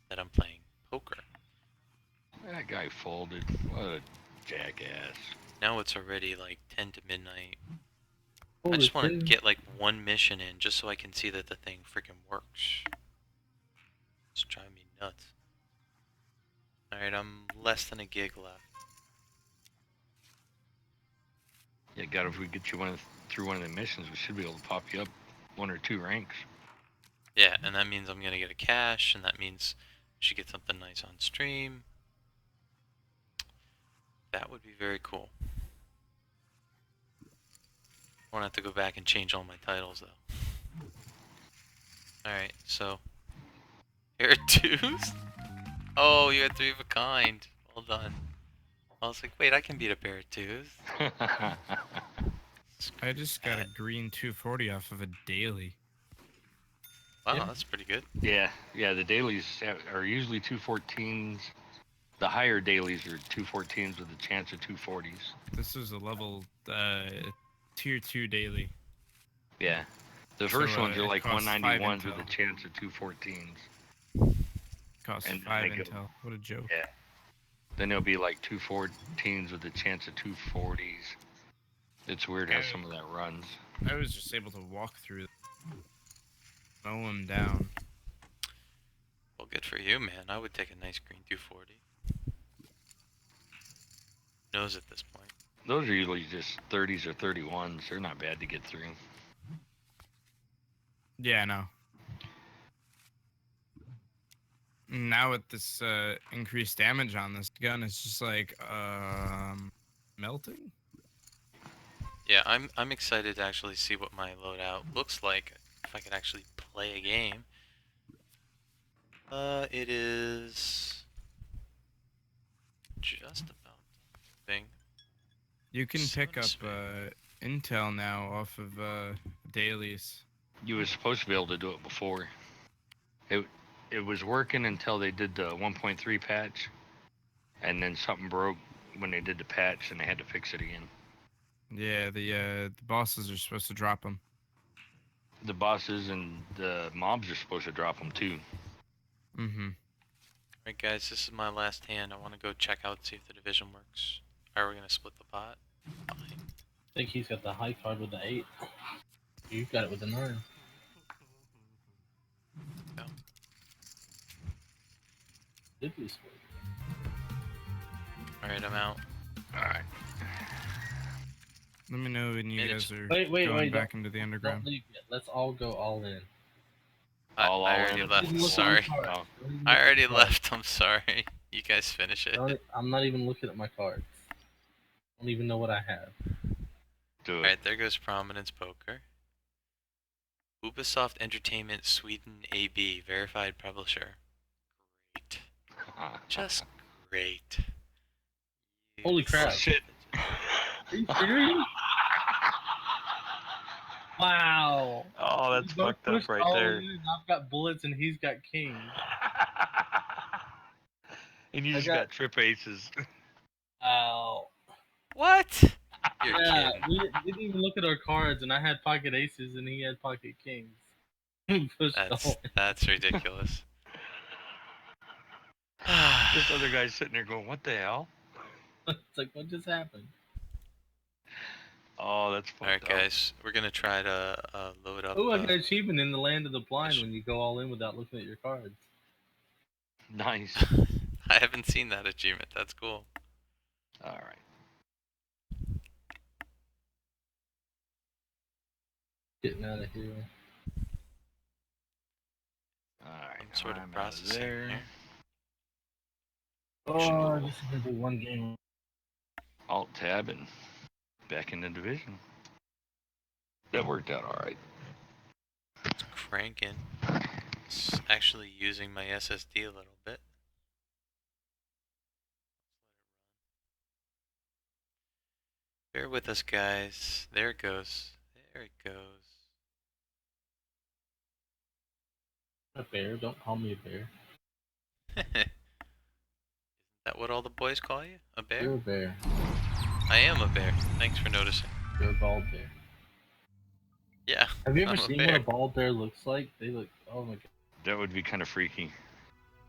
that I'm playing poker. That guy folded. What a jackass. Now it's already like 10 to midnight. Oh, I just want to the 2. get like one mission in just so I can see that the thing freaking works. It's driving me nuts. Alright, I'm less than a gig left. Yeah, God, if we get you through one of the missions, we should be able to pop you up 1 or 2 ranks. Yeah, and that means I'm gonna get a cash, and that means I should get something nice on stream. That would be very cool. I won't have to go back and change all my titles though. Alright, so pair of 2s? Oh, you had 3 of a kind. Well done. I was like, wait, I can beat a pair of 2s. I just got a green 240 off of a daily. Wow, Yeah. that's pretty good. Yeah, the dailies are usually 214s. The higher dailies are 214s with a chance of 240s. This is a level tier 2 daily. Yeah. The first ones are it like costs 191s 5 with a intel. chance of 214s. Costs And 5 they go- intel. What a joke. Yeah. Then there'll be like 214s with a chance of 240s. It's weird how some of that runs. I was just able to walk through, mow him down. Well, good for you, man. I would take a nice green 240. Knows at this point. Those are usually just 30s or 31s. They're not bad to get through. Yeah, I know. Now with this increased damage on this gun, it's just like melting. Yeah, I'm excited to actually see what my loadout looks like if I can actually play a game. It is just about thing. You can So pick to up speak. intel now off of dailies. You were supposed to be able to do it before. It was working until they did the 1.3 patch, and then something broke when they did the patch, and they had to fix it again. Yeah, the bosses are supposed to drop them. the bosses and the mobs are supposed to drop them too. Mm-hmm. Alright guys, this is my last hand. I want to go check out, see if the division works. Are we going to split the pot? Fine. I think he's got the high card with the 8. You've got it with the 9. Go. Did we split? Alright, I'm out. Alright. Let me know when you Minutes. guys are Wait, going back don't- into the Don't underground. leave yet. Let's all go all in. I All already in. left, Don't look at sorry. my cards. Oh. Don't even look I at already my cards. left, I'm sorry. You guys finish it. I'm not even looking at my cards. I don't even know what I have. Do it. Alright, there goes Prominence Poker. Ubisoft Entertainment Sweden AB, verified publisher. Great. Just great. Holy crap. Shit. Are you serious? Wow. Oh, that's We both fucked up pushed right all there. in. I've got bullets and he's got kings. And you I just got- got trip aces. Ow. What? You're Yeah, kidding. we didn't even look at our cards, and I had pocket aces and he had pocket kings. We pushed all in. That's ridiculous. This other guy's sitting there going, "What the hell?" It's like, what just happened? Oh, that's fucked Alright up. guys, we're gonna try to load up. Oh, I got an achievement in the land of the blind when you go all in without looking at your cards. Nice. I haven't seen that achievement, that's cool. All right. Getting out of here. All right. I'm sort of I'm out processing there. here. Oh, I just gonna do one game. Alt tab and back in the division. That worked out all right. It's cranking. It's actually using my SSD a little bit. Bear with us, guys. There it goes. There it goes. A bear? Don't call me a bear. Isn't that what all the boys call you? A bear? You're a bear. I am a bear. Thanks for noticing. You're a bald bear. Yeah. Have you ever I'm a seen bear. what a bald bear looks like? They look. Oh my god. That would be kind of freaky.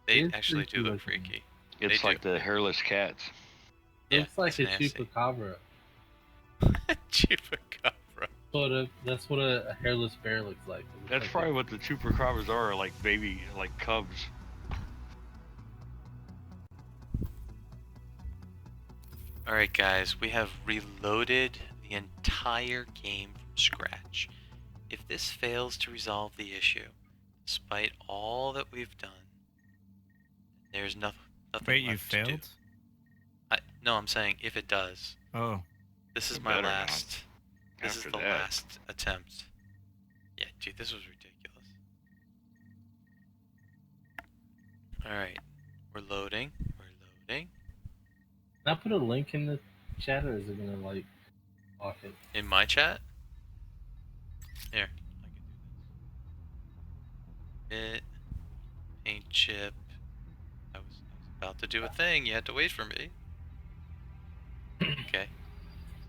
They It's actually do freaky look looking. freaky. It's They like the hairless cats. Yeah, Looks like it's a nasty. chupacabra. Chupacabra. That's what a hairless bear looks like. It looks That's like probably what the chupacabras are, like baby, like cubs. Alright guys, we have reloaded the entire game from scratch. If this fails to resolve the issue, despite all that we've done, there's nothing Wait, you left to do. failed? No, I'm saying if it does. Oh. This is It my better not. last. This is After the that. last attempt. Yeah, dude, this was ridiculous. Alright, we're loading. We're loading. Can I put a link in the chat, or is it gonna like block it? In my chat? Here, I can do this. Bit, paint chip. I was about to do a thing. You had to wait for me. Okay.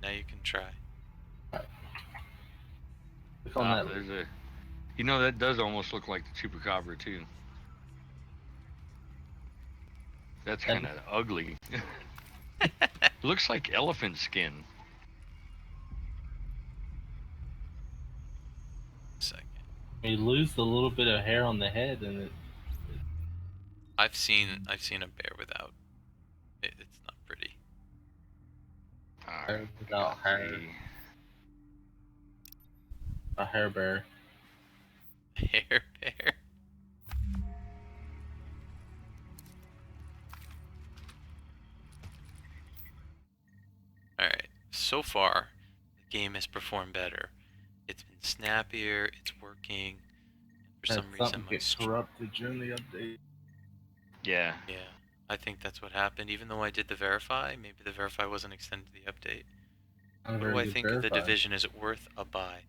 Now you can try. Click on that. There's a. You know, that does almost look like the chupacabra too. That's kind of ugly. Looks like elephant skin. Second. You lose the little bit of hair on the head, and it. I've seen a bear without. It's not pretty. Alright, Without hair. A hair bear. Hair bear. Alright, so far, the game has performed better. It's been snappier, it's working. For some reason, something my gets corrupted during the update. Yeah. Yeah, I think that's what happened. Even though I did the verify, maybe the verify wasn't extended to the update. What do I think of the division? Is it worth a buy?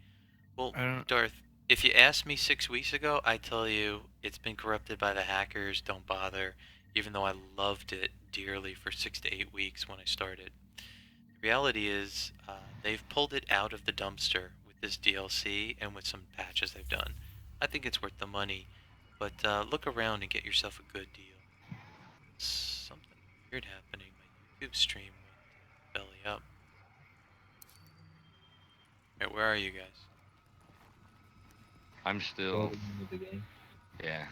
Well, Darth, if you asked me 6 weeks ago, I'd tell you it's been corrupted by the hackers, don't bother, even though I loved it dearly for 6 to 8 weeks when I started. The reality is, they've pulled it out of the dumpster with this DLC and with some patches they've done, I think it's worth the money. But look around and get yourself a good deal. Something weird happening. My YouTube stream went belly up. Alright, where are you guys? I'm still. into the game. Yeah.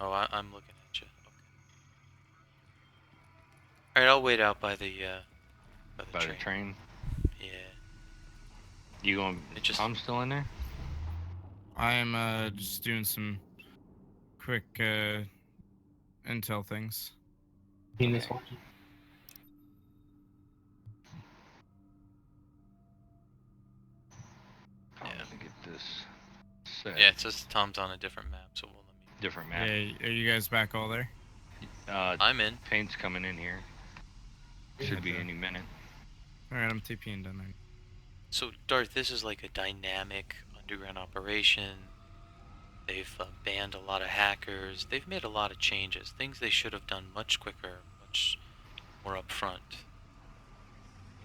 Oh, I'm looking at you. Okay. Alright, I'll wait out by the By train. the train. Yeah. You going? Tom's still in there? I am just doing some quick intel things. Penis Okay. watching. Oh, Yeah. let me get this set. Yeah, it says Tom's on a different map, so we'll let me. Different map. Yeah, are you guys back all there? I'm in. Paint's coming in here. Should be any minute. Alright, I'm TPing down there. So, Darth, this is like a dynamic underground operation. They've banned a lot of hackers. They've made a lot of changes. Things they should have done much quicker, much more upfront.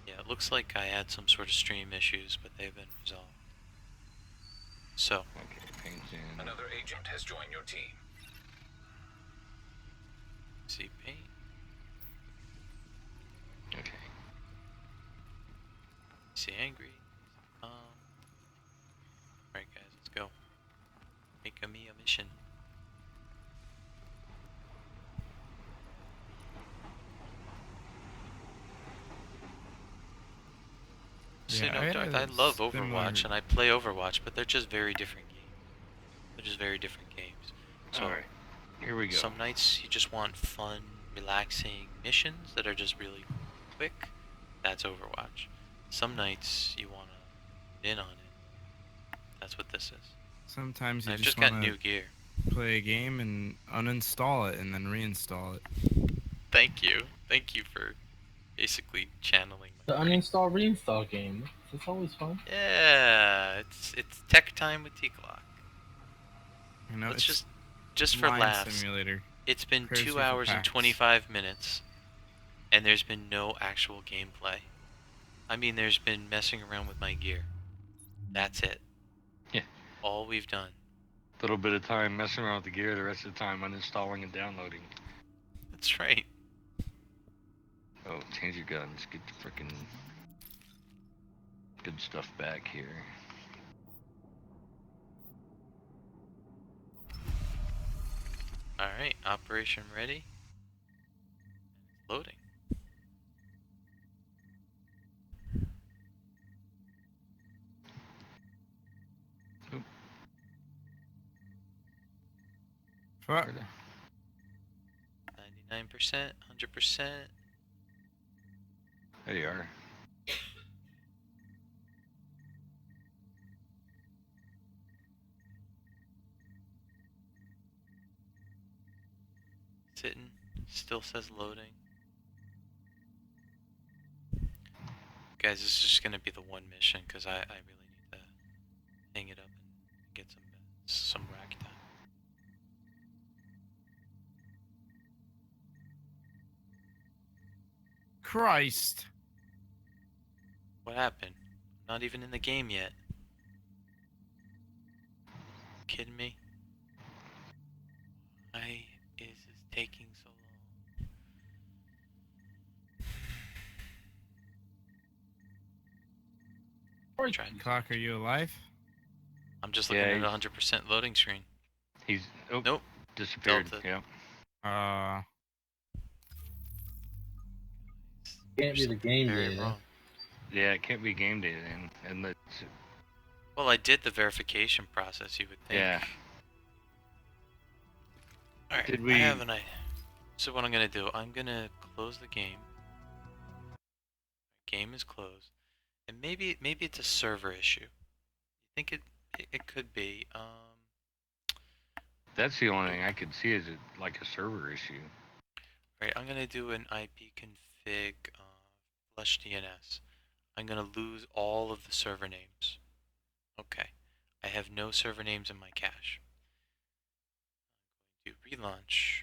Yeah, it looks like I had some sort of stream issues, but they've been resolved. So. Okay, Paint's in. Another agent has joined your team. See, Paint. Okay. See, Angry. Alright, guys, let's go. Make me a mission. So, Yeah, you know, Darth, I love Overwatch and I play Overwatch, but they're just very different games. They're just very different games. So, Alright, here we go. some nights you just want fun, relaxing missions that are just really quick. That's Overwatch. Some nights you want to get in on it. That's what this is. Sometimes you I've just just got want new to gear. play a game and uninstall it and then reinstall it. Thank you. Thank you for basically channeling The my brain. uninstall reinstall game. It's always fun. Yeah, it's tech time with Teacloc. You know, Let's it's just for line laughs. simulator. It's been Crazy 2 for hours and packs. 25 minutes, and there's been no actual gameplay. I mean, there's been messing around with my gear. That's it. Yeah. All we've done. A little bit of time messing around with the gear, the rest of the time uninstalling and downloading. That's right. Oh, change your guns. Get the frickin' good stuff back here. Alright, operation ready. Loading. Oop. Fuck. 99%, 100%. There you are. Sitting. Still says loading. Guys, this is just gonna be the one mission because I really need to hang it up and get some rack time. Christ. What happened? I'm not even in the game yet. Kidding me? Why is this taking so long? Clock, are you alive? I'm just looking at a 100% loading screen. He's Nope. Disappeared. Delta. Yep. Can't be the game Very data. wrong. Yeah, it can't be game day then. And let's. Well, I did the verification process, you would think. Yeah. Alright, Did I we- have an idea. So what I'm gonna do, I'm gonna close the game. Game is closed. And maybe it's a server issue. You think it could be. That's the only thing I could see is it like a server issue. Right, I'm gonna do an IP config flush DNS. I'm gonna lose all of the server names. Okay. I have no server names in my cache. I'm going to relaunch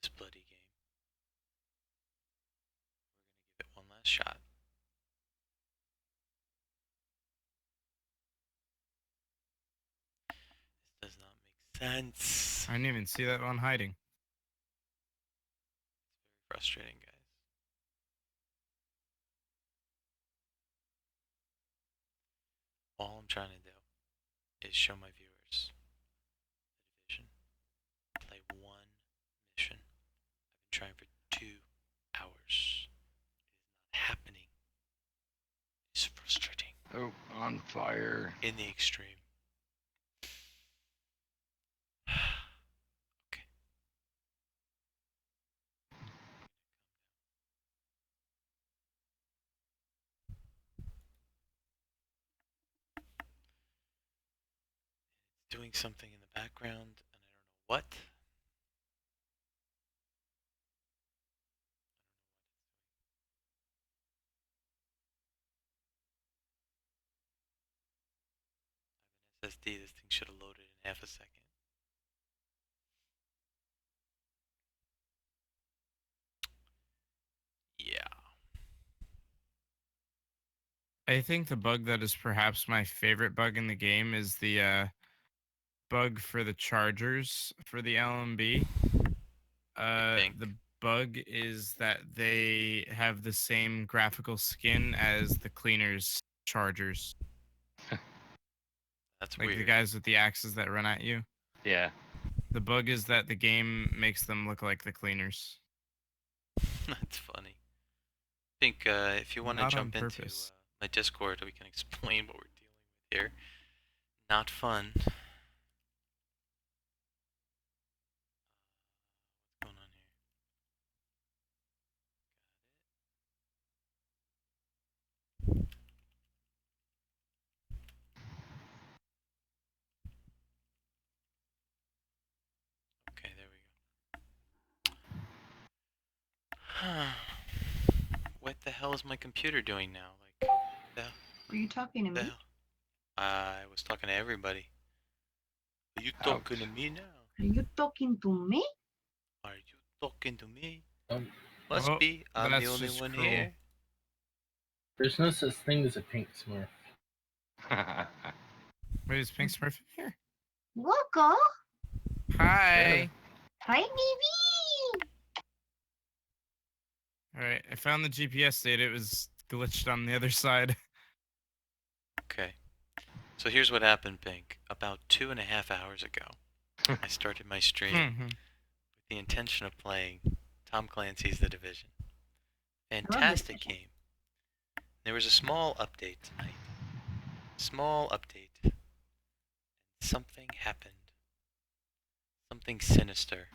this bloody game. We're gonna give it one last shot. sense. I didn't even see that one hiding. Frustrating, guys. All I'm trying to do is show my viewers the division. Play one mission. I've been trying for 2 hours. It is not happening. It's frustrating. Oh, on fire. In the extreme. Okay. It's doing something in the background, and I don't know what. I have an SSD. This thing should have loaded in half a second. Yeah. I think the bug that is perhaps my favorite bug in the game is the bug for the chargers for the LMB. The bug is that they have the same graphical skin as the cleaners chargers. That's like weird. the guys with the axes that run at you. Yeah. The bug is that the game makes them look like the cleaners. That's funny. I think if you want to Not jump on into purpose. my Discord, we can explain what we're dealing with here. Not fun. What's going on here? Okay, there we go. What the hell is my computer doing now? Like, Were you talking to me? I was talking to everybody. Are you talking to me now? Are you talking to me? Are you talking to me? Um, Must be. I'm the that's only just one cruel. here. There's no such thing as a pink Smurf. Wait, is Pink Smurf in here? Loco. Hi. Hi, baby. Alright, I found the GPS data. It was glitched on the other side. Okay. So here's what happened, Pink. About 2.5 hours ago, I started my stream with the intention of playing Tom Clancy's The Division. Fantastic game. There was a small update tonight. Small update. Something happened. Something sinister.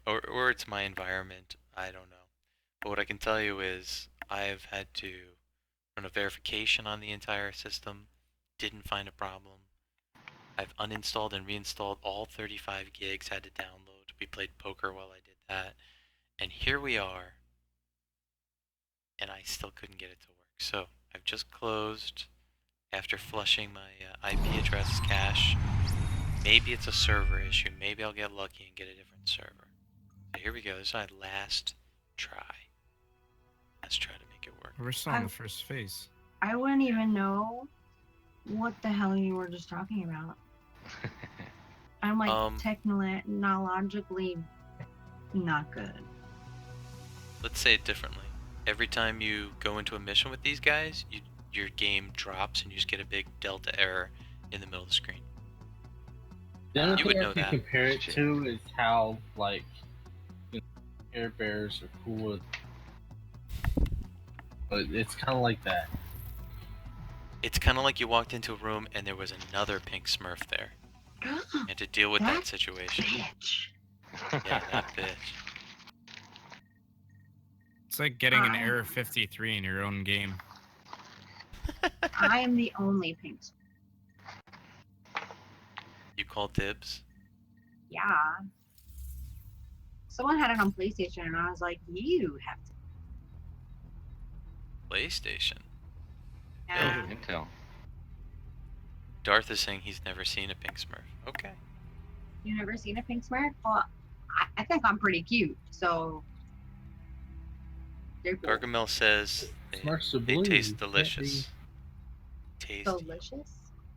or it's my environment. I don't know. But what I can tell you is I've had to run a verification on the entire system. Didn't find a problem. I've uninstalled and reinstalled all 35 gigs. Had to download. We played poker while I did that. And here we are. And I still couldn't get it to work. So I've just closed after flushing my IP address cache. Maybe it's a server issue. Maybe I'll get lucky and get a different server. So here we go. This is my last try. Let's try to make it work. We're still on the first phase. I wouldn't even know what the hell you were just talking about. I'm like technologically not good. Let's say it differently. Every time you go into a mission with these guys, your game drops and you just get a big delta error in the middle of the screen. The only You would thing know I can that. compare it to is how, like, Air Bears are cool. But it's kind of like that. It's kind of like you walked into a room and there was another pink Smurf there. And to deal with that situation. Bitch. Yeah, that bitch. It's like getting an error 53 in your own game. I am the only pink. You call dibs? Yeah. Someone had it on PlayStation, and I was like, "You have to." PlayStation. Yeah. Intel. Darth is saying he's never seen a pink Smurf. Okay. You never seen a pink Smurf? Well, I think I'm pretty cute, so. They're cool. Gargamel says Smurfs are they blue. taste You can't delicious. Tasty. Delicious.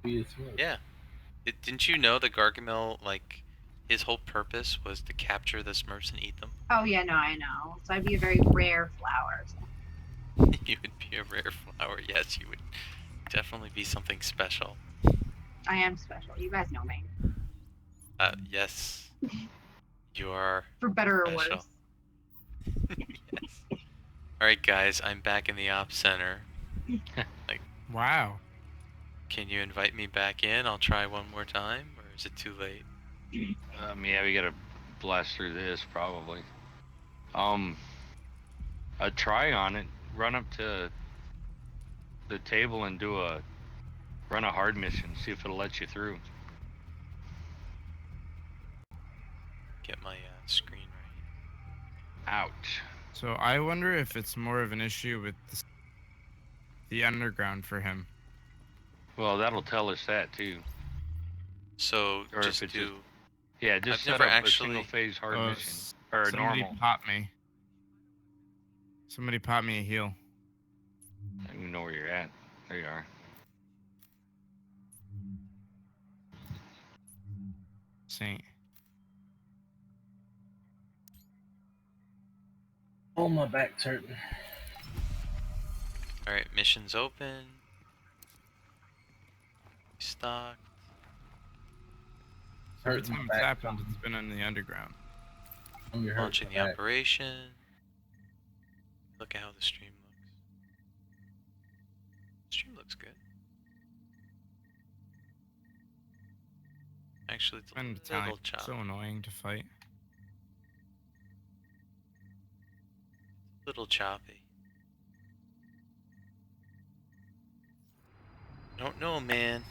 be a Smurf. Yeah. Didn't you know the Gargamel, like, his whole purpose was to capture the Smurfs and eat them? Oh yeah, no, I know. So I'd be a very rare flower. So. You would be a rare flower. Yes, you would definitely be something special. I am special. You guys know me. Yes. You are For better or special. worse. Yes. Alright, guys, I'm back in the ops center. Like, wow. Can you invite me back in? I'll try one more time, or is it too late? Yeah, we gotta blast through this probably. A try on it. Run up to the table and run a hard mission. See if it'll let you through. Get my screen right. Ouch. So I wonder if it's more of an issue with the underground for him. Well, that'll tell us that too. So Or just if do. just I've set never up actually. a single phase hard mission or Somebody normal. pop me. Somebody pop me a heal. I don't even know where you're at. There you are. Saint. Oh, my back's hurting. Alright, mission's open. Stocked. Every time it's happened, it's been in the underground. Launching the operation. Look at how the stream looks. Stream looks good. Actually, it's a little choppy. So annoying to fight. Little choppy. I don't know, man.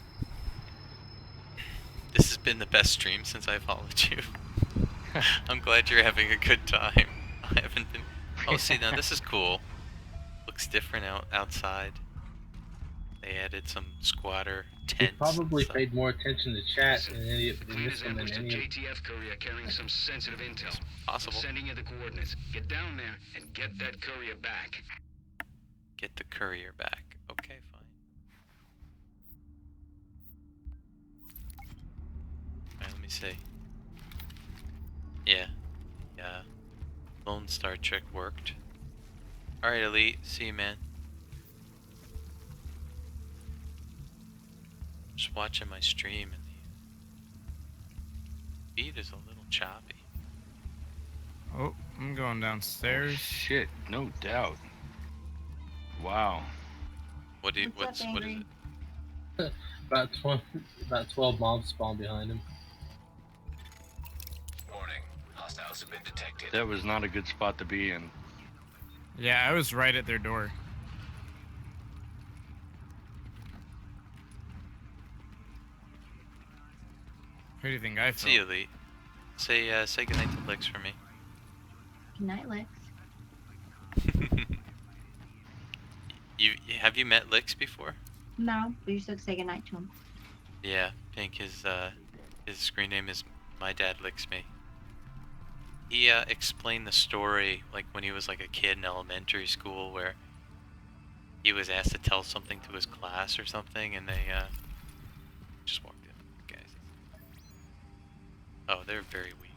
This has been the best stream since I followed you. I'm glad you're having a good time. I haven't been. Oh, see, now this is cool. Looks different outside. They added some squatter tents. He probably paid more attention to chat Listen, in any the in plane this is one than ambushed a any. JTF courier carrying some sensitive intel. Possible. I'm sending you the coordinates. Get down there and get that courier back. Get the courier back. Okay, fine. Alright, let me see. Yeah. Yeah. Lone Star trick worked. Alright, Elite. See you, man. Just watching my stream and the feed is a little choppy. Oh, I'm going downstairs. Shit, no doubt. Wow. What is it? About 12 mobs spawn behind him. Warning. Hostiles have been detected. That was not a good spot to be in. Yeah, I was right at their door. Who do you think I felt? See you, Elite. Say goodnight to Licks for me. Good night, Lex. Have you met Licks before? No, but you should say goodnight to him. Yeah, Pink. His screen name is My Dad Licks Me. He explained the story like when he was like a kid in elementary school, where he was asked to tell something to his class or something, and they just walked in. Guys. Oh, they're very weak.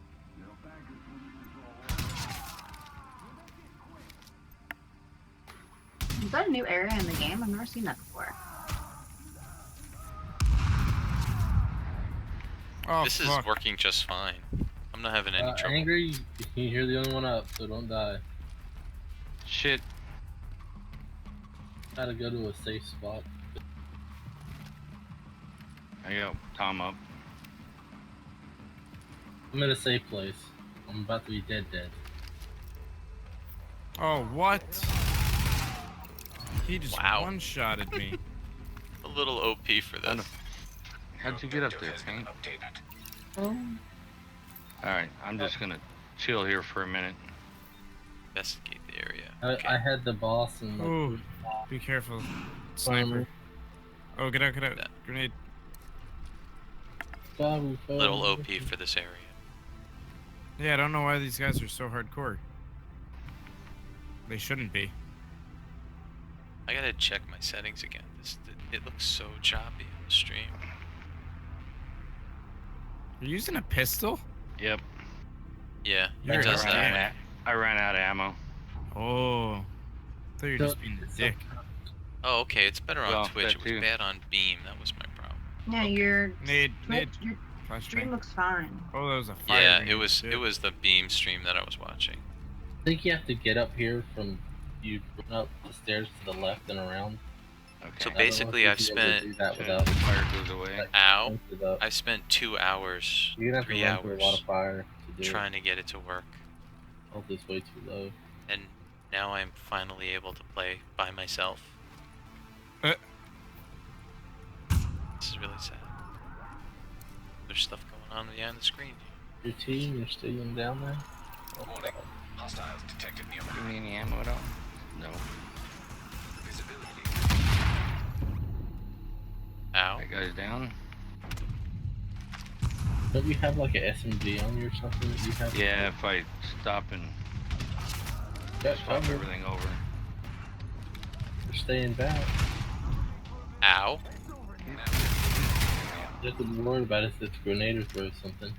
Is that a new area in the game? I've never seen that before. Oh, This is working just fine. I'm not having any trouble. Angry, you're the only one up, so don't die. Shit. Gotta go to a safe spot. I got Tom up. I'm in a safe place. I'm about to be dead. Oh, what? He just one-shotted me. A little OP for this. How'd you get up there, Pink? Alright, I'm just gonna chill here for a minute. Investigate the area. I had the boss and like, Ooh, be careful. Sniper. Oh, get out. Grenade. Little OP for this area. Yeah, I don't know why these guys are so hardcore. They shouldn't be. I gotta check my settings again. It looks so choppy on the stream. You're using a pistol? Yep. Yeah, You're it does a that. dick. I ran out of ammo. Oh. I thought you were just being a dick. Oh, okay. It's better on Well, Twitch. that It was too. bad on Beam. That was my problem. Yeah, Okay. your Nade. your Flashbang. stream looks fine. Oh, that was a fire Yeah, grenade. it was the Beam stream that I was watching. I think you have to get up here from you run up the stairs to the left and around. Okay. So I don't know if basically, you'll I've be able to spent do that So without the fire goes away. ow. punch it up. I've spent 2 hours, You're gonna have 3 to run through a lot hours of fire to do trying to get it to work, it. Health is way too low. and now I'm finally able to play by myself. Uh. This is really sad. There's stuff going on behind the screen. Your team, you're still down there? Warning. Hostiles detected nearby. Give me any ammo at all? No. Visibility. Ow. That guy's down. Don't you have like a SMG on you or something that you have? Yeah, if I stop and Got swap cover. everything over. You're staying back. Ow. You have to be worried about it if it's grenade or throw something.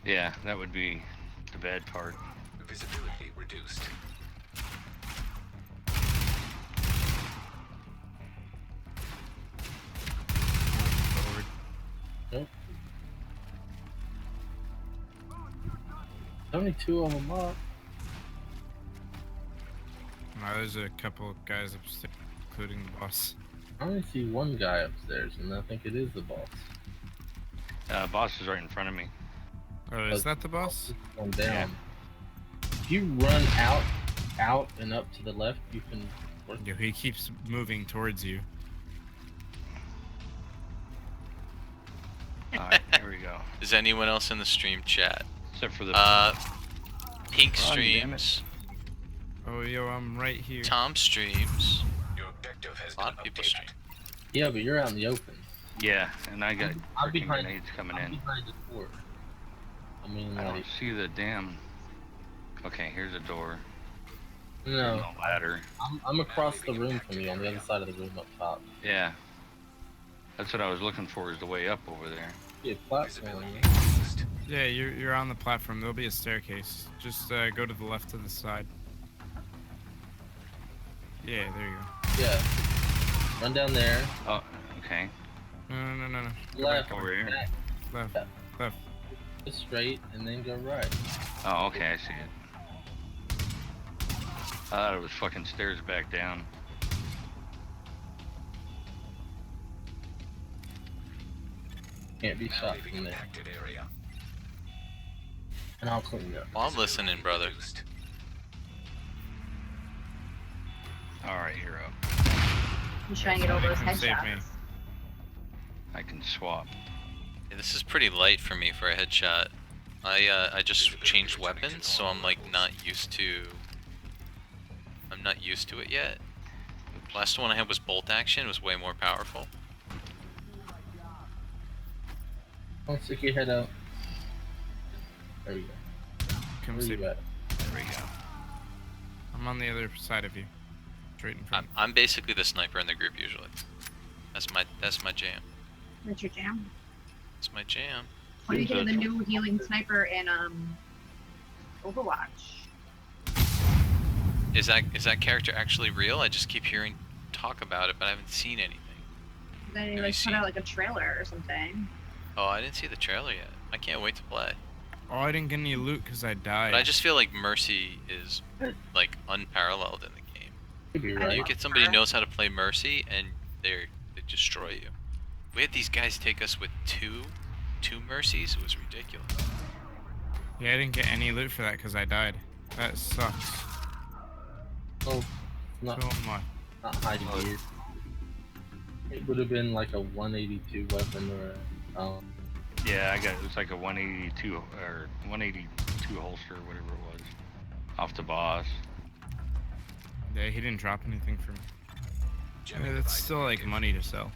Yeah, that would be the bad part. Visibility reduced. Forward. Nope. Only 2 of them up. Wow, there's a couple of guys upstairs, including the boss. I only see one guy upstairs, and I think it is the boss. Boss is right in front of me. Oh, is that the boss? One down. If you run out and up to the left, you can work. Yo, he keeps moving towards you. Alright, here we go. Is anyone else in the stream chat? Except for the Pink Run, damn it. streams. Oh, yo, I'm right here. Tom streams. Your objective has A lot been of people updated. stream. Yeah, but you're out in the open. yeah, and I got I'm freaking behind. grenades coming I'm in. behind the door. I mean, I like, don't see the damn. Okay, here's a door. no, No ladder. I'm across the room from you, on the other side of the room up top. Yeah. That's what I was looking for, is the way up over there. Yeah, platform. Visibility reduced. Yeah, you're on the platform. There'll be a staircase. Just go to the left to the side. Yeah, there you go. Yeah. Run down there. Oh, okay. No. Go Left. back over here. Back, Left. Yeah. Left. go straight, and then go right. Oh, okay, I see it. I thought it was fucking stairs back down. Can't be Now shot leaving from there. impacted area. And I'll clean it up. Well, I'm listening, brother. Reduced. Alright, you're up. I'm trying to get all those Somebody come save me. headshots. I can swap. Yeah, this is pretty light for me for a headshot. I just changed weapons, so I'm like not used to. I'm not used to it yet. Last one I had was bolt action. It was way more powerful. Don't stick your head out. There we go. Come Where save you me. at? There we go. I'm on the other side of you. Straight in front. I'm basically the sniper in the group usually. That's my jam. That's your jam. That's my jam. What do you think of the new healing sniper in Overwatch? Is that character actually real? I just keep hearing talk about it, but I haven't seen anything. Then he Have you like seen- put out like a trailer or something. Oh, I didn't see the trailer yet. I can't wait to play. Oh, I didn't get any loot because I died. But I just feel like Mercy is like unparalleled in the game. Could be I right. You love get somebody who her. knows how to play Mercy, and they destroy you. We had these guys take us with two Mercies. It was ridiculous. Yeah, I didn't get any loot for that because I died. That sucks Oh, not so much. high gear. It would have been like a 182 weapon or a, Yeah, I got it was like a 182 or 182 holster, whatever it was, off the boss. Yeah, he didn't drop anything for me. Jamming Yeah, that's device still like active. money to sell.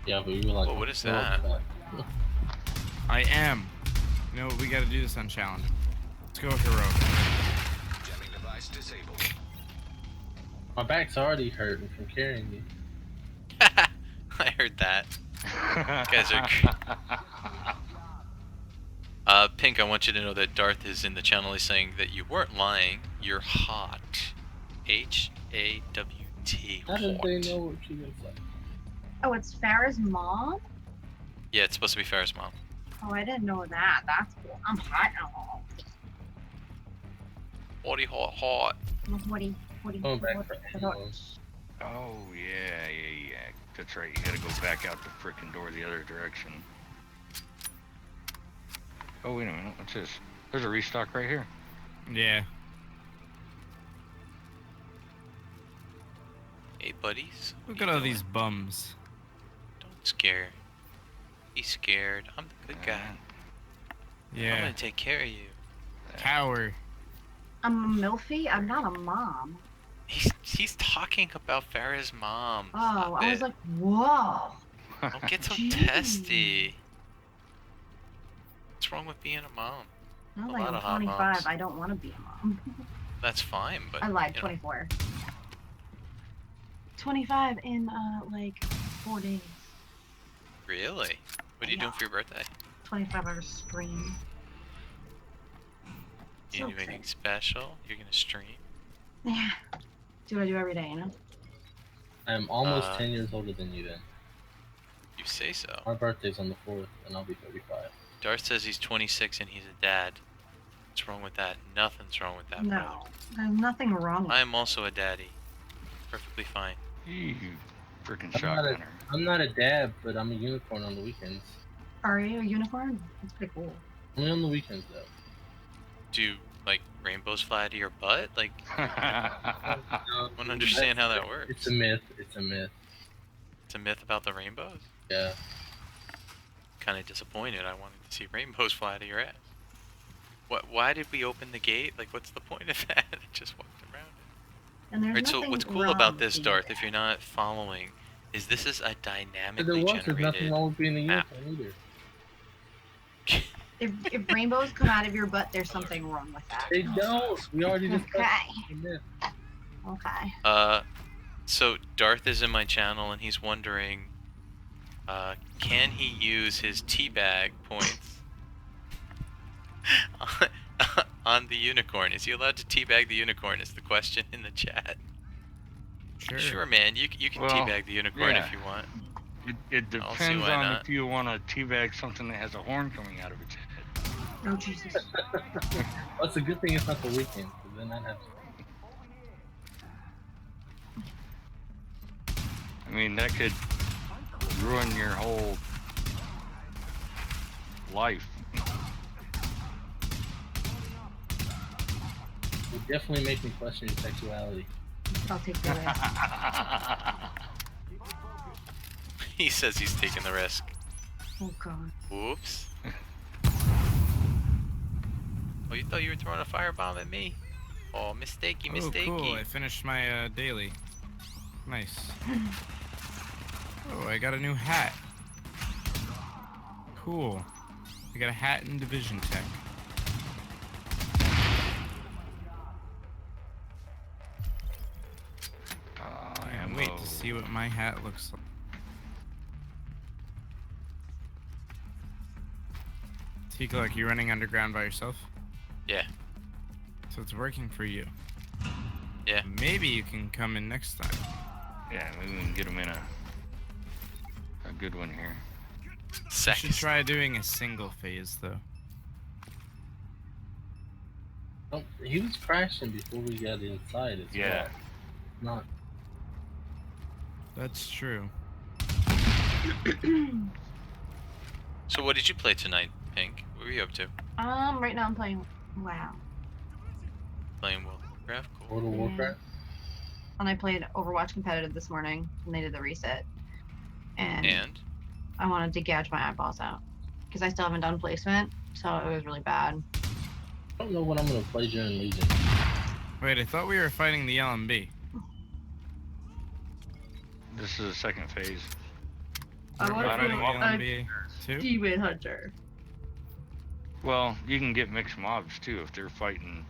yeah, but we were like. Well, what is oh, that? God. I am. You know what? We got to do this on challenge. Let's go heroic. Jamming device disabled. My back's already hurting from carrying you. I heard that. guys are. Pink, I want you to know that Darth is in the channel. He's saying that you weren't lying. You're hot. H-A-W-T. How did they know what she looks like? Oh, it's Farrah's mom? Yeah, it's supposed to be Farrah's mom. Oh, I didn't know that. That's cool. I'm hot now. Hotty hot hot. Oh, back for Oh, yeah. That's right. You gotta go back out the frickin' door the other direction. Oh, wait a minute. What's this? There's a restock right here. Yeah. Hey, buddies. Look at all these bums. Don't scare. Be scared. I'm the good guy. I'm Yeah. gonna take care of you. Cower. I'm a milfy? I'm not a mom. He's talking about Farrah's mom. Oh, Stop I was it. like, whoa. Don't get so Jeez. testy. What's wrong with being a mom? Now A that lot I'm of hot 25, moms. I don't want to be a mom. That's fine, but I lied, you know, 24. 25 in, like, 4 days. Really? What are you doing for your birthday? 25-hour stream. You doing anything special? You're gonna stream? Yeah. Do what I do every day, you know? I'm almost 10 years older than you then. You say so. My birthday's on the 4th, and I'll be 35. Darth says he's 26 and he's a dad. What's wrong with that? Nothing's wrong with that, No. brother. There's nothing wrong with I am also a daddy. Perfectly fine. You frickin' I'm not, shotgunner. I'm not a dad, but I'm a unicorn on the weekends. Are you a unicorn? That's pretty cool. Only on the weekends, though. Do, like, rainbows fly out of your butt? Like, I No, don't understand how that works. It's a myth. It's a myth. It's a myth about the rainbows? Yeah. Kind of disappointed. I wanted to see rainbows fly out of your ass. Why did we open the gate? Like, what's the point of that? I just walked around it. And there's Alright, so nothing what's cool wrong about with this, being Darth, a if you're not following, is this is a dynamically There's nothing generated wrong with being a map. unicorn either. If rainbows come out of your butt, there's something wrong with that. They don't. We already discussed Okay. the myth. Okay. So Darth is in my channel and he's wondering, can he use his teabag points on the unicorn? Is he allowed to teabag the unicorn? Is the question in the chat. Sure, man. You can Well, teabag the unicorn yeah. if you want. It I'll see depends why on not. if you want to teabag something that has a horn coming out of its head. Oh, Jesus. Well, it's a good thing it's not the weekend, because then I'd have I mean, that could ruin your whole life. It would definitely make me question your sexuality. I'll take the risk. He says he's taking the risk. Oh, God. Whoops. Oh, you thought you were throwing a firebomb at me? Oh, mistakey, mistakey. Oh, cool. I finished my daily. Nice. Oh, I got a new hat. Cool. I got a hat in Division Tech. I can't wait to see what my hat looks like. Teacloc, you running underground by yourself? Yeah. So it's working for you. Yeah. Maybe you can come in next time. Yeah, maybe we can get him in a good one here. You should try doing a single phase though. Oh, he was crashing before we got inside as Yeah. well. Not. That's true. So what did you play tonight, Pink? What were you up to? Right now I'm playing WoW. Playing World of Warcraft? Cool. World of Warcraft? And I played Overwatch competitive this morning when they did the reset. And? I wanted to gouge my eyeballs out. Because I still haven't done placement, so it was really bad. I don't know what I'm going to play during Legion. Wait, I thought we were fighting the LMB. This is the second phase. I want to Fighting play the LMB too? Demon Hunter. Well, you can get mixed mobs too if they're fighting.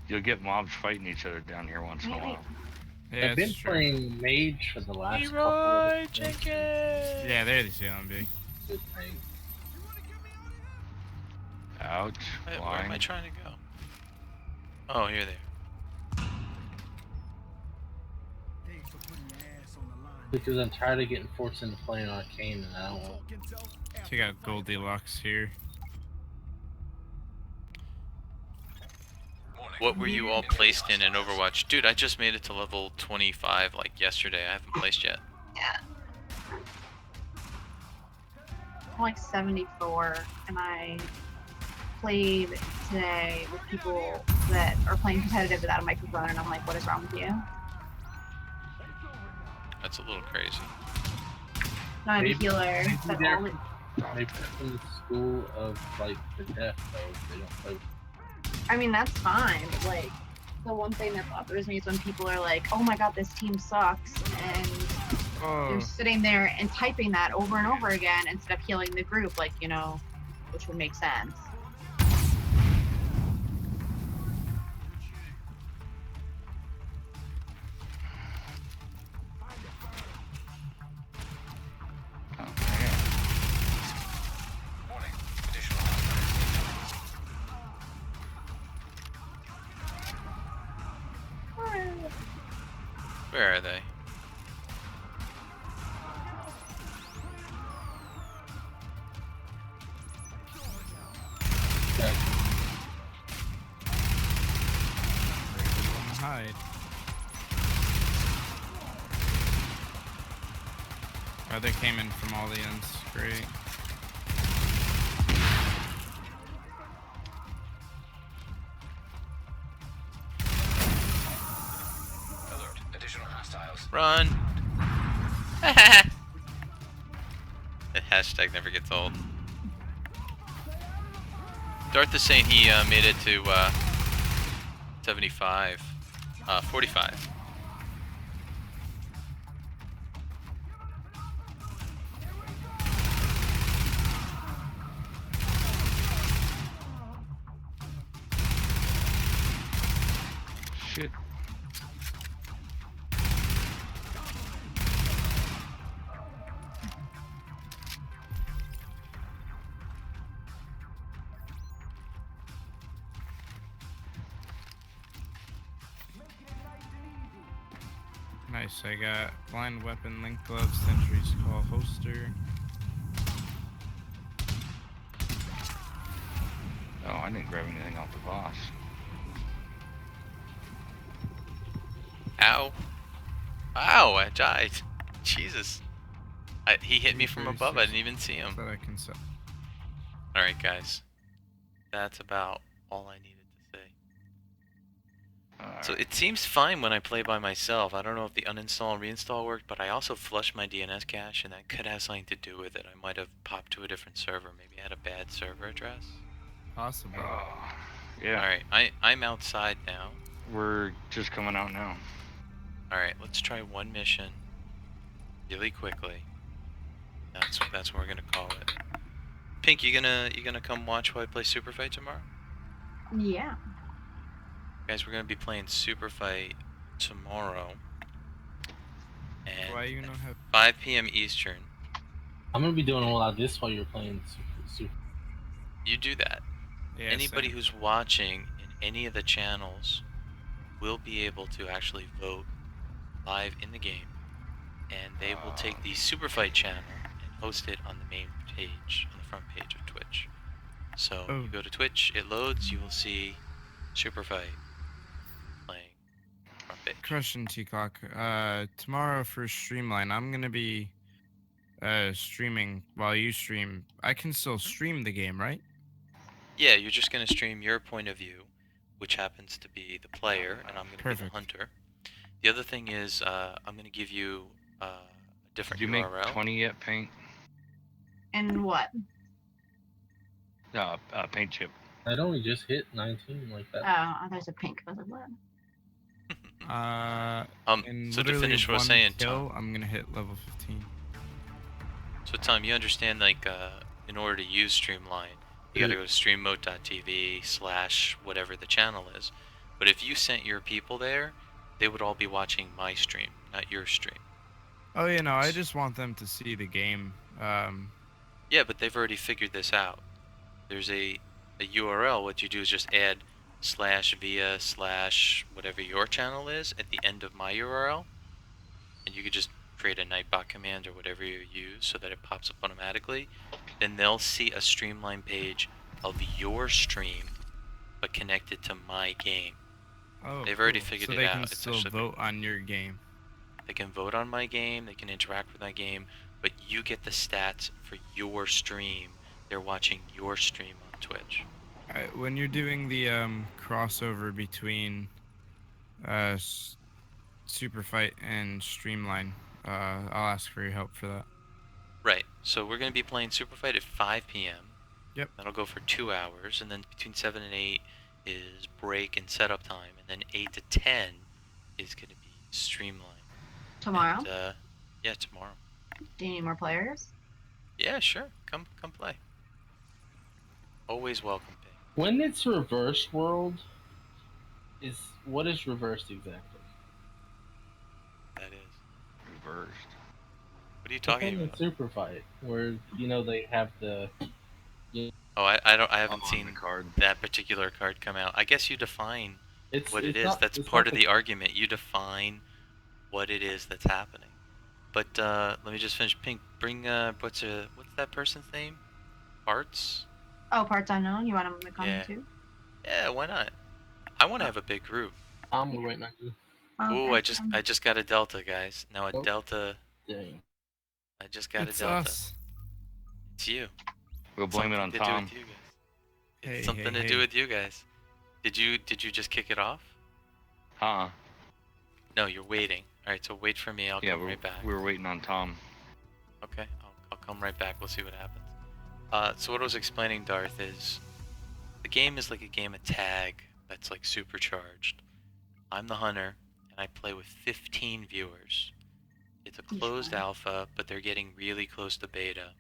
You'll get mobs fighting each other down here once in a while. Yeah, I've been it's true. playing Mage for the last couple Leroy of Jenkins. Yeah, they're the CLMB. good thing. Ouch. Wait, where am I Flying. trying to go? Oh, here they are. Because I'm tired of getting forced into playing Arcane, and I don't want. Check out Goldilocks here. What were you all placed in Overwatch? Dude, I just made it to level 25 like yesterday. I haven't placed yet. Yeah. I'm like 74, and I played today with people that are playing competitive without a microphone, and I'm like, what is wrong with you? That's a little crazy. Not a healer. Maybe But they're only... from the school of like the deaf, though. They don't play. I mean, that's fine, but like, the one thing that bothers me is when people are like, oh my god, this team sucks, and they're sitting there and typing that over and over again instead of healing the group, like, you know, which would make sense. Where are they? Hide. Oh, they came in from all the ends. Great. Alert. Additional hostiles. Run! The hashtag never gets old. Darth is saying he made it to 75. 45. Shit. Nice, I got blind weapon, link glove, sentry's call, holster. Oh, I didn't grab anything off the boss. Ow. Ow, I died. Jesus. He hit me from above, I didn't even see him. That I can sell. Alright, guys. That's about all I needed to say. So it seems fine when I play by myself. I don't know if the uninstall and reinstall worked, but I also flushed my DNS cache, and that could have something to do with it. I might have popped to a different server. Maybe I had a bad server address. Possible. Yeah. Alright, I'm outside now. We're just coming out now. Alright, let's try one mission really quickly. That's what we're gonna call it. Pink, you gonna come watch while I play Super Fight tomorrow? Yeah. Guys, we're gonna be playing Super Fight tomorrow. And Why you not have 5 p.m. Eastern. I'm gonna be doing a lot of this while you're playing Super. You do that. Yeah, Anybody same. who's watching in any of the channels will be able to actually vote live in the game, and they will take the Super Fight channel and host it on the main page, on the front page of Twitch. So you go to Twitch, it loads, you will see Super Fight playing front page. Question, Teacloc. Tomorrow for Streamline, I'm gonna be streaming while you stream. I can still stream the game, right? Yeah, you're just gonna stream your point of view, which happens to be the player, and I'm gonna be the hunter. The other thing is, I'm gonna give you a different Did you URL. make 20 yet, Paint? And what? No, Paint Chip. I'd only just hit 19 like that. Oh, I thought it was a pink. I was like, what? So to finish what I was saying, Tom, I'm gonna hit level 15. So Tom, you understand, like, in order to use Streamline, you gotta go to streammode.tv / whatever the channel is. But if you sent your people there, they would all be watching my stream, not your stream. Oh, you know, I just want them to see the game. Yeah, but they've already figured this out. There's a URL. What you do is just add /via/ whatever your channel is at the end of my URL, and you could just create a Nightbot command or whatever you use so that it pops up automatically. Then they'll see a streamline page of your stream, but connected to my game. Oh, They've already cool. figured so it they out. can It's still actually vote on your game. They can vote on my game, they can interact with my game, but you get the stats for your stream. They're watching your stream on Twitch. When you're doing the crossover between Super Fight and Streamline, I'll ask for your help for that. Right, so we're going to be playing Super Fight at 5 p.m. Yep. That'll go for 2 hours, and then between 7 and 8 is break and setup time, and then 8 to 10 is going to be Streamline. Tomorrow? And, yeah, tomorrow. Do you need more players? Yeah, sure. Come play. Always welcome, Pig. When it's reversed world, what is reversed exactly? That is. Reversed. What are you talking in about? Super Fight, where they have the. Oh, I haven't I'm on seen the card. that particular card come out. I guess you define what it is. That's it's part not of the argument. You define what it is that's happening. But let me just finish. Pink, bring what's that person's name? Parts? Oh, Parts Unknown? You want him to come Yeah. too? Yeah, why not? I want to have a big group. I'm right now. Ooh, Okay. I just got a Delta, guys. Now a Oh. Delta. Dang. I just got It's a Delta. us. It's you. We'll blame it on Something to Tom. do with you guys. Hey, It's something hey, to do hey. with you guys. Did you just kick it off? No, you're waiting. All right, so wait for me. I'll come right back. we were waiting on Tom. Okay, I'll come right back. We'll see what happens. So what I was explaining, Darth, is the game is like a game of tag that's like supercharged. I'm the hunter, and I play with 15 viewers. It's a closed alpha, but they're getting really close to beta.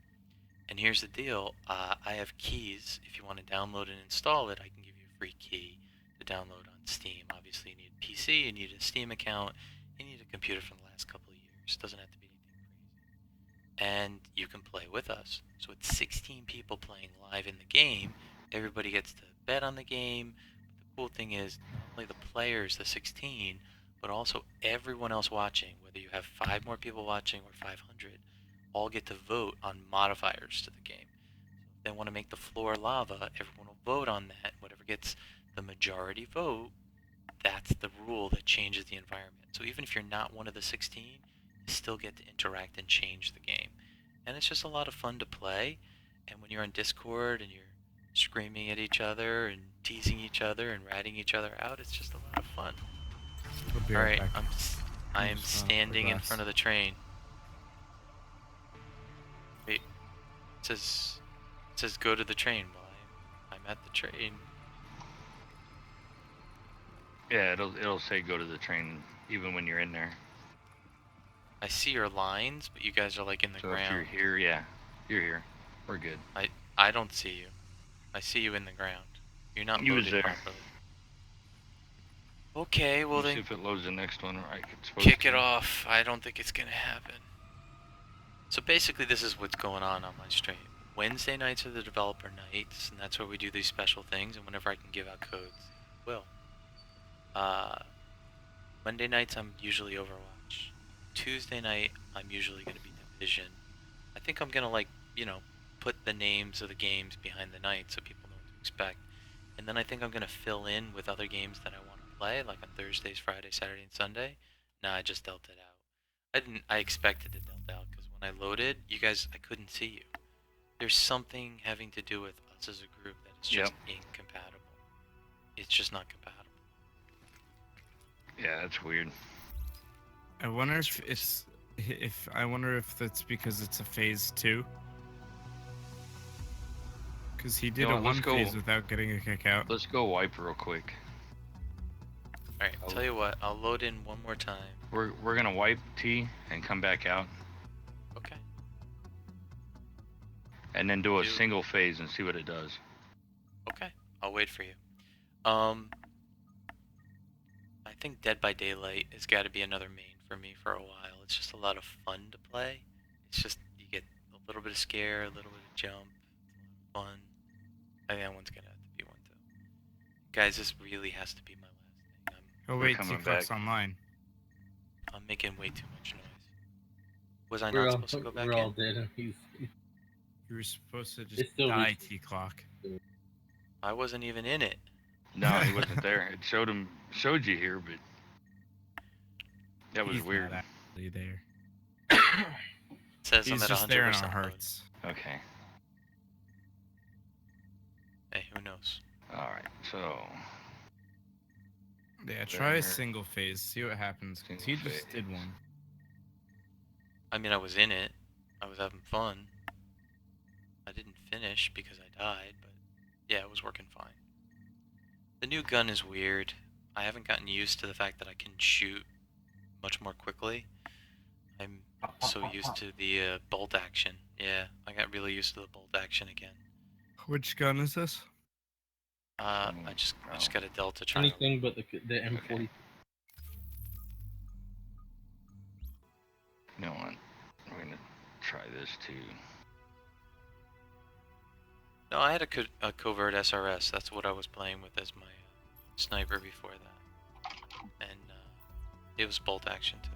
And here's the deal. I have keys. If you want to download and install it, I can give you a free key to download on Steam. Obviously, you need a PC, you need a Steam account, you need a computer from the last couple of years. Doesn't have to be anything crazy. And you can play with us. So it's 16 people playing live in the game. Everybody gets to bet on the game. But the cool thing is, not only the players, the 16, but also everyone else watching, whether you have 5 more people watching or 500, all get to vote on modifiers to the game. So if they want to make the floor lava, everyone will vote on that. Whatever gets the majority vote, that's the rule that changes the environment. So even if you're not one of the 16, you still get to interact and change the game. And it's just a lot of fun to play. And when you're on Discord and you're screaming at each other and teasing each other and ratting each other out, it's just a lot of fun. We'll be All right right, back. I am standing in front of the train. Wait, it says go to the train. Well, I'm at the train. Yeah, it'll say go to the train even when you're in there. I see your lines, but you guys are like in the So ground. if you're here, yeah, you're here. We're good. I don't see you. I see you in the ground. You're not You was loaded there. properly. Okay, well Let's see then if it loads the next one right. kick it off. I don't think it's gonna happen. So basically this is what's going on my stream. Wednesday nights are the developer nights, and that's where we do these special things, and whenever I can give out codes, I will. Monday nights I'm usually Overwatch. Tuesday night I'm usually gonna be Division. I think I'm gonna put the names of the games behind the night so people know what to expect. And then I think I'm gonna fill in with other games that I want to play, like on Thursdays, Friday, Saturday, and Sunday. Nah, I just dealt it out. I expected to dealt out because when I loaded, you guys, I couldn't see you. There's something having to do with us as a group that is just incompatible. It's just not compatible. Yeah, that's weird. I wonder if that's because it's a phase 2. Because he did You know a what, one let's go- phase without getting a kick out. Let's go wipe real quick. Alright, tell you what, I'll load in one more time. We're gonna wipe T and come back out. Okay. And then do a single phase and see what it does. Okay, I'll wait for you. I think Dead by Daylight has got to be another main for me for a while. It's just a lot of fun to play. It's just, you get a little bit of scare, a little bit of jump. It's a lot of fun. I think that one's going to have to be one, too. Guys, this really has to be my last thing. Oh, wait, Teacloc's online. I'm making way too much noise. Was I We're not all, supposed to go back we're in? all dead, and he's You were supposed to It's just still die, Teacloc. I wasn't even in it. No, he wasn't there. It showed you here, but that was He's weird. not actually there. It says He's I'm at 100% just there in our load. hearts. Okay. Hey, who knows? All right. So Yeah, try There. a single phase. See what happens. 'Cause he Single just did phase. one. I mean, I was in it. I was having fun. I didn't finish because I died, but yeah, it was working fine. The new gun is weird. I haven't gotten used to the fact that I can shoot much more quickly. I'm so used to the bolt action. Yeah, I got really used to the bolt action again. Which gun is this? I just got a Delta trying. anything but the M40. Okay. You know what? We're gonna try this too. No, I had a covert SRS. That's what I was playing with as my sniper before that, and it was bolt action too.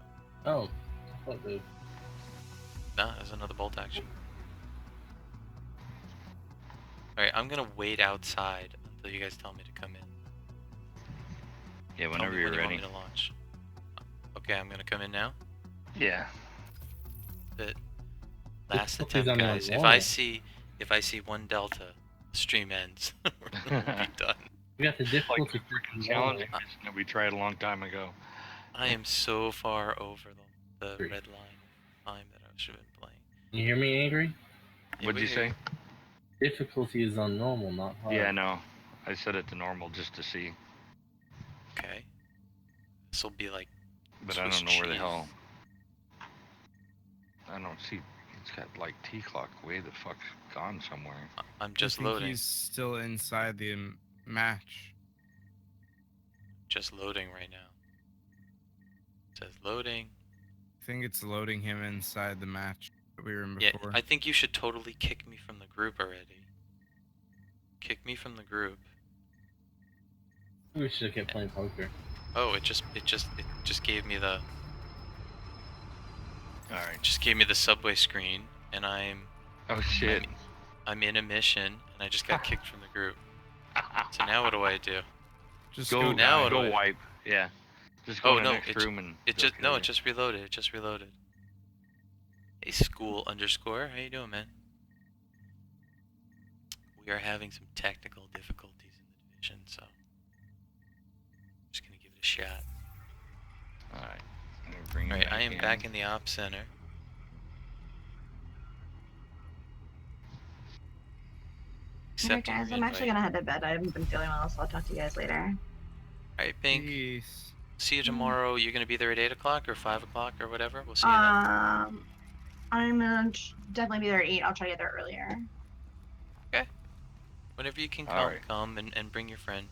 Oh, I thought the Nah, there's another bolt action. Alright, I'm gonna wait outside until you guys tell me to come in. Yeah, Tell whenever me you're when ready. you want me to launch. Okay, I'm gonna come in now. Yeah. But last Difficulties attempt, on guys. normal. If I see one Delta, the stream ends. We're gonna be done. we got the Like difficulty the freaking challenge that we tried a long time ago. I am so far over the Great. red line of time that I should have been playing. You hear me, Angry? Yeah, What'd we you hear say? Difficulty is on normal, not hard. Yeah, no. I set it to normal just to see, Okay. This will be like but I Swiss don't know where the cheese. hell. I don't see. It's got like Teacloc way the fuck's gone somewhere. I'm just I think loading. He's still inside the match. Just loading right now. It says loading. I think it's loading him inside the match that we were in Yeah, before. I think you should totally kick me from the group already. Kick me from the group. We should have kept playing poker. Oh, it just gave me the Alright. just gave me the subway screen, and I'm Oh shit. I'm in a mission, and I just got kicked from the group. So now what do I do? Just Go go now, die. what do go I- wipe. Yeah. Just go Oh, in the no, next room and It go just kill no, her. it just reloaded. It just reloaded. Hey, school underscore, how you doing, man? We are having some technical difficulties in the division, so just gonna give it a shot. Alright. I'm gonna bring you Alright, I am in. back in the ops center. Alright, guys, I'm actually gonna head to bed. I haven't been feeling well, so I'll talk to you guys later. Alright, Pink. Peace. See you tomorrow. You're gonna be there at 8 o'clock or 5 o'clock or whatever. We'll see you then. I'm gonna definitely be there at 8. I'll try to get there earlier. Whenever you can come, Alright. come and bring your friend,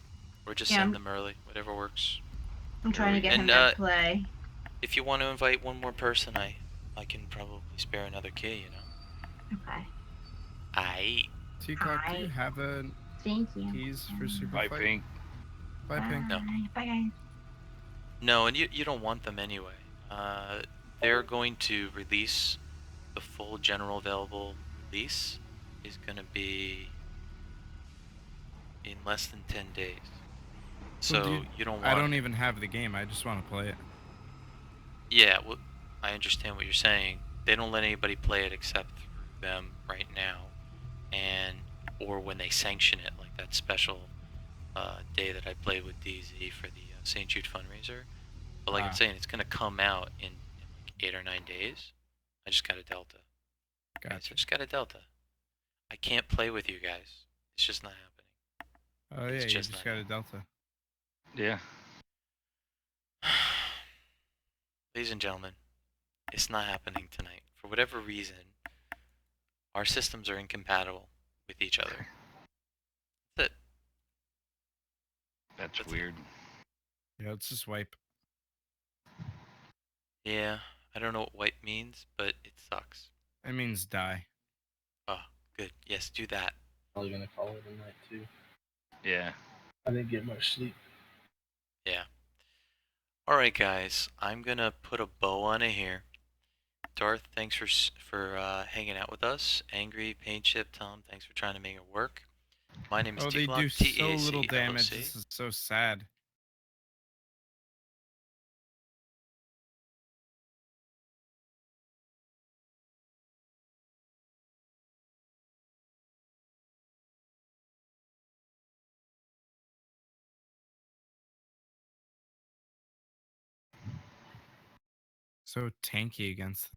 or just Yeah, send them early. Whatever works. I'm trying to get him And, to play. If you want to invite one more person, I can probably spare another key. You know. Okay. Teacloc, do Hi. you have a Thank you. keys for Super Bye, Fight? Pink. Bye, Pink. No. Bye, guys. No, and you don't want them anyway. They're going to release the full general available release is going to be in less than 10 days. Well, So dude, you don't want. I don't even have the game. I just want to play it. Yeah, well, I understand what you're saying. They don't let anybody play it except through them right now, or when they sanction it, like that special day that I played with DZ for the St. Jude fundraiser. But like I'm saying, it's gonna come out in like 8 or 9 days. I just got a Delta. Guys, Gotcha. I just got a Delta. I can't play with you guys. It's just not happening. Oh yeah, It's you just just not got a Delta. Yeah. Ladies and gentlemen, it's not happening tonight. For whatever reason, our systems are incompatible with each other. That's it. That's That's it. weird. Yeah, let's just wipe. Yeah, I don't know what white means, but it sucks. It means die. Oh, good. Yes, do that. Probably gonna call it a night too. Yeah. I didn't get much sleep. Yeah. Alright, guys. I'm gonna put a bow on it here. Darth, thanks for hanging out with us. Angry, Paint Chip, Tom, thanks for trying to make it work. My name is Oh, they do Teacloc, so little damage. Teacloc. This is so sad. So tanky against